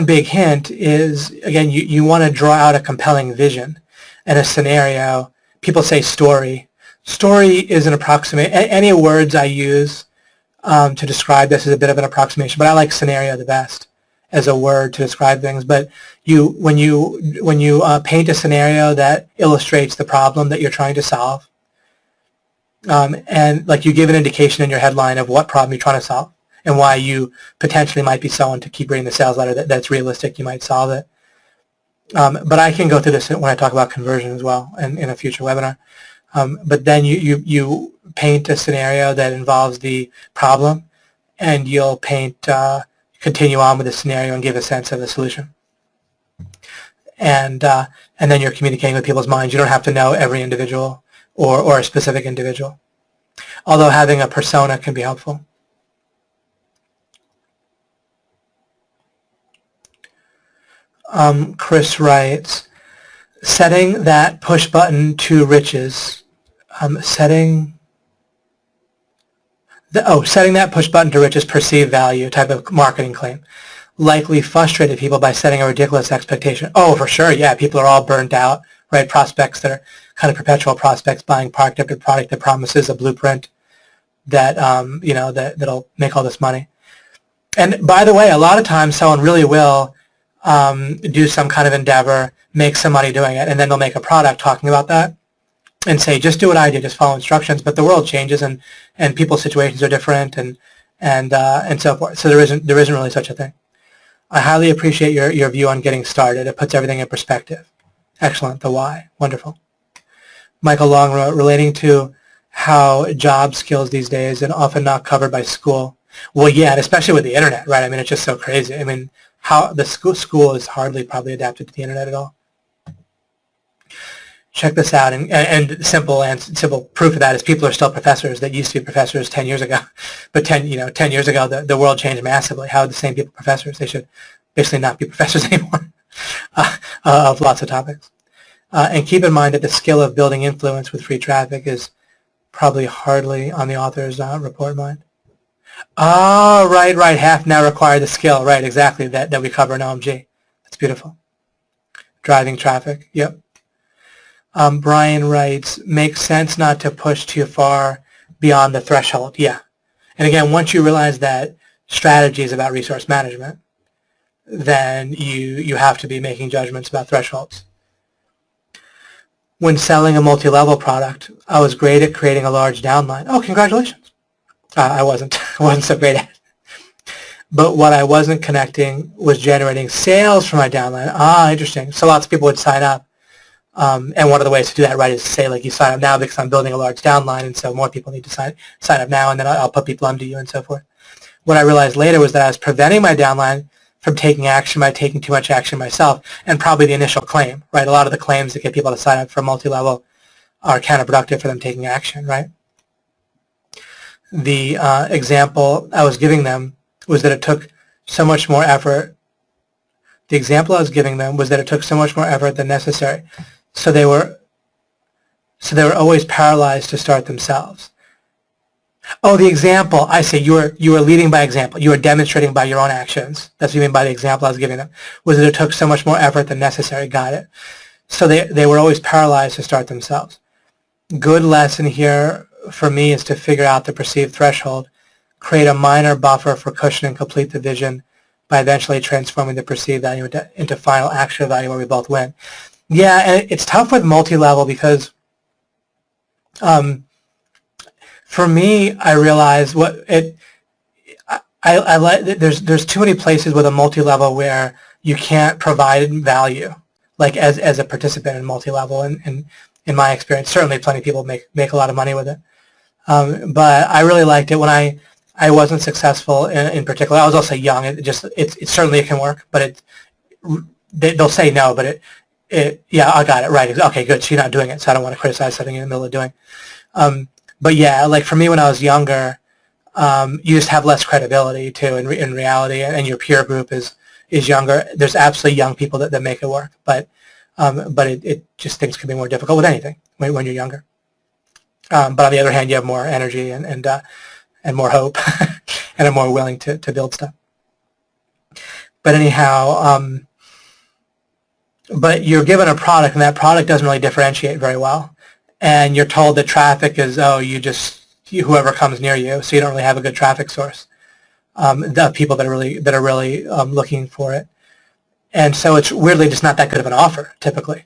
big hint is, again, you want to draw out a compelling vision and a scenario. People say story. Story is an approximation. Any words I use to describe this is a bit of an approximation, but I like scenario the best as a word to describe things. But when you paint a scenario that illustrates the problem that you're trying to solve, and like you give an indication in your headline of what problem you're trying to solve and why you potentially might be someone to keep reading the sales letter that's realistic, you might solve it. But I can go through this when I talk about conversion as well in a future webinar. But then you paint a scenario that involves the problem, and you'll continue on with the scenario and give a sense of the solution. And then you're communicating with people's minds. You don't have to know every individual or a specific individual, although having a persona can be helpful. Chris writes, setting that push button to riches, setting that push button to riches perceived value type of marketing claim. Likely frustrated people by setting a ridiculous expectation. Oh, for sure, yeah, people are all burnt out, right? Prospects that are kind of perpetual prospects buying product after product that promises a blueprint that, that'll make all this money. And by the way, a lot of times someone really will do some kind of endeavor, make some money doing it, and then they'll make a product talking about that and say, just do what I did, just follow instructions. But the world changes, and people's situations are different, and so forth. So there isn't really such a thing. I highly appreciate your view on getting started. It puts everything in perspective. Excellent. The why. Wonderful. Michael Long wrote, relating to how job skills these days and often not covered by school. Well, yeah, and especially with the internet, right? I mean, it's just so crazy. I mean, how the school is hardly probably adapted to the internet at all. Check this out, and simple proof of that is people are still professors that used to be professors 10 years ago. But 10 years ago, the world changed massively. How are the same people professors? They should basically not be professors anymore of lots of topics. And keep in mind that the skill of building influence with free traffic is probably hardly on the author's report mind. Oh, right. Have now require the skill. Right, exactly, that we cover in OMG. That's beautiful. Driving traffic. Yep. Brian writes, makes sense not to push too far beyond the threshold. Yeah. And again, once you realize that strategy is about resource management, then you have to be making judgments about thresholds. When selling a multi-level product, I was great at creating a large downline. Oh, congratulations. I wasn't so great at it. But what I wasn't connecting was generating sales from my downline. Ah, interesting. So lots of people would sign up. And one of the ways to do that, right, is to say, like, you sign up now because I'm building a large downline, and so more people need to sign up now, and then I'll put people under you and so forth. What I realized later was that I was preventing my downline from taking action by taking too much action myself, and probably the initial claim, right? A lot of the claims that get people to sign up for multi-level are counterproductive for them taking action, right? The example I was giving them was that it took so much more effort. The example I was giving them was that it took so much more effort than necessary. So they were always paralyzed to start themselves. Oh, the example, I see, you were leading by example. You were demonstrating by your own actions. That's what you mean by the example I was giving them, was that it took so much more effort than necessary. Got it. So they were always paralyzed to start themselves. Good lesson here for me is to figure out the perceived threshold, create a minor buffer for cushion, and complete the vision by eventually transforming the perceived value into final actual value where we both win. Yeah, and it's tough with multi-level because for me, I realized I like there's too many places with a multi-level where you can't provide value, like as a participant in multi-level, and in my experience, certainly plenty of people make a lot of money with it. But I really liked it when I wasn't successful in particular. I was also young. It certainly can work, but they'll say no, but yeah, I got it right. Okay, good. So you're not doing it, so I don't want to criticize something in the middle of doing. But yeah, like for me when I was younger, you just have less credibility too in reality, and your peer group is younger. There's absolutely young people that make it work, but it just things can be more difficult with anything when you're younger. But on the other hand, you have more energy and more hope and are more willing to build stuff. But anyhow, but you're given a product, and that product doesn't really differentiate very well. and you're told that traffic is, whoever comes near you, so you don't really have a good traffic source. The people that are really looking for it. And so it's weirdly just not that good of an offer, typically,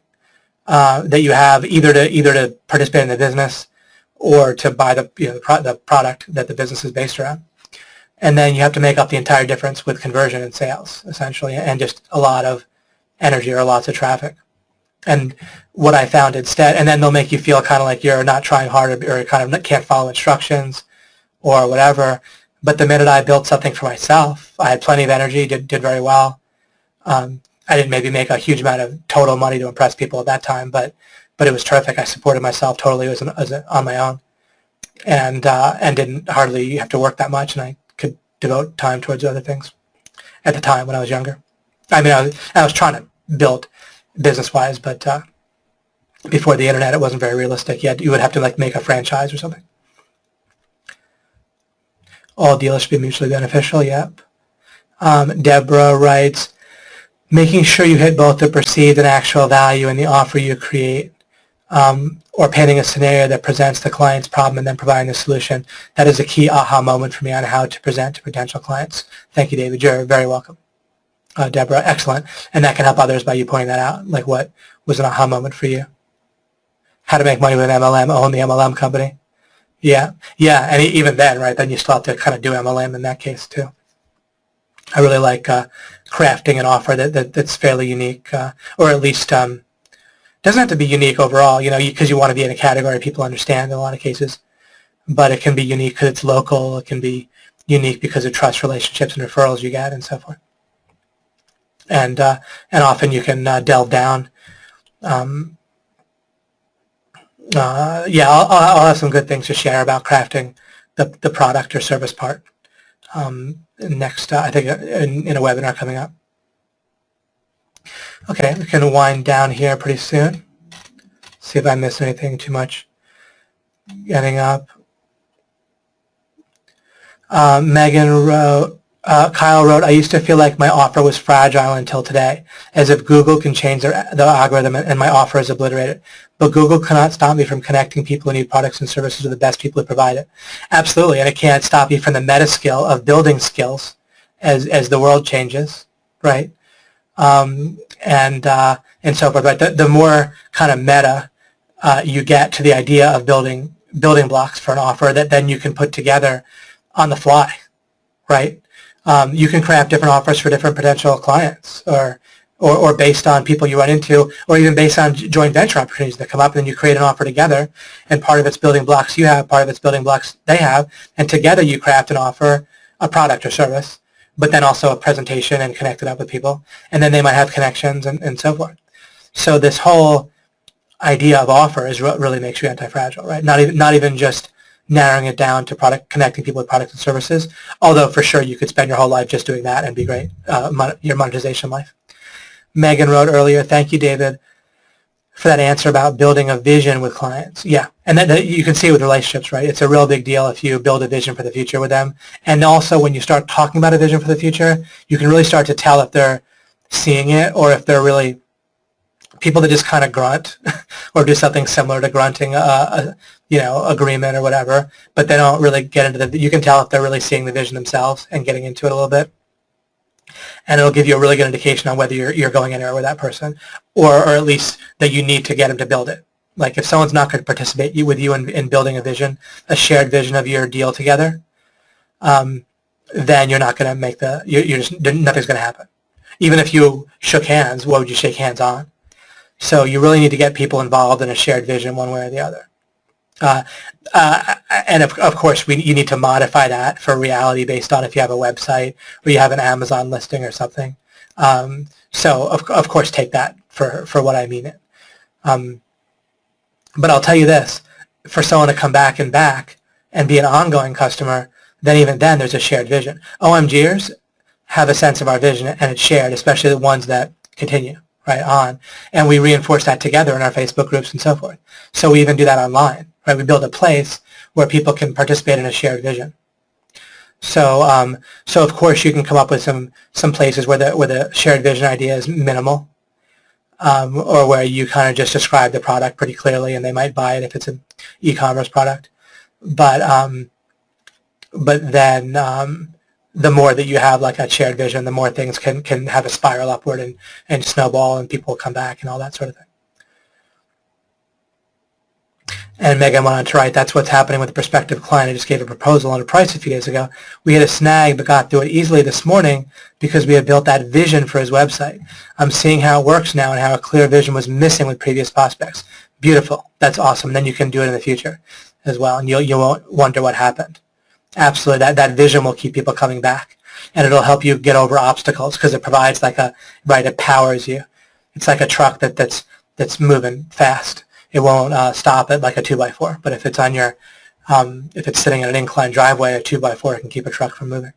that you have either to participate in the business or to buy the product that the business is based around. And then you have to make up the entire difference with conversion and sales, essentially, and just a lot of energy or lots of traffic. And what I found instead, and then they'll make you feel kind of like you're not trying hard or kind of can't follow instructions or whatever. But the minute I built something for myself, I had plenty of energy, did very well. I didn't maybe make a huge amount of total money to impress people at that time, but it was terrific. I supported myself totally as on my own, and didn't hardly have to work that much, and I could devote time towards other things at the time when I was younger. I mean, I was trying to build business-wise, but before the internet, it wasn't very realistic. You would have to like make a franchise or something. All deals should be mutually beneficial. Yep. Deborah writes, making sure you hit both the perceived and actual value in the offer you create, or painting a scenario that presents the client's problem and then providing the solution. That is a key aha moment for me on how to present to potential clients. Thank you, David. You're very welcome. Deborah, excellent. And that can help others by you pointing that out, like what was an aha moment for you. How to make money with an MLM, own the MLM company. Yeah, and even then, right, then you still have to kind of do MLM in that case too. I really like crafting an offer that's fairly unique, or at least doesn't have to be unique overall, because you want to be in a category people understand in a lot of cases, but it can be unique because it's local. It can be unique because of trust relationships and referrals you get and so forth. And often you can delve down. I'll have some good things to share about crafting the product or service part next, I think, in a webinar coming up. Okay, we can wind down here pretty soon. See if I missed anything too much. Getting up. Megan wrote, Kyle wrote, I used to feel like my offer was fragile until today, as if Google can change the algorithm and my offer is obliterated. But Google cannot stop me from connecting people who need products and services with the best people who provide it. Absolutely, and it can't stop you from the meta skill of building skills as the world changes, right? And so forth. But the more kind of meta you get to the idea of building blocks for an offer that then you can put together on the fly, right? You can craft different offers for different potential clients, or based on people you run into, or even based on joint venture opportunities that come up, and then you create an offer together, and part of it's building blocks you have, part of it's building blocks they have, and together you craft an offer, a product or service, but then also a presentation and connect it up with people, and then they might have connections and so forth. So this whole idea of offer is what really makes you anti-fragile, right? Not even just narrowing it down to connecting people with products and services, although for sure you could spend your whole life just doing that and be great, your monetization life. Megan wrote earlier, thank you, David, for that answer about building a vision with clients. Yeah, and that you can see with relationships, right? It's a real big deal if you build a vision for the future with them. And also when you start talking about a vision for the future, you can really start to tell if they're seeing it or if they're really people that just kind of grunt or do something similar to grunting, agreement or whatever, but they don't really get into you can tell if they're really seeing the vision themselves and getting into it a little bit. And it'll give you a really good indication on whether you're going anywhere with that person, or at least that you need to get them to build it. Like if someone's not going to participate with you in building a vision, a shared vision of your deal together, then you're not going to make nothing's going to happen. Even if you shook hands, what would you shake hands on? So you really need to get people involved in a shared vision one way or the other. And of course, you need to modify that for reality based on if you have a website or you have an Amazon listing or something. So of course, take that for what I mean it. But I'll tell you this, for someone to come back and be an ongoing customer, then even then there's a shared vision. OMGers have a sense of our vision and it's shared, especially the ones that continue right on. And we reinforce that together in our Facebook groups and so forth. So we even do that online. Right, we build a place where people can participate in a shared vision. So, so of course you can come up with some places where the shared vision idea is minimal, or where you kind of just describe the product pretty clearly and they might buy it if it's an e-commerce product. But then the more that you have like a shared vision, the more things can have a spiral upward and snowball and people come back and all that sort of thing. And Megan went on to write, that's what's happening with the prospective client. I just gave a proposal on a price a few days ago. We had a snag but got through it easily this morning because we had built that vision for his website. I'm seeing how it works now and how a clear vision was missing with previous prospects. Beautiful. That's awesome. And then you can do it in the future as well, and you won't wonder what happened. Absolutely. That vision will keep people coming back, and it'll help you get over obstacles because it provides like it powers you. It's like a truck that's moving fast. It won't stop at like a 2x4, but if it's on your, if it's sitting in an inclined driveway, a 2x4 can keep a truck from moving.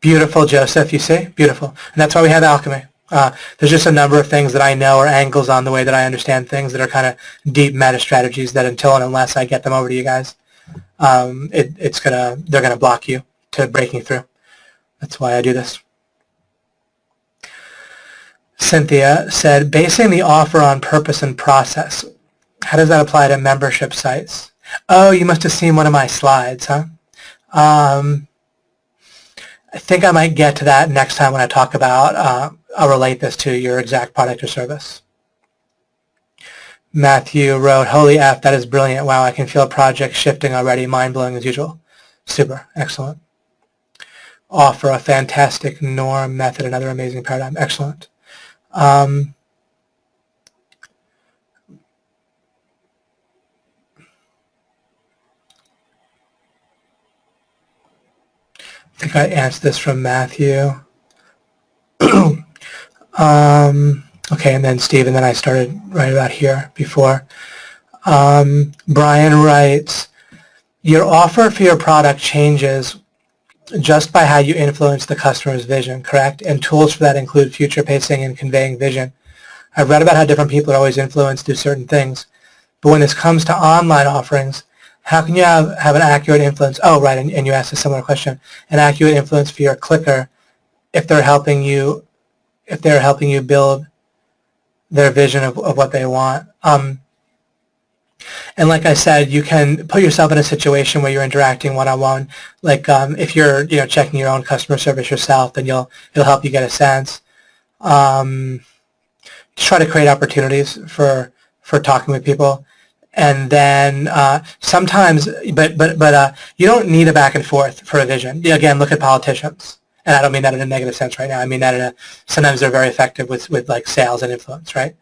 Beautiful, Joseph, you see? Beautiful. And that's why we have Alchemy. There's just a number of things that I know are angles on the way that I understand things that are kind of deep meta strategies that until and unless I get them over to you guys, they're gonna block you to breaking through. That's why I do this. Cynthia said, basing the offer on purpose and process. How does that apply to membership sites? Oh, you must have seen one of my slides, huh? I think I might get to that next time when I talk about, I'll relate this to your exact product or service. Matthew wrote, holy F, that is brilliant. Wow, I can feel a project shifting already. Mind-blowing as usual. Super, excellent. Offer a fantastic norm, method, another amazing paradigm. Excellent. I think I answered this from Matthew. Okay, and then Steve, and then I started right about here before. Brian writes, your offer for your product changes just by how you influence the customer's vision, correct? And tools for that include future pacing and conveying vision. I've read about how different people are always influenced through certain things, but when this comes to online offerings, how can you have an accurate influence? Oh, right, and you asked a similar question. An accurate influence for your clicker if they're helping you build their vision of what they want. And like I said, you can put yourself in a situation where you're interacting one-on-one. Like if you're checking your own customer service yourself, then it'll help you get a sense. Just try to create opportunities for talking with people. And then sometimes, but you don't need a back and forth for a vision. Again, look at politicians. And I don't mean that in a negative sense right now. I mean that sometimes they're very effective with like sales and influence, right?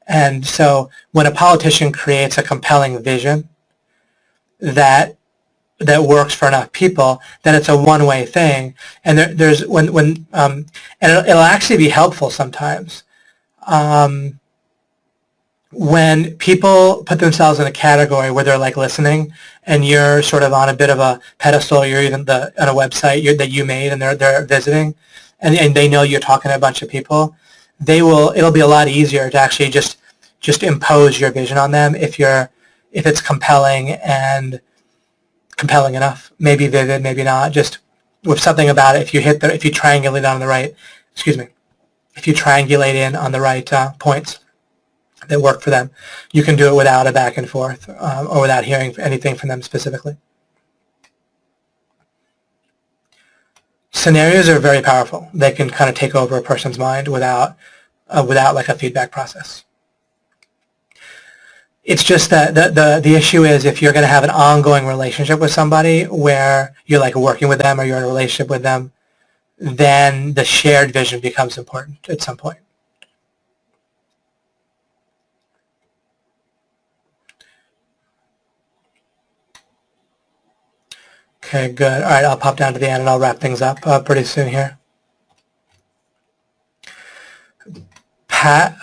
And so when a politician creates a compelling vision that works for enough people, then it's a one-way thing. And and it'll actually be helpful sometimes. When people put themselves in a category where they're like listening, and you're sort of on a bit of a pedestal, you're even on a website that you made, and they're visiting, and they know you're talking to a bunch of people, it'll be a lot easier to actually just impose your vision on them if it's compelling enough, maybe vivid, maybe not, just with something about it. If you triangulate on the right, if you triangulate in on the right points that work for them, you can do it without a back and forth or without hearing anything from them specifically. Scenarios are very powerful. They can kind of take over a person's mind without like a feedback process. It's just that the issue is if you're going to have an ongoing relationship with somebody where you're like working with them or you're in a relationship with them, then the shared vision becomes important at some point. Okay, good. All right, I'll pop down to the end and I'll wrap things up pretty soon here. Pat,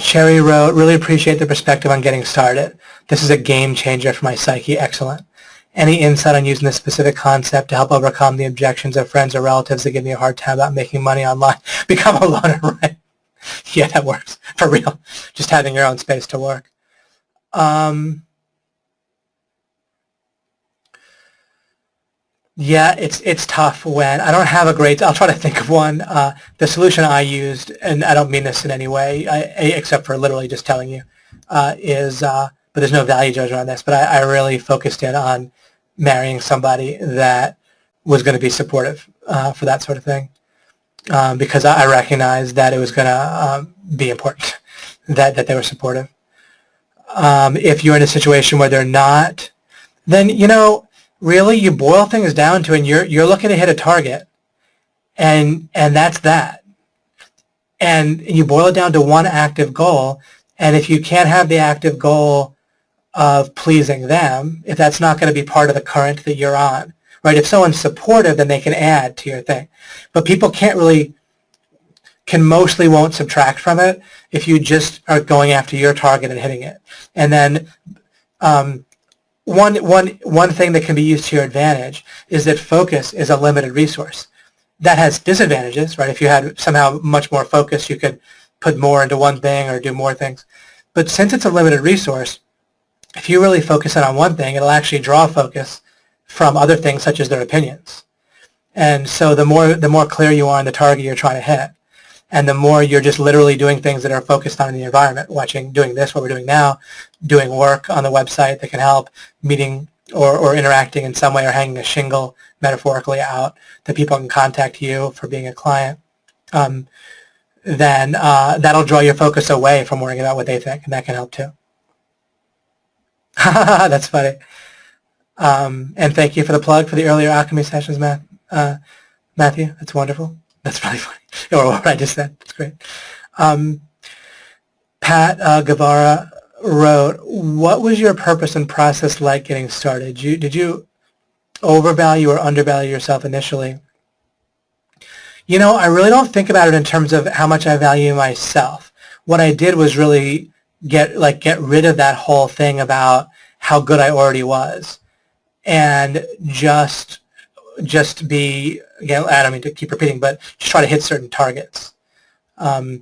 Sherry wrote, really appreciate the perspective on getting started. This is a game changer for my psyche. Excellent. Any insight on using this specific concept to help overcome the objections of friends or relatives that give me a hard time about making money online? Become a loner, right? Yeah, that works. For real. Just having your own space to work. Yeah, it's tough when I don't have a great. I'll try to think of one. The solution I used, and I don't mean this in any way, except for literally just telling you, but there's no value judgment on this. But I really focused in on marrying somebody that was going to be supportive for that sort of thing, because I recognized that it was going to be important that they were supportive. If you're in a situation where they're not, then really, you boil things down to, and you're looking to hit a target, and that's that. And you boil it down to one active goal, and if you can't have the active goal of pleasing them, if that's not going to be part of the current that you're on, right? If someone's supportive, then they can add to your thing. But people mostly won't subtract from it if you just are going after your target and hitting it. And then one thing that can be used to your advantage is that focus is a limited resource. That has disadvantages, right? If you had somehow much more focus, you could put more into one thing or do more things. But since it's a limited resource, if you really focus in on one thing, it'll actually draw focus from other things such as their opinions. And so the more clear you are on the target you're trying to hit, and the more you're just literally doing things that are focused on in the environment, doing this, what we're doing now, doing work on the website that can help, meeting or interacting in some way, or hanging a shingle metaphorically out that people can contact you for being a client, then that'll draw your focus away from worrying about what they think, and that can help too. That's funny. And thank you for the plug for the earlier alchemy sessions, Matthew. That's wonderful. That's really funny. Or what I just said. That's great. Pat Guevara wrote, what was your purpose and process like getting started? Did you overvalue or undervalue yourself initially? I really don't think about it in terms of how much I value myself. What I did was really get rid of that whole thing about how good I already was, and just be, again, I don't mean to keep repeating, but just try to hit certain targets. I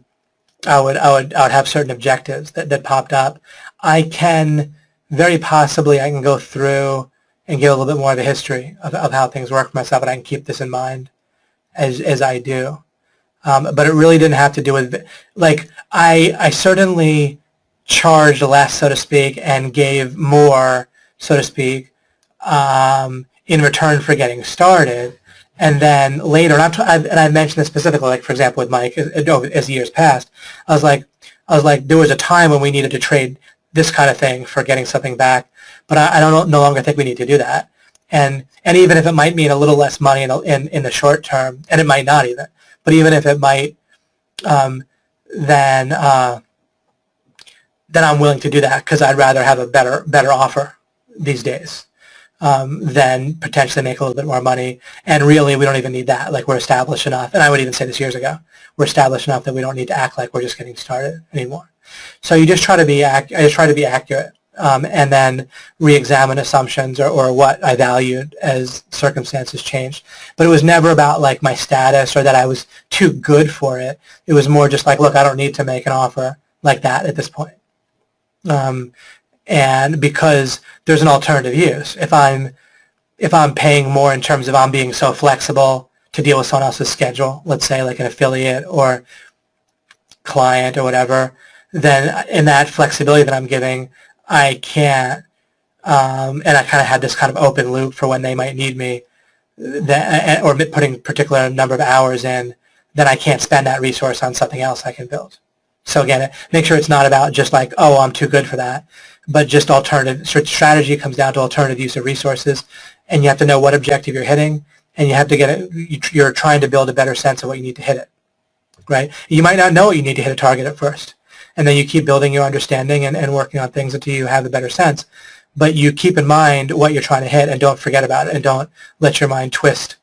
would have certain objectives that popped up. I can go through and give a little bit more of a history of how things work for myself, and I can keep this in mind as I do. But it really didn't have to do with, I certainly charged less, so to speak, and gave more, so to speak, in return for getting started. And then later, and I mentioned this specifically, for example, with Mike, as years passed, I was like, there was a time when we needed to trade this kind of thing for getting something back, but I no longer think we need to do that. And even if it might mean a little less money in the short term, and it might not even, but even if it might, then I'm willing to do that, because I'd rather have a better offer these days than potentially make a little bit more money. And really, we don't even need that. We're established enough, and I would even say this years ago, we're established enough that we don't need to act like we're just getting started anymore. So you just try to be I just try to be accurate, and then re-examine assumptions or what I valued as circumstances changed. But it was never about my status or that I was too good for it. It was more just look, I don't need to make an offer like that at this point. And because there's an alternative use. If I'm paying more in terms of I'm being so flexible to deal with someone else's schedule, let's say an affiliate or client or whatever, then in that flexibility that I'm giving, I can't, and I kind of had this kind of open loop for when they might need me, or putting a particular number of hours in, then I can't spend that resource on something else I can build. So again, make sure it's not about just oh, I'm too good for that, but just alternative strategy comes down to alternative use of resources, and you have to know what objective you're hitting, and you have to get it. You're trying to build a better sense of what you need to hit it, right? You might not know what you need to hit a target at first, and then you keep building your understanding and working on things until you have a better sense. But you keep in mind what you're trying to hit, and don't forget about it, and don't let your mind twist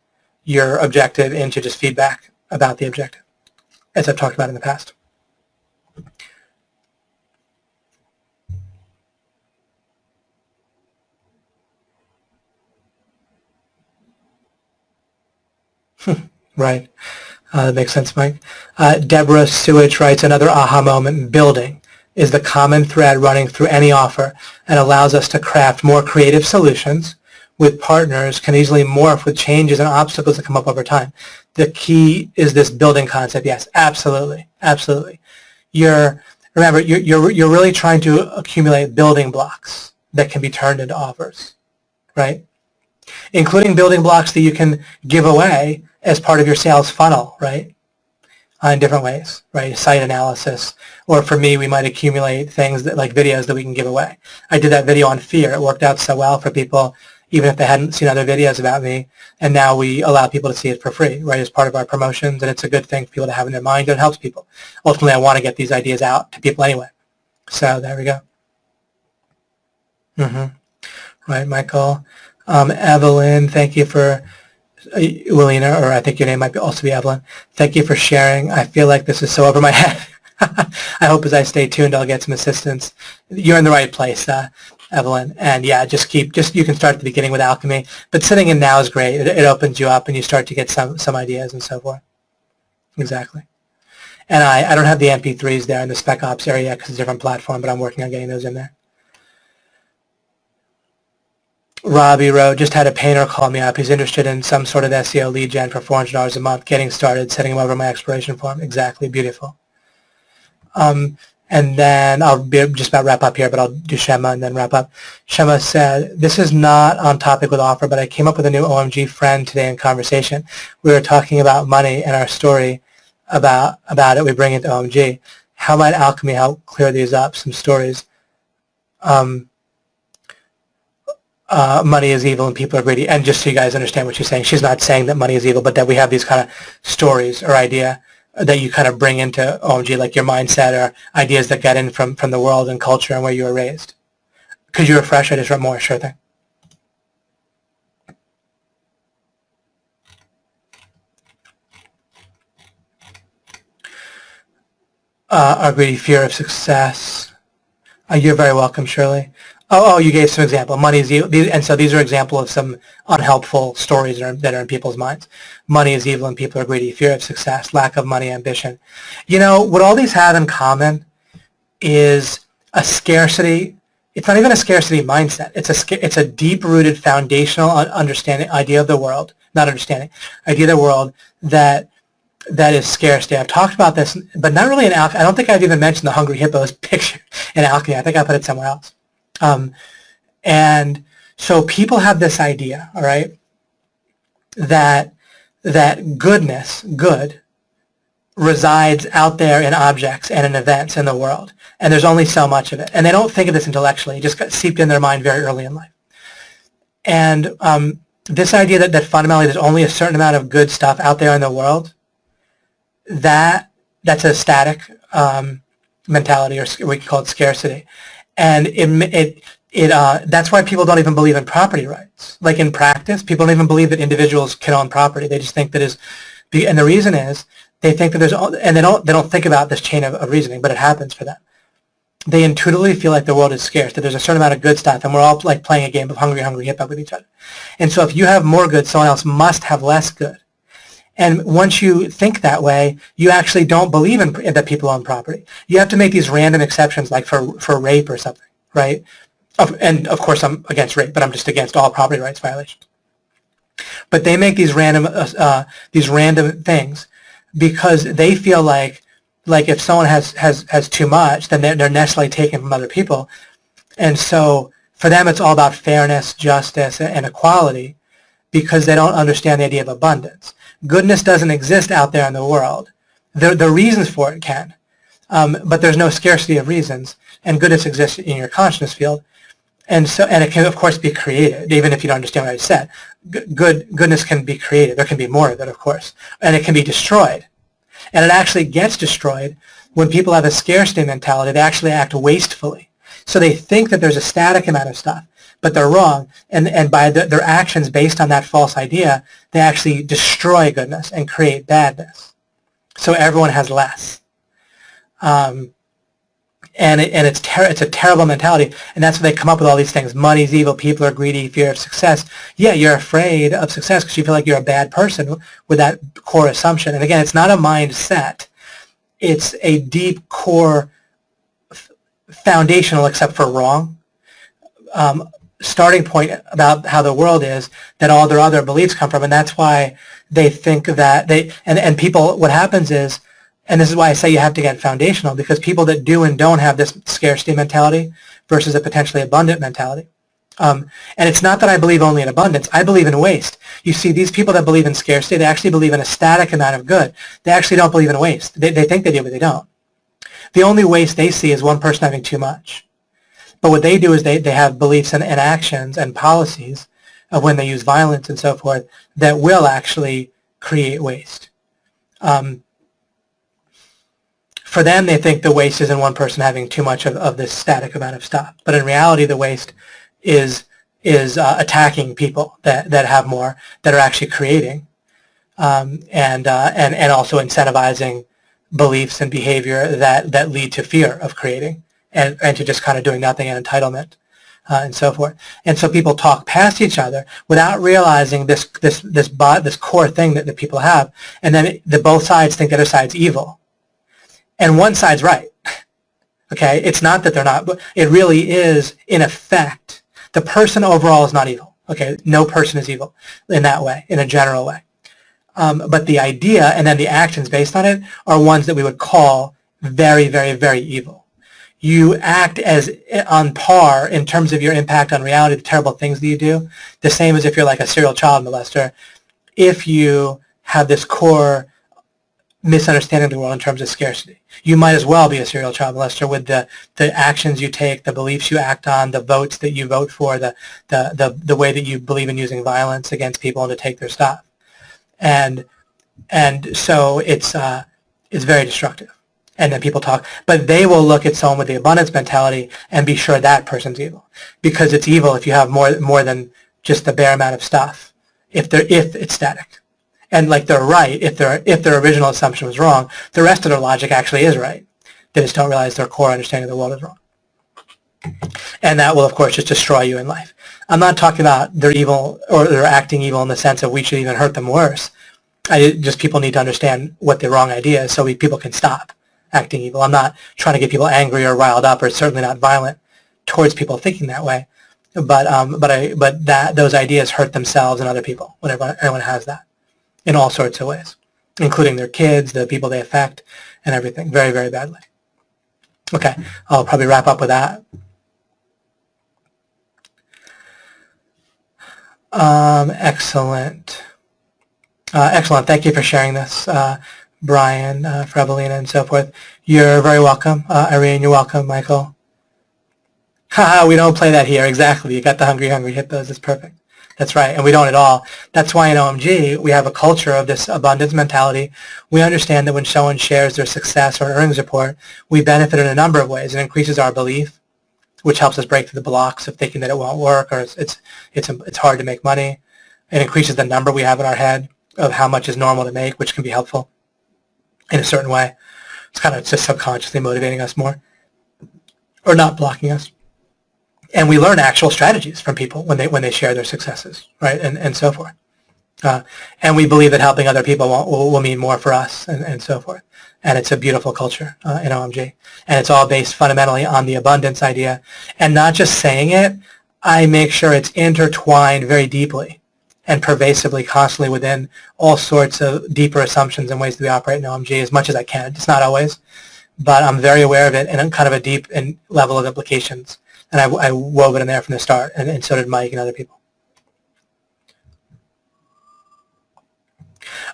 your objective into just feedback about the objective, as I've talked about in the past. Right. That makes sense, Mike. Deborah Sewage writes, another aha moment, building is the common thread running through any offer and allows us to craft more creative solutions with partners can easily morph with changes and obstacles that come up over time. The key is this building concept. Yes, absolutely, absolutely. Remember, you're really trying to accumulate building blocks that can be turned into offers, right? Including building blocks that you can give away as part of your sales funnel, right? In different ways, right? Site analysis, or for me, we might accumulate things that like videos that we can give away. I did that video on fear. It worked out so well for people, even if they hadn't seen other videos about me. And now we allow people to see it for free, right, as part of our promotions. And it's a good thing for people to have in their mind. And it helps people. Ultimately, I want to get these ideas out to people anyway. So there we go. Right, Michael. Evelyn, thank you for... Willina, or I think your name might also be Evelyn. Thank you for sharing. I feel like this is so over my head. I hope as I stay tuned, I'll get some assistance. You're in the right place, Evelyn. And yeah, you can start at the beginning with Alchemy, but sitting in now is great. It opens you up and you start to get some ideas and so forth. Exactly. And I don't have the MP3s there in the Spec Ops area because it's a different platform, but I'm working on getting those in there. Robbie wrote, just had a painter call me up. He's interested in some sort of SEO lead gen for $400 a month, getting started, setting him over my exploration form. Exactly, beautiful. And then I'll be just about wrap up here, but I'll do Shema and then wrap up. Shema said, this is not on topic with offer, but I came up with a new OMG friend today in conversation. We were talking about money and our story about it. We bring it to OMG. How might Alchemy help clear these up? Some stories. Money is evil and people are greedy. And just so you guys understand what she's saying, she's not saying that money is evil, but that we have these kind of stories or idea that you kind of bring into OMG, like your mindset or ideas that get in from the world and culture and where you were raised. Could you refresh? I just wrote more. Sure thing. Our greedy fear of success. You're very welcome, Shirley. Oh, you gave some example. Money is evil, and so these are examples of some unhelpful stories that are in people's minds. Money is evil and people are greedy. Fear of success, lack of money, ambition. You know, what all these have in common is a scarcity. It's not even a scarcity mindset. It's a deep-rooted foundational idea of the world that is scarcity. I've talked about this, but not really in Alchemy. I don't think I've even mentioned the Hungry Hippos picture in Alchemy. I think I put it somewhere else. And so people have this idea, all right, that good, resides out there in objects and in events in the world, and there's only so much of it. And they don't think of this intellectually. It just got seeped in their mind very early in life. And this idea that fundamentally there's only a certain amount of good stuff out there in the world, that's a static mentality, or we can call it scarcity. And that's why people don't even believe in property rights. Like in practice, people don't even believe that individuals can own property. They just think that and the reason is they think that and they don't think about this chain of reasoning, but it happens for them. They intuitively feel like the world is scarce, that there's a certain amount of good stuff, and we're all like playing a game of hungry hippo with each other. And so if you have more good, someone else must have less good. And once you think that way, you actually don't believe that people own property. You have to make these random exceptions, like for rape or something, right? And of course, I'm against rape, but I'm just against all property rights violations. But they make these random things because they feel like if someone has too much, then they're necessarily taken from other people. And so for them, it's all about fairness, justice, and equality, because they don't understand the idea of abundance. Goodness doesn't exist out there in the world. The reasons for it can, but there's no scarcity of reasons, and goodness exists in your consciousness field, and it can of course be created, even if you don't understand what I said. Goodness can be created. There can be more of it, of course, and it can be destroyed, and it actually gets destroyed when people have a scarcity mentality. They actually act wastefully, so they think that there's a static amount of stuff. But they're wrong, and by their actions based on that false idea, they actually destroy goodness and create badness. So everyone has less, and it's a terrible mentality, and that's why they come up with all these things. Money's evil, people are greedy, fear of success. Yeah, you're afraid of success because you feel like you're a bad person with that core assumption. And again, it's not a mindset; it's a deep core, foundational, except for wrong. starting point about how the world is that all their other beliefs come from, and that's why they think that and people, what happens is, and this is why I say you have to get foundational, because people that do and don't have this scarcity mentality versus a potentially abundant mentality. And it's not that I believe only in abundance. I believe in waste. You see, these people that believe in scarcity, they actually believe in a static amount of good. They actually don't believe in waste. They think they do, but they don't. The only waste they see is one person having too much. But what they do is they have beliefs and actions and policies of when they use violence and so forth that will actually create waste. For them, they think the waste is in one person having too much of this static amount of stuff. But in reality, the waste is attacking people that have more, that are actually creating, and also incentivizing beliefs and behavior that lead to fear of creating and to just kind of doing nothing and entitlement and so forth. And so people talk past each other without realizing this core thing that people have, and then both sides think the other side's evil. And one side's right, okay? It's not that they're not, but it really is, in effect, the person overall is not evil, okay? No person is evil in that way, in a general way. But the idea and then the actions based on it are ones that we would call very, very, very evil. You act as on par in terms of your impact on reality, the terrible things that you do, the same as if you're like a serial child molester, if you have this core misunderstanding the world in terms of scarcity. You might as well be a serial child molester with the actions you take, the beliefs you act on, the votes that you vote for, the way that you believe in using violence against people and to take their stuff. And so it's very destructive. And then people talk, but they will look at someone with the abundance mentality and be sure that person's evil, because it's evil if you have more than just the bare amount of stuff, if it's static. And like they're right, if their original assumption was wrong, the rest of their logic actually is right. They just don't realize their core understanding of the world is wrong. And that will, of course, just destroy you in life. I'm not talking about they're evil or they're acting evil in the sense of we should even hurt them worse. Just people need to understand what the wrong idea is so people can stop acting evil. I'm not trying to get people angry or riled up, or certainly not violent towards people thinking that way. But those ideas hurt themselves and other people whenever anyone has that, in all sorts of ways, including their kids, the people they affect, and everything, very, very badly. Okay, I'll probably wrap up with that. Excellent. Excellent. Thank you for sharing this, Brian, for Evelina, and so forth. You're very welcome. Irene, you're welcome. Michael. Haha, we don't play that here. Exactly. You got the hungry hippos. It's perfect. That's right, and we don't at all. That's why in OMG we have a culture of this abundance mentality. We understand that when someone shares their success or earnings report, we benefit in a number of ways. It increases our belief, which helps us break through the blocks of thinking that it won't work or it's hard to make money. It increases the number we have in our head of how much is normal to make, which can be helpful in a certain way. It's kind of just subconsciously motivating us more or not blocking us. And we learn actual strategies from people when they share their successes, right, and so forth. And we believe that helping other people will mean more for us and so forth. And it's a beautiful culture in OMG. And it's all based fundamentally on the abundance idea. And not just saying it, I make sure it's intertwined very deeply and pervasively, constantly within all sorts of deeper assumptions and ways that we operate in OMG as much as I can. It's not always, but I'm very aware of it in kind of a deep level of implications. And I wove it in there from the start, and so did Mike and other people.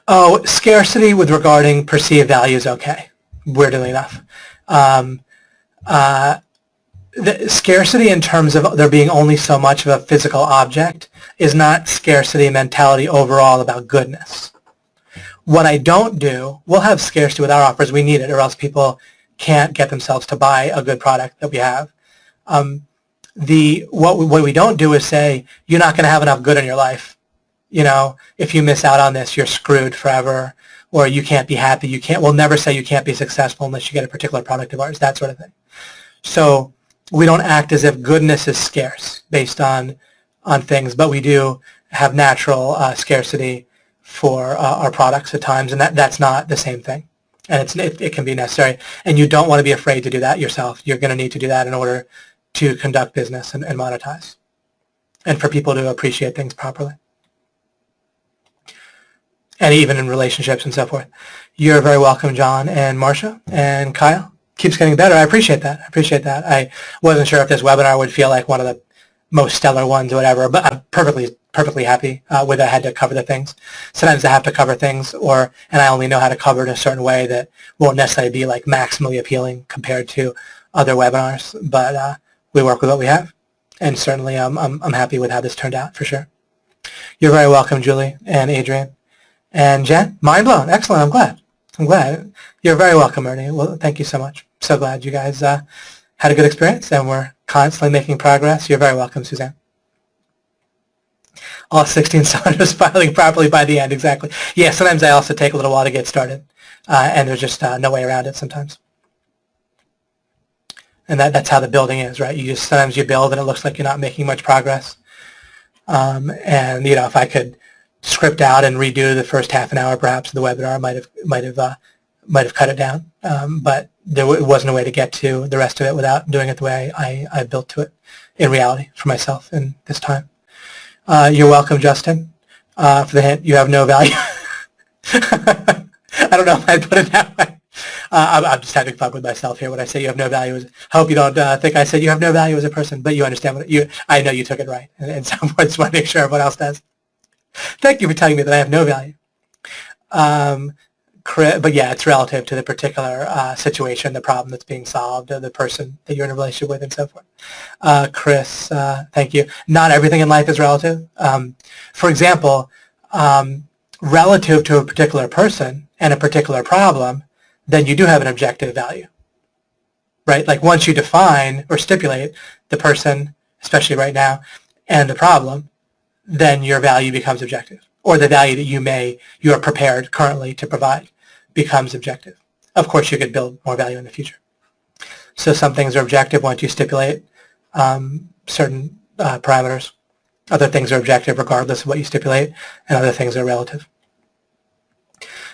Oh, scarcity with regarding perceived value is okay, weirdly enough. The scarcity in terms of there being only so much of a physical object is not scarcity mentality overall about goodness. What I don't do, we'll have scarcity with our offers. We need it, or else people can't get themselves to buy a good product that we have. What we don't do is say, you're not going to have enough good in your life. You know, if you miss out on this, you're screwed forever, or you can't be happy. We'll never say you can't be successful unless you get a particular product of ours, that sort of thing. So we don't act as if goodness is scarce based on things, but we do have natural scarcity for our products at times, and that's not the same thing. And it can be necessary. And you don't want to be afraid to do that yourself. You're going to need to do that in order to conduct business and monetize. and for people to appreciate things properly. And even in relationships and so forth. You're very welcome, John and Marcia and Kyle. Keeps getting better. I appreciate that. I wasn't sure if this webinar would feel like one of the most stellar ones or whatever, but I'm perfectly happy with I had to cover the things. Sometimes I have to cover things, and I only know how to cover it in a certain way that won't necessarily be like maximally appealing compared to other webinars. But we work with what we have, and certainly I'm happy with how this turned out for sure. You're very welcome, Julie and Adrian. And Jen, mind blown. Excellent. I'm glad. You're very welcome, Ernie. Well, thank you so much. So glad you guys had a good experience, and we're constantly making progress. You're very welcome, Suzanne. All 16 cylinders filing properly by the end. Exactly. Yeah, sometimes I also take a little while to get started, and there's just no way around it sometimes. And that's how the building is, right? Sometimes you build and it looks like you're not making much progress. And if I could script out and redo the first half an hour perhaps of the webinar, might have cut it down, but there wasn't a way to get to the rest of it without doing it the way I built to it in reality for myself in this time. You're welcome, Justin, for the hint. You have no value. I don't know if I'd put it that way. I'm just having fun with myself here when I say you have no value. I hope you don't think I said you have no value as a person, but you understand I know you took it right, and so I just want to make sure everyone else does. Thank you for telling me that I have no value. But yeah, it's relative to the particular situation, the problem that's being solved, the person that you're in a relationship with, and so forth. Chris, thank you. Not everything in life is relative. For example, relative to a particular person and a particular problem, then you do have an objective value, right? Like once you define or stipulate the person, especially right now, and the problem, then your value becomes objective, or the value that you are prepared currently to provide becomes objective. Of course, you could build more value in the future. So some things are objective once you stipulate certain parameters. Other things are objective regardless of what you stipulate, and other things are relative.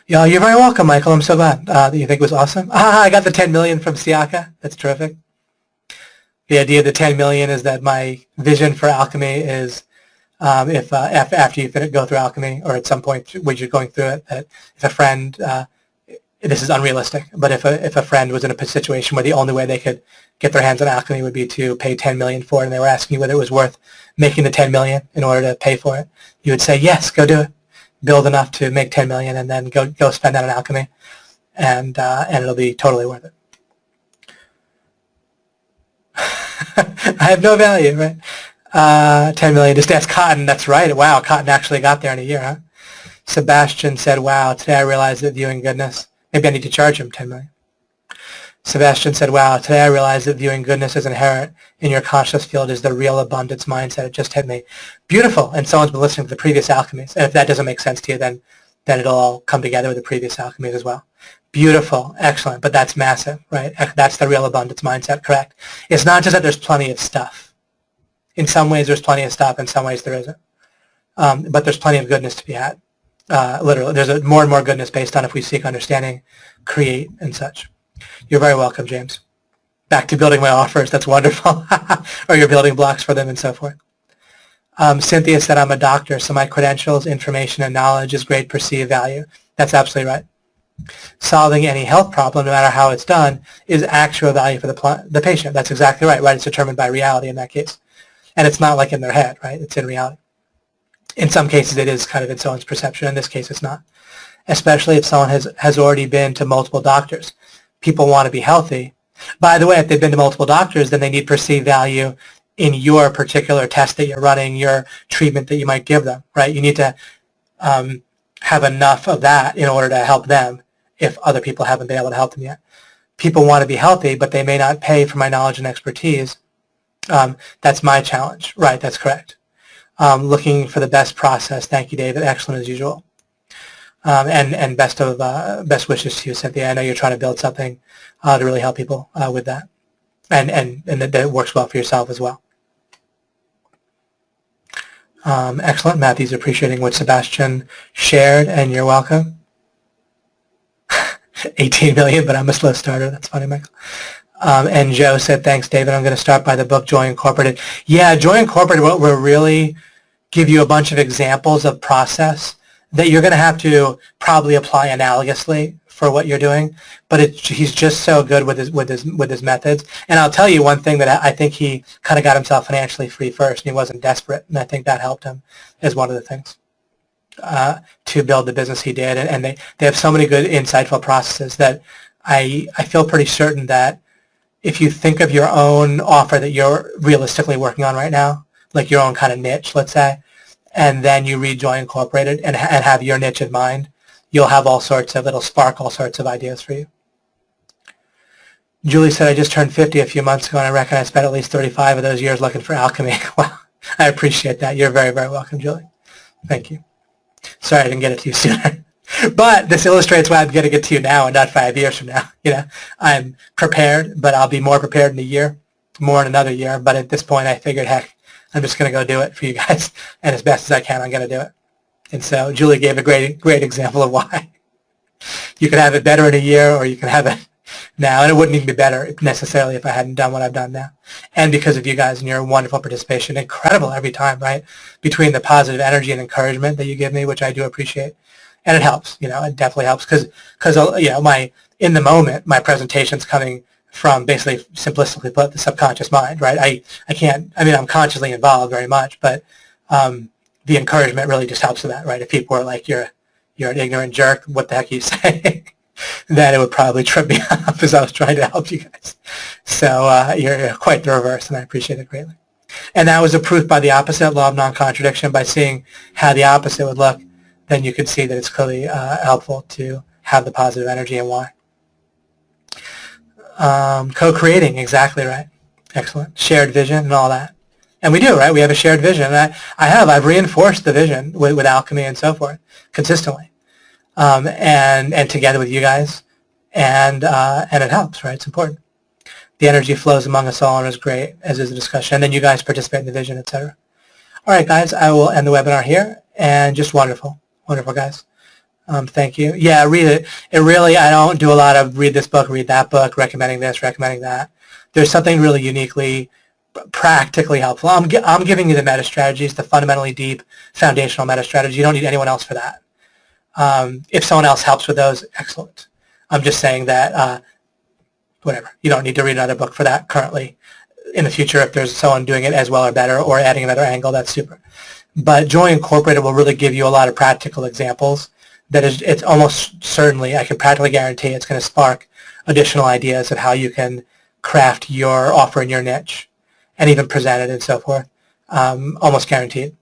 Yeah, you're very welcome, Michael. I'm so glad that you think it was awesome. I got the 10 million from Siaka. That's terrific. The idea of the 10 million is that my vision for Alchemy is if after you go through Alchemy, or at some point when you're going through it, that if a friend, this is unrealistic, but if a friend was in a situation where the only way they could get their hands on Alchemy would be to pay 10 million for it, and they were asking you whether it was worth making the 10 million in order to pay for it, you would say, yes, go do it. Build enough to make 10 million, and then go spend that on Alchemy, and it'll be totally worth it. I have no value, right? 10 million, just ask Cotton. That's right. Wow, Cotton actually got there in a year, huh? Sebastian said, wow, today I realized that viewing goodness, maybe I need to charge him 10 million. Sebastian said, wow, today I realized that viewing goodness as inherent in your conscious field is the real abundance mindset. It just hit me. Beautiful. And someone's been listening to the previous alchemies. And if that doesn't make sense to you, then it'll all come together with the previous alchemies as well. Beautiful. Excellent. But that's massive, right? That's the real abundance mindset, correct? It's not just that there's plenty of stuff. In some ways there's plenty of stuff, in some ways there isn't. But there's plenty of goodness to be had. Literally, there's more and more goodness based on if we seek understanding, create, and such. You're very welcome, James. Back to building my offers. That's wonderful. Or your building blocks for them and so forth. Cynthia said, I'm a doctor, so my credentials, information, and knowledge is great perceived value. That's absolutely right. Solving any health problem, no matter how it's done, is actual value for the patient. That's exactly right. It's determined by reality in that case. And it's not like in their head, right? It's in reality. In some cases, it is kind of in someone's perception. In this case, it's not. Especially if someone has already been to multiple doctors. People want to be healthy. By the way, if they've been to multiple doctors, then they need perceived value in your particular test that you're running, your treatment that you might give them, right? You need to have enough of that in order to help them if other people haven't been able to help them yet. People want to be healthy, but they may not pay for my knowledge and expertise. That's my challenge. Right, that's correct. Looking for the best process. Thank you, David. Excellent as usual. And best wishes to you, Cynthia. I know you're trying to build something to really help people with that, and that it works well for yourself as well. Excellent. Matthew's appreciating what Sebastian shared, and you're welcome. 18 million, but I'm a slow starter. That's funny, Michael. And Joe said, thanks, David. I'm going to start by the book Joy Incorporated. Yeah, Joy Incorporated will really give you a bunch of examples of process that you're going to have to probably apply analogously for what you're doing. But he's just so good with his methods. And I'll tell you one thing that I think he kind of got himself financially free first, and he wasn't desperate, and I think that helped him as one of the things to build the business he did. And they have so many good, insightful processes that I feel pretty certain that if you think of your own offer that you're realistically working on right now, like your own kind of niche, let's say, and then you read Joy Incorporated and have your niche in mind, you'll have it'll spark all sorts of ideas for you. Julie said, I just turned 50 a few months ago, and I reckon I spent at least 35 of those years looking for alchemy. Well, I appreciate that. You're very, very welcome, Julie. Thank you. Sorry I didn't get it to you sooner. But this illustrates why I'm getting it to you now and not 5 years from now. I'm prepared, but I'll be more prepared in a year, more in another year. But at this point, I figured, heck, I'm just going to go do it for you guys. And as best as I can, I'm going to do it. And so Julie gave a great example of why. You can have it better in a year, or you can have it now. And it wouldn't even be better necessarily if I hadn't done what I've done now. And because of you guys and your wonderful participation, incredible every time, right? Between the positive energy and encouragement that you give me, which I do appreciate. And it helps, it definitely helps because in the moment, my presentation's coming from basically simplistically put the subconscious mind, right? I'm consciously involved very much, but the encouragement really just helps with that, right? If people are like, you're an ignorant jerk, what the heck are you saying? Then it would probably trip me up as I was trying to help you guys. So you're quite the reverse, and I appreciate it greatly. And that was a proof by the opposite, law of non-contradiction. By seeing how the opposite would look, then you can see that it's clearly helpful to have the positive energy and why. Co-creating, exactly right. Excellent. Shared vision and all that. And we do, right? We have a shared vision. And I've reinforced the vision with alchemy and so forth consistently. And together with you guys. And it helps, right? It's important. The energy flows among us all and is great, as is the discussion. And then you guys participate in the vision, etc. All right, guys, I will end the webinar here. And just wonderful. Wonderful, guys. Thank you. Yeah, read it. I don't do a lot of read this book, read that book, recommending this, recommending that. There's something really uniquely, practically helpful. I'm giving you the meta strategies, the fundamentally deep, foundational meta strategy. You don't need anyone else for that. If someone else helps with those, excellent. I'm just saying that, whatever. You don't need to read another book for that currently. In the future, if there's someone doing it as well or better or adding another angle, that's super. But Joy Incorporated will really give you a lot of practical examples that it's almost certainly, I can practically guarantee it's going to spark additional ideas of how you can craft your offer in your niche and even present it and so forth. Almost guaranteed.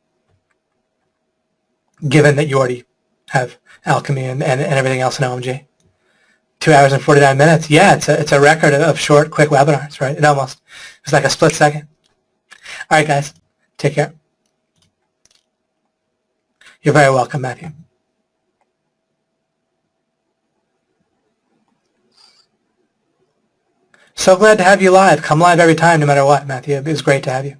Given that you already have alchemy and everything else in OMG. 2 hours and 49 minutes. Yeah, it's a record of short, quick webinars, right? It's like a split second. All right, guys. Take care. You're very welcome, Matthew. So glad to have you live. Come live every time, no matter what, Matthew. It was great to have you.